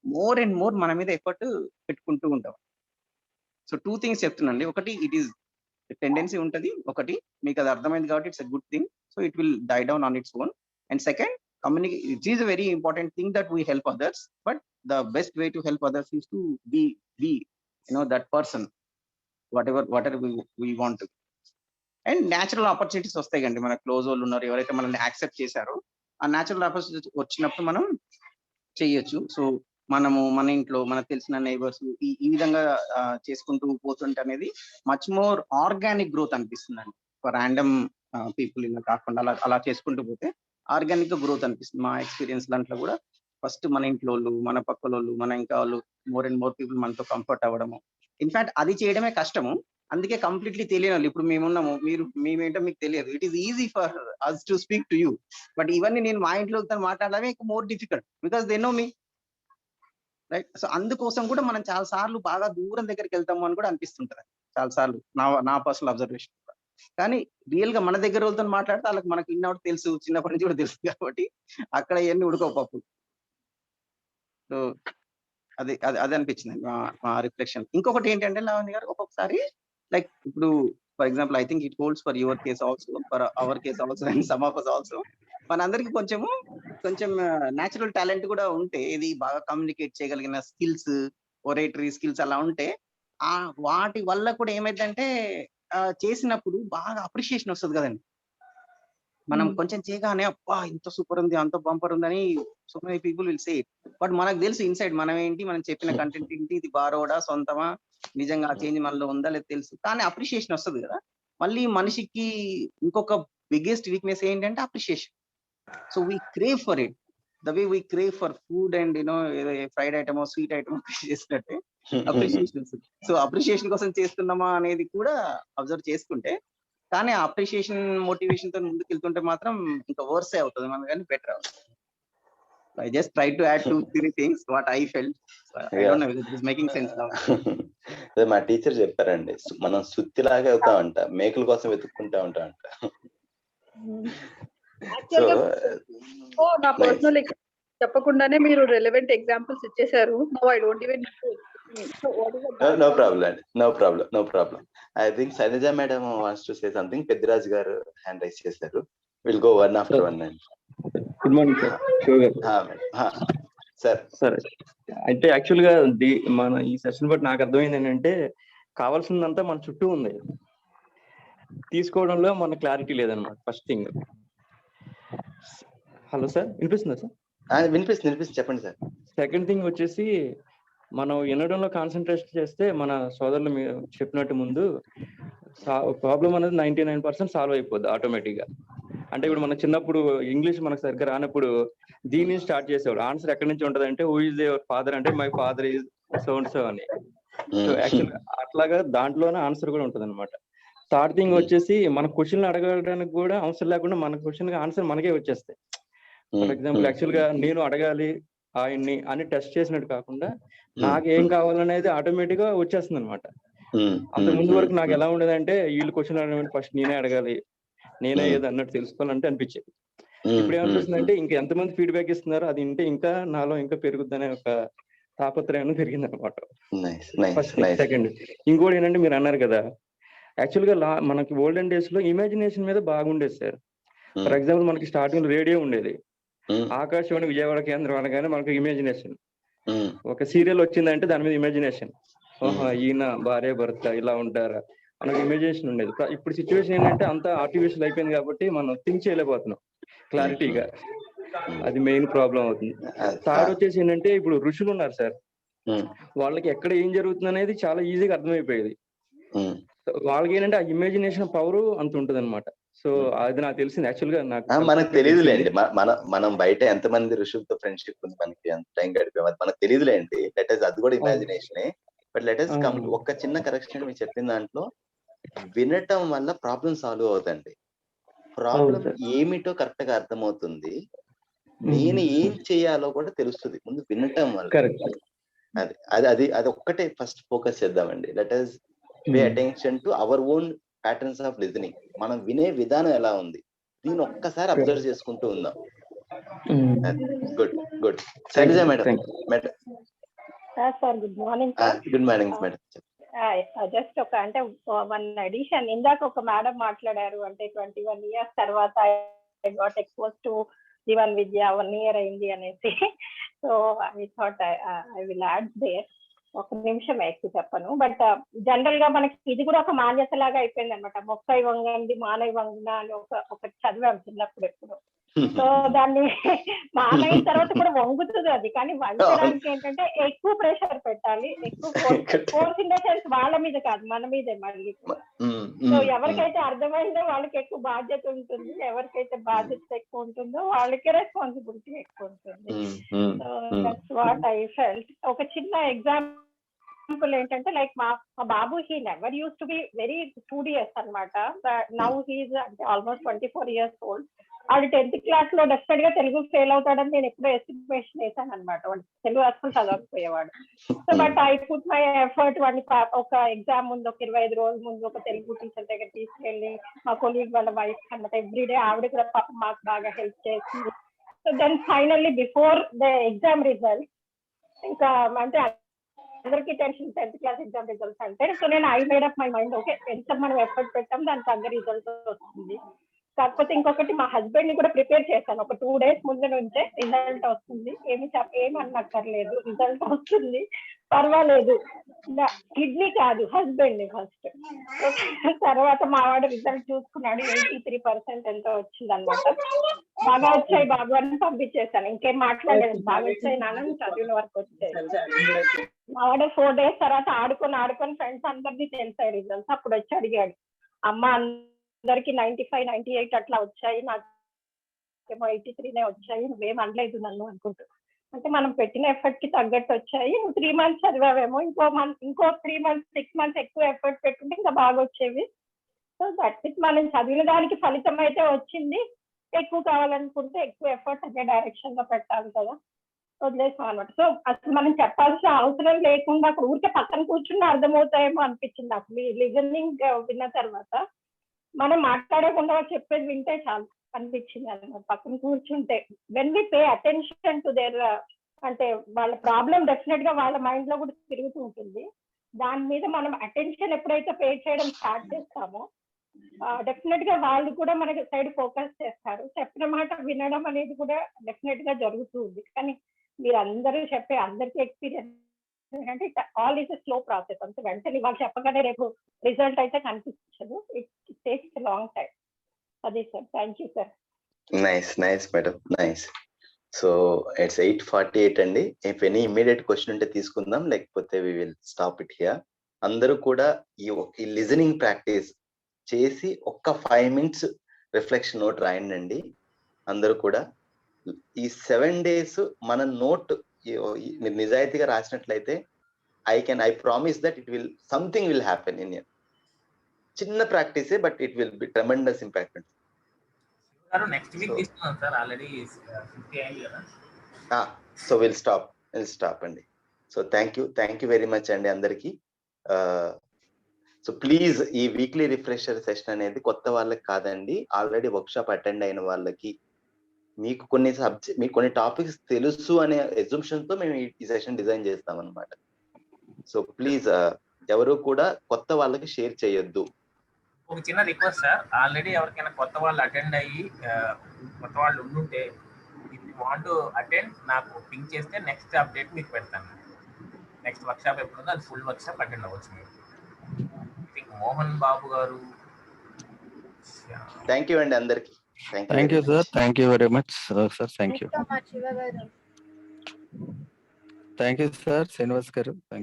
మోర్ అండ్ మోర్ మన మీద ఎఫర్ట్ పెట్టుకుంటూ ఉంటాం. సో 2 థింగ్స్ చెప్తున్నాండి. ఒకటి, ఇట్ ఈస్ టెండెన్సీ ఉంటుంది, ఒకటి మీకు అది అర్థమైంది కాబట్టి it's a good thing, so it will die down on its own. And second, it is a very important thing that we help others, but the best way to help others is to be that person whatever we want to. And natural opportunities వస్తాయి కండి, మన క్లోజ్ వాళ్ళు ఉన్నారు, ఎవరైతే మనల్ని యాక్సెప్ట్ చేశారో ఆ న్యాచురల్ ఆపర్చునిటీ వచ్చినప్పుడు మనం చెయ్యొచ్చు. సో మనము మన ఇంట్లో మనకు తెలిసిన నైబర్స్ ఈ విధంగా చేసుకుంటూ పోతుంటే అనేది మచ్ మోర్ ఆర్గానిక్ గ్రోత్ అనిపిస్తుంది అండి. ర్యాండమ్ పీపుల్ ఇలా కాకుండా అలా చేసుకుంటూ పోతే ఆర్గానిక్ గా గ్రోత్ అనిపిస్తుంది. మా ఎక్స్పీరియన్స్ దాంట్లో కూడా ఫస్ట్ మన ఇంట్లో వాళ్ళు, మన పక్కల వాళ్ళు, మన ఇంకా వాళ్ళు మోర్ అండ్ మోర్ పీపుల్ మనతో కంఫర్ట్ అవ్వడము. ఇన్ఫాక్ట్ అది చేయడమే కష్టము, అందుకే కంప్లీట్లీ తెలియని వాళ్ళు ఇప్పుడు మేమున్నాము, మేమేంటో మీకు తెలియదు. It is easy for us to speak to you, but ఇవన్నీ నేను మా ఇంట్లో మాట్లాడడమే more difficult because they know me, right? So అందుకోసం కూడా మనం చాలా సార్లు బాగా దూరం దగ్గరికి వెళ్తాము అని కూడా అనిపిస్తుంటది చాలా సార్లు, నా పర్సనల్ అబ్జర్వేషన్. కానీ రియల్ గా మన దగ్గర వాళ్ళతో మాట్లాడితే వాళ్ళకి మనకి ఇన్నౌట్ తెలుసు, చిన్నప్పటి నుంచి కూడా తెలుసు కాబట్టి అక్కడ ఇవన్నీ ఉడకోపప్పు. సో అది అది అది అనిపించింది మా రిఫ్లెక్షన్. ఇంకొకటి ఏంటంటే లావణ్య గారు, ఒక్కొక్కసారి లైక్ ఇప్పుడు for example I think it holds for your case also, for our case also and some of us also. మనందరికి కొంచెం న్యాచురల్ టాలెంట్ కూడా ఉంటే, ఇది బాగా కమ్యూనికేట్ చేయగలిగిన స్కిల్స్, ఒరేటరీ స్కిల్స్ అలా ఉంటే వాటి వల్ల కూడా ఏమైందంటే చేసినప్పుడు బాగా అప్రిషియేషన్ వస్తుంది కదండి. మనం కొంచెం చేయగానే అబ్బా ఇంత సూపర్ ఉంది, అంత బంపర్ ఉందని so many people will say it. But మనకు తెలుసు ఇన్సైడ్ మనం ఏంటి, మనం చెప్పిన కంటెంట్ ఏంటి, ఇది బారోడా సొంతమా, నిజంగా ఆ చేంజ్ మనలో ఉందా లేదు తెలుసు. కానీ అప్రిషియేషన్ వస్తుంది కదా. మళ్ళీ మనిషికి ఇంకొక బిగ్గెస్ట్ వీక్నెస్ ఏంటంటే appreciation. So we crave for it the way we crave for food and ఏదో ఫ్రైడ్ ఐటమో స్వీట్ ఐటమో చేసినట్టే అప్రిషియేషన్. సో అప్రిషియేషన్ కోసం చేస్తున్నామా అనేది కూడా అబ్జర్వ్ చేసుకుంటే, కానీ అప్రిషియేషన్ మోటివేషన్ తో ముందుకు వెళ్తుంటే మాత్రం ఇంకా వర్సే అవుతుంది మన, కానీ బెటర్ అవుతుంది. I just try to add 2-3 things what I felt. I don't know it is making sense now. అదే మా టీచర్ చెప్పారండి, మనం సుత్తిలాగా అవుతామంట, మేకల కోసం వెతుక్కుంటా ఉంటామంట. సో నా పర్సనల్ చెప్పకుండానే మీరు రెలెవెంట్ ఎగ్జాంపుల్స్ ఇచ్చేసారు. No I don't even No problem. I think Sailaja madam wants to say something. Pediraj garu hand raise చేశారు. We'll go one after one. Good morning sir. Sure sir. సరే, అంటే యాక్చువల్ గా మన ఈ సెషన్ బట్టి నాకు అర్థమైంది ఏంటంటే, కావాల్సిందంతా మన చుట్టూ ఉంది, తీసుకోవడంలో మన క్లారిటీ లేదన్నమాట. First thing. హలో సార్, వినిపిస్తుందా సార్? వినిపిస్తుంది, చెప్పండి సార్. సెకండ్ థింగ్ వచ్చేసి, మనం వినడంలో కాన్సన్ట్రేషన్ చేస్తే మన సోదరులు మీరు చెప్పినట్టు ముందు ప్రాబ్లం అనేది 99% సాల్వ్ అయిపోద్ది ఆటోమేటిక్ గా. అంటే ఇప్పుడు మన చిన్నప్పుడు ఇంగ్లీష్ మనకు సరిగ్గా రానప్పుడు దీని స్టార్ట్ చేసేవాడు. ఆన్సర్ ఎక్కడి నుంచి ఉంటది అంటే, హూ ఈజ్ యువర్ ఫాదర్ అంటే my father is so and so అని. సో యాక్చువల్ అట్లాగా దాంట్లోనే ఆన్సర్ కూడా ఉంటది అనమాట. థర్డ్ థింగ్ వచ్చేసి, మన క్వశ్చన్లు అడగడానికి కూడా అవసరం లేకుండా మన క్వశ్చన్ ఆన్సర్ మనకే వచ్చేస్తాయి. ఫర్ ఎగ్జాంపుల్ యాక్చువల్ గా నేను అడగాలి ఆయన్ని అని టెస్ట్ చేసినట్టు కాకుండా, నాకేం కావాలనేది ఆటోమేటిక్ గా వచ్చేస్తుంది అనమాట. అంత ముందు వరకు నాకు ఎలా ఉండేదంటే, వీళ్ళు క్వశ్చన్ అడగడానికి ఫస్ట్ నేనే అడగాలి, నేనే ఏదో అన్నట్టు తెలుసుకోవాలంటే అనిపించేది. ఇప్పుడు ఏమనిపిస్తుంది అంటే, ఇంకా ఎంతమంది ఫీడ్బ్యాక్ ఇస్తున్నారు అది వింటే ఇంకా నాలో ఇంకా పెరుగుద్దనే ఒక తాపత్రయం పెరిగింది అనమాట. First second. ఇంకోటి ఏంటంటే, మీరు అన్నారు కదా, యాక్చువల్ గా మనకి ఓల్డెన్ డేస్ లో ఇమాజినేషన్ మీద బాగుండేది సార్. ఫర్ ఎగ్జాంపుల్ మనకి స్టార్టింగ్ రేడియో ఉండేది, ఆకాశవాణి విజయవాడ కేంద్రం అనగానే మనకు ఇమాజినేషన్. ఒక సీరియల్ వచ్చిందంటే దాని మీద ఇమాజినేషన్, ఓహో ఈయన భార్య భర్త ఇలా ఉంటారా, మనకు ఇమాజినేషన్ ఉండేది. ఇప్పుడు సిచ్యువేషన్ ఏంటంటే అంతా ఆర్టిఫిషియల్ అయిపోయింది కాబట్టి మనం థింక్ చేయలేకపోతున్నాం క్లారిటీగా. అది మెయిన్ ప్రాబ్లం అవుతుంది. థర్డ్ వచ్చేసి ఏంటంటే, ఇప్పుడు ఋషులు ఉన్నారు సార్, వాళ్ళకి ఎక్కడ ఏం జరుగుతుంది అనేది చాలా ఈజీగా అర్థమైపోయేది. వాళ్ళకి ఏంటంటే ఆ ఇమాజినేషన్ పవర్ అంత ఉంటది అనమాట. సో అది నాకు తెలిసింది. యాక్చువల్ గా మనకు తెలియదులేండి, మనం బయట ఎంతమంది ఋషులతో ఫ్రెండ్షిప్ ఉంది, మనకి ఎంత టైం గడిపాం అది మనకు తెలియదులేండి. లెట్ అది కూడా ఇమాజినేషనే. But let us come to ఒక చిన్న కరెక్షన్. మీరు చెప్పిన దాంట్లో వినటం వల్ల ప్రాబ్లం సాల్వ్ అవుతుంది. ప్రాబ్లం ఏమిటో కరెక్ట్ గా అర్థమవుతుంది, నేను ఏం చేయాలో కూడా తెలుస్తుంది ముందు వినటం వల్ల. అది ఒక్కటే ఫస్ట్ ఫోకస్ చేద్దామండి. Let us pay attention to our own patterns of listening. మనం వినే విధానం ఎలా ఉంది, దీన్ని ఒక్కసారి అబ్జర్వ్ చేసుకుంటూ ఉందాం. Good. Shailaja madam. Sir good morning. Good morning madam. Just ఒక అంటే వన్ అడిషన్, ఇందాక ఒక మేడం మాట్లాడారు అంటే 21 years తర్వాత I got expose to Jeevan Vidya 1 year అయింది అనేసి. So I thought I will add there. ఒక నిమిషం ఎక్కువ చెప్పను, బట్ జనరల్ గా మనకి ఇది కూడా ఒక మాన్యత లాగా అయిపోయింది అనమాట. మొక్కై వంగంది మానై వంగున అని ఒక చదివాం చిన్నప్పుడు ఎప్పుడు. సో దాన్ని మానైన తర్వాత కూడా వంగుతుంది అది, కానీ వంచడానికి ఏంటంటే ఎక్కువ ప్రెషర్ పెట్టాలి, ఎక్కువ ఫోర్స్ ఇన్ ద సెన్స్ వాళ్ళ మీద కాదు మన మీదే మళ్ళీ. సో ఎవరికైతే అర్థమైందో వాళ్ళకి ఎక్కువ బాధ్యత ఉంటుంది, ఎవరికైతే బాధ్యత ఎక్కువ ఉంటుందో వాళ్ళకి రెస్పాన్సిబిలిటీ ఎక్కువ ఉంటుంది. So that's what I felt. ఒక చిన్న ఎగ్జాంపుల్ ఎగ్జాంపుల్ ఏంటంటే లైక్ మా బాబు he never use to be very studious అనమాట. Now he's almost 24 years old. వాడు 10th class లో డెఫినెట్ గా తెలుగు ఫెయిల్ అవుతాడని నేను ఎప్పుడో ఎస్టిమేషన్ వేసాను అనమాట. వాడు తెలుగు అసలు చదవకపోయేవాడు. So but I put my effort. వాడిని ఒక ఎగ్జామ్ ముందు ఒక 25 రోజుల ముందు ఒక తెలుగు టీచర్ దగ్గర తీసుకెళ్ళి మా కొలీగ్ వాళ్ళ వైఫ్ అనమాట ఎవ్రీడే ఆవిడ కూడా పాప మాకు బాగా హెల్ప్ చేసింది. So then finally before the exam result ఇంకా అంటే అందరికీ tension 10th class exam results అంటే. సో నేను I made up my mind okay ఎంత మనం ఎఫర్ట్ పెట్టాం దానికి తగ్గ రిజల్ట్ వస్తుంది. కాకపోతే ఇంకొకటి మా హస్బెండ్ ని కూడా ప్రిపేర్ చేశాను. ఒక 2 days ముందు నుంచే రిజల్ట్ వస్తుంది, ఏమి అనక్కర్లేదు, రిజల్ట్ వస్తుంది పర్వాలేదు. కిడ్నీ కాదు హస్బెండ్ ని ఫస్ట్. తర్వాత మా వాడు రిజల్ట్ చూసుకున్నాడు, 83% ఎంతో వచ్చింది అనమాట. బాగా వచ్చాయి బాబు అని పంపించేశాను. ఇంకేం మాట్లాడలేదు, బాగా వచ్చాయి నాన్న చదివిన వరకు వచ్చాయి. మా వాడు 4 days తర్వాత ఆడుకొని ఫ్రెండ్స్ అందరినీ తెలిసాయి రిజల్ట్స్. అప్పుడు వచ్చి అడిగాడు, అమ్మ అందరికి 95, 98 అట్లా వచ్చాయి, నాకేమో 83 వచ్చాయి, నువ్వేం అనలేదు నన్ను అనుకుంటూ. అంటే మనం పెట్టిన ఎఫర్ట్ కి తగ్గట్టు వచ్చాయి. 3 months చదివావేమో, ఇంకో 3 months 6 months ఎక్కువ ఎఫర్ట్ పెట్టుకుంటే ఇంకా బాగా వచ్చేవి. సో దట్ ఇట్ మనం చదివిన దానికి ఫలితం అయితే వచ్చింది. ఎక్కువ కావాలనుకుంటే ఎక్కువ ఎఫర్ట్ అదే డైరెక్షన్ లో పెట్టాలి కదా, వదిలేసాం అనమాట. సో అసలు మనం చెప్పాల్సిన అవసరం లేకుండా అక్కడ ఊరికే పక్కన కూర్చుని అర్థమవుతాయేమో అనిపించింది నాకు. మీ లిజనింగ్ విన్న తర్వాత మనం మాట్లాడకుండా చెప్పేది వింటే చాలు అనిపించింది అనమాట. పక్కన కూర్చుంటే when we pay attention to there అంటే వాళ్ళ ప్రాబ్లం డెఫినెట్ గా వాళ్ళ మైండ్ లో కూడా తిరుగుతూ ఉంటుంది. దాని మీద మనం అటెన్షన్ ఎప్పుడైతే పే చేయడం స్టార్ట్ చేస్తామో డెఫినెట్ గా వాళ్ళు కూడా మనకి సైడ్ ఫోకస్ చేస్తారు. చెప్పిన మాట వినడం అనేది కూడా డెఫినెట్ గా జరుగుతుంది. కానీ మీరు అందరూ చెప్పే అందరికీ ఎక్స్పీరియన్స్ అంటే ఆల్ ఈస్ స్లో ప్రాసెస్. అంతే వెంటనే వాళ్ళు చెప్పగానే రేపు రిజల్ట్ అయితే కనిపించదు. It takes long time. అది sir. Thank you sir. Nice madam, nice. So it's 8:48 అండి. ఇఫ్ ఎనీ ఇమీడియట్ క్వశ్చన్ ఉంటే తీసుకుందాం, లేకపోతే we will stop it here. అందరూ కూడా ఈ లిజనింగ్ ప్రాక్టీస్ చేసి ఒక్క 5 minutes రిఫ్లెక్షన్ నోట్ రాయండి. అందరూ కూడా ఈ 7 days మన నోట్ మీరు నిజాయితీగా రాసినట్లయితే I promise that it will something will happen in year. చిన్న ప్రాక్టీసే but it will be tremendous impact. Next week తీసుకున్నాం సార్, ఆల్రెడీ 50 అయింది కదా. సో విల్ స్టాప్ అండి. So thank you very much అండి అందరికి. సో ప్లీజ్ ఈ వీక్లీ రిఫ్రెషర్ సెషన్ అనేది కొత్త వాళ్ళకి కాదండి, ఆల్రెడీ వర్క్షాప్ అటెండ్ అయిన వాళ్ళకి. మీకు కొన్ని టాపిక్స్ తెలుసు అనే ఎజంప్షన్ తో మేము ఈ సెషన్ డిజైన్ చేస్తాం అనమాట. సో ప్లీజ్ ఎవరు కూడా కొత్త వాళ్ళకి షేర్ చేయొద్దు. ఒక చిన్న రిక్వెస్ట్ సార్, ఆల్రెడీ ఎవరికైనా కొత్త వాళ్ళు అటెండ్ అయ్యి కొత్త వాళ్ళు ఉండుంటే if you want to attend నాకు పింక్ చేస్తే నెక్స్ట్ అప్డేట్ మీకు పెడతాను. నెక్స్ట్ వర్క్షాప్ ఎప్పుడుందో అది ఫుల్ వర్క్షాప్ అటెండ్ అవ్వచ్చు మీరు. మోహన్ బాబు గారు. థ్యాంక్ యూ అండి అందరికి. Thank you, sir. Thank you very much, sir. Thank you. so much, Shiva garu. Thank you, sir. Srinivas garu. Thank you.